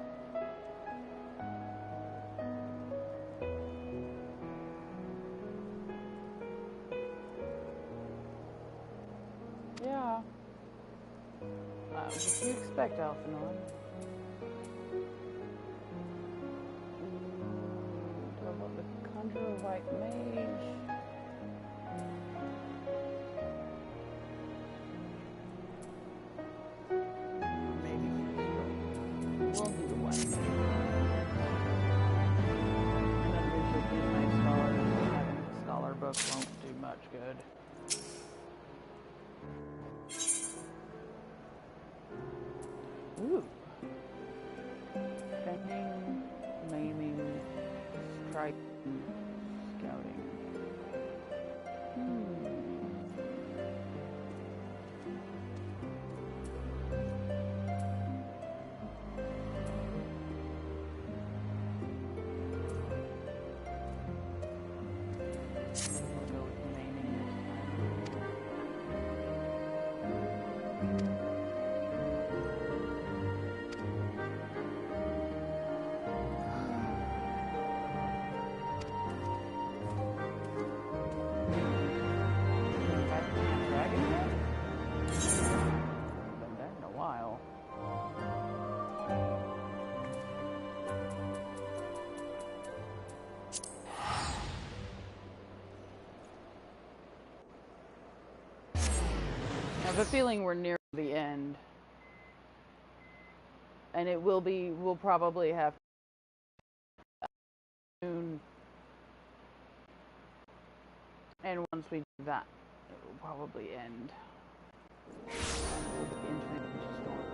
Yeah. What did you expect, Alphanod? Talk about the Conjurer White Mage. We'll do the one. And then we should be my scholar. Having a scholar book won't do much good. Ooh. Fending, maiming, striking, scouting. I have a feeling we're near the end. And it will be, we'll probably have soon. And once we do that, it will probably end. And we'll be entering the storm.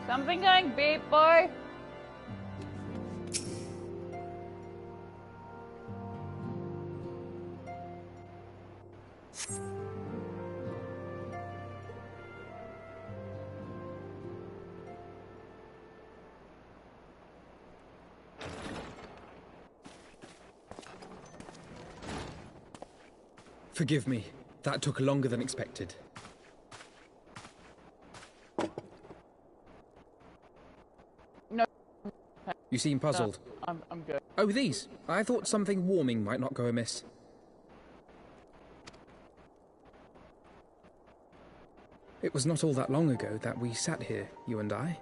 Something going beep, boy. Forgive me. That took longer than expected. No. You seem puzzled. No, I'm good. Oh, these. I thought something warming might not go amiss. It was not all that long ago that we sat here, you and I.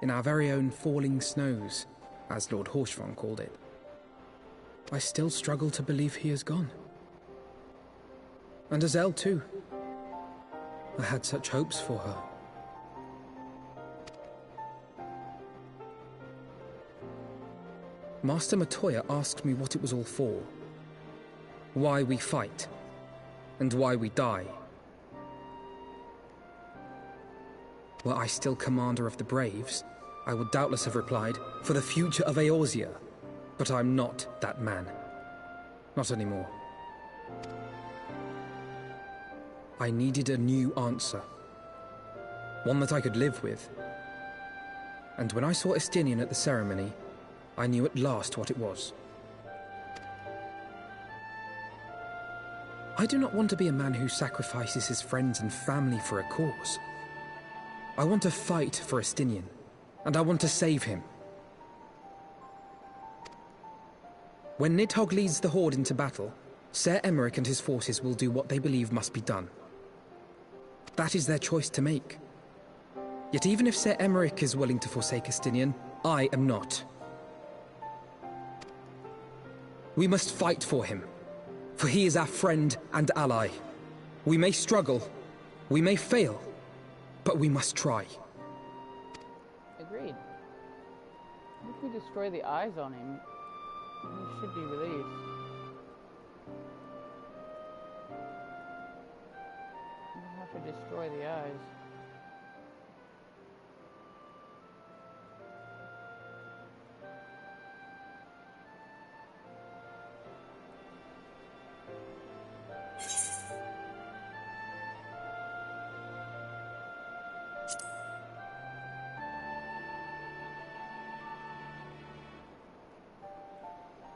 In our very own falling snows, as Lord Horshvon called it. I still struggle to believe he is gone. And Azelle too. I had such hopes for her. Master Matoya asked me what it was all for. Why we fight. And why we die. Were I still commander of the Braves, I would doubtless have replied, for the future of Eorzea. But I'm not that man. Not anymore. I needed a new answer. One that I could live with. And when I saw Estinian at the ceremony, I knew at last what it was. I do not want to be a man who sacrifices his friends and family for a cause. I want to fight for Estinian, and I want to save him. When Nidhogg leads the Horde into battle, Ser Emmerich and his forces will do what they believe must be done. That is their choice to make. Yet even if Ser Emmerich is willing to forsake Estinian, I am not. We must fight for him, for he is our friend and ally. We may struggle, we may fail, but we must try. Agreed. If we destroy the eyes on him, he should be released. We'll have to destroy the eyes.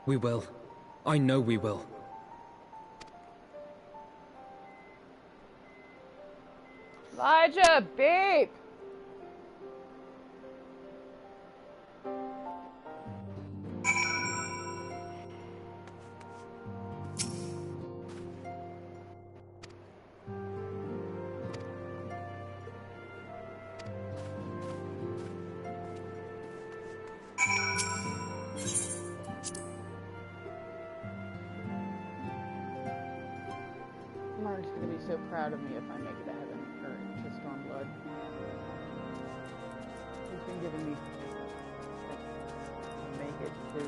We will. I know we will. Elijah, beep! Mark's gonna be so proud of me if I make it to heaven, or to Stormblood. He's been giving me make it to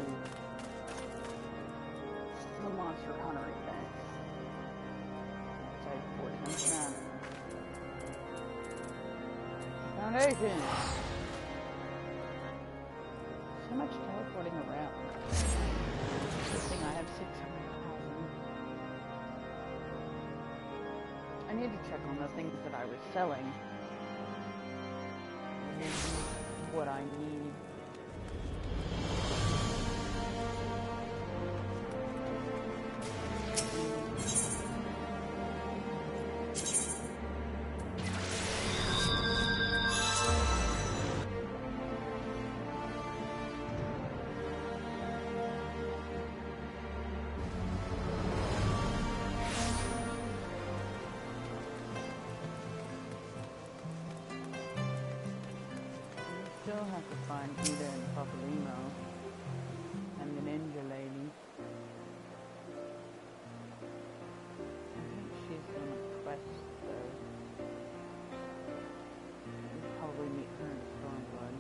the Monster Hunter event. Type 4 Foundation! So much teleporting around. Good thing I have 600,000. I need to check on the things that I was selling. What I need. Still have to find Ida and Papalymo and the ninja lady. I think she's on a quest though. We'll probably meet her in Stormblood.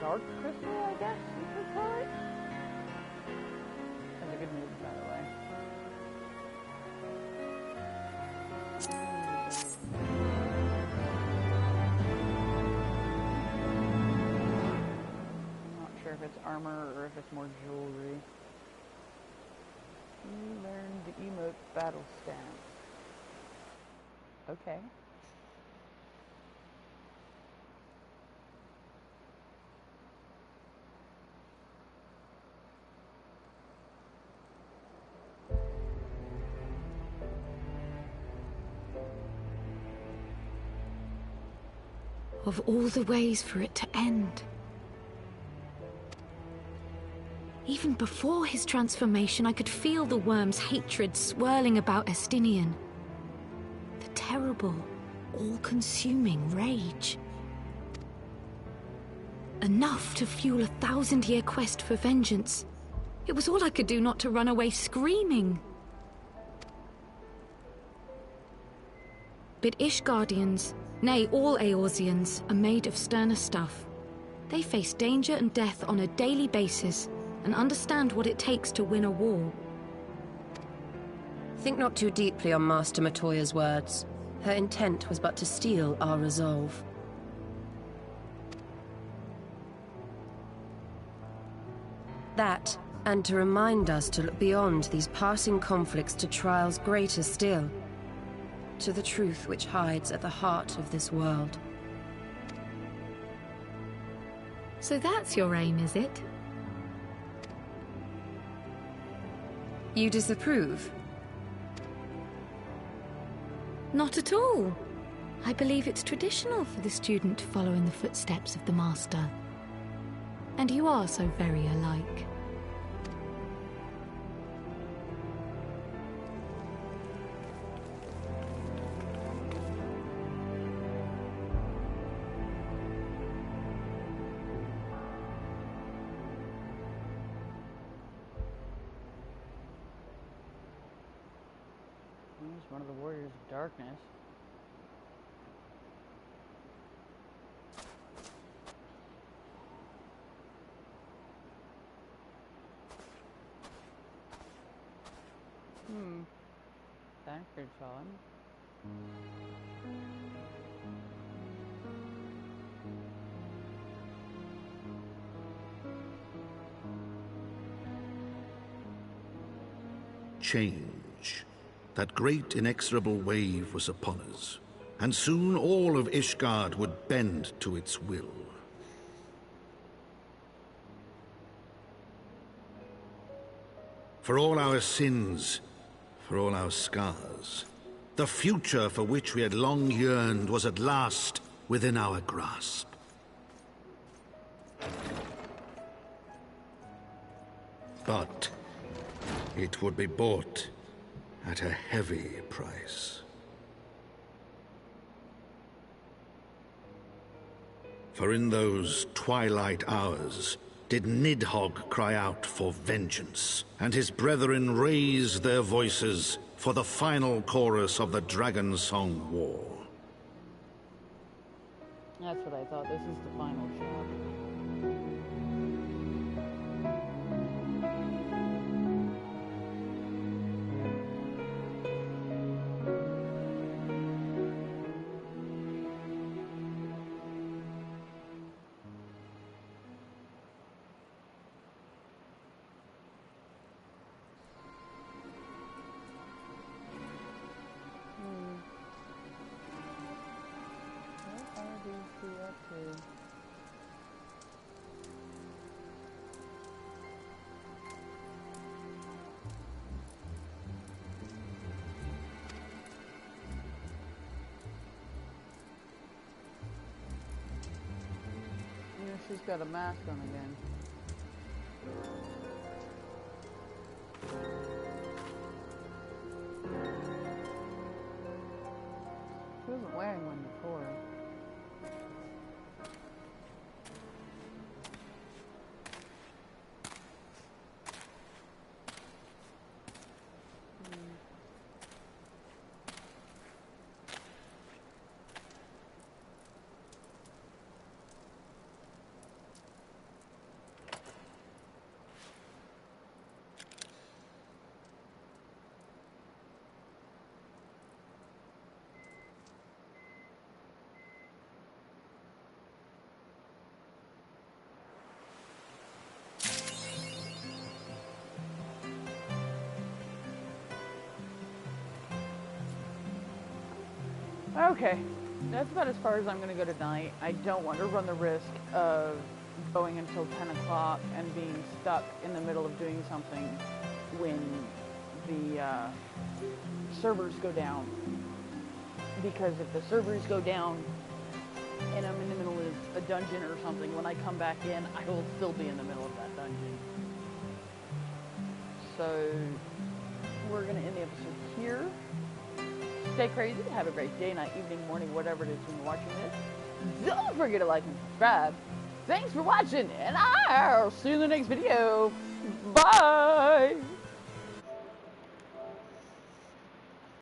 dark crystal, I guess you could call it. That's a good move, by the way. I'm not sure if it's armor or if it's more jewelry. You learned the emote battle stance. Okay. Of all the ways for it to end. Even before his transformation, I could feel the worm's hatred swirling about Estinian. The terrible, all-consuming rage. Enough to fuel a 1000-year quest for vengeance. It was all I could do not to run away screaming. But Ishgardians, nay, all Eorzeans, are made of sterner stuff. They face danger and death on a daily basis, and understand what it takes to win a war. Think not too deeply on Master Matoya's words. Her intent was but to steal our resolve. That, and to remind us to look beyond these passing conflicts to trials greater still. To the truth which hides at the heart of this world. So that's your aim, is it? You disapprove? Not at all. I believe it's traditional for the student to follow in the footsteps of the master. And you are so very alike. He's one of the warriors of darkness. Thanks for telling. Change. That great inexorable wave was upon us, and soon all of Ishgard would bend to its will. For all our sins, for all our scars, the future for which we had long yearned was at last within our grasp. But it would be bought at a heavy price. For in those twilight hours did Nidhogg cry out for vengeance, and his brethren raise their voices for the final chorus of the Dragon Song War. That's what I thought. This is the final job. She's got a mask on again. She wasn't wearing one before. Okay, that's about as far as I'm going to go tonight. I don't want to run the risk of going until 10 o'clock and being stuck in the middle of doing something when the servers go down. Because if the servers go down and I'm in the middle of a dungeon or something, when I come back in, I will still be in the middle of that dungeon. So, we're going to end the episode here. Stay crazy, have a great day, night, evening, morning, whatever it is when you're watching this. Don't forget to like and subscribe. Thanks for watching, and I'll see you in the next video. Bye!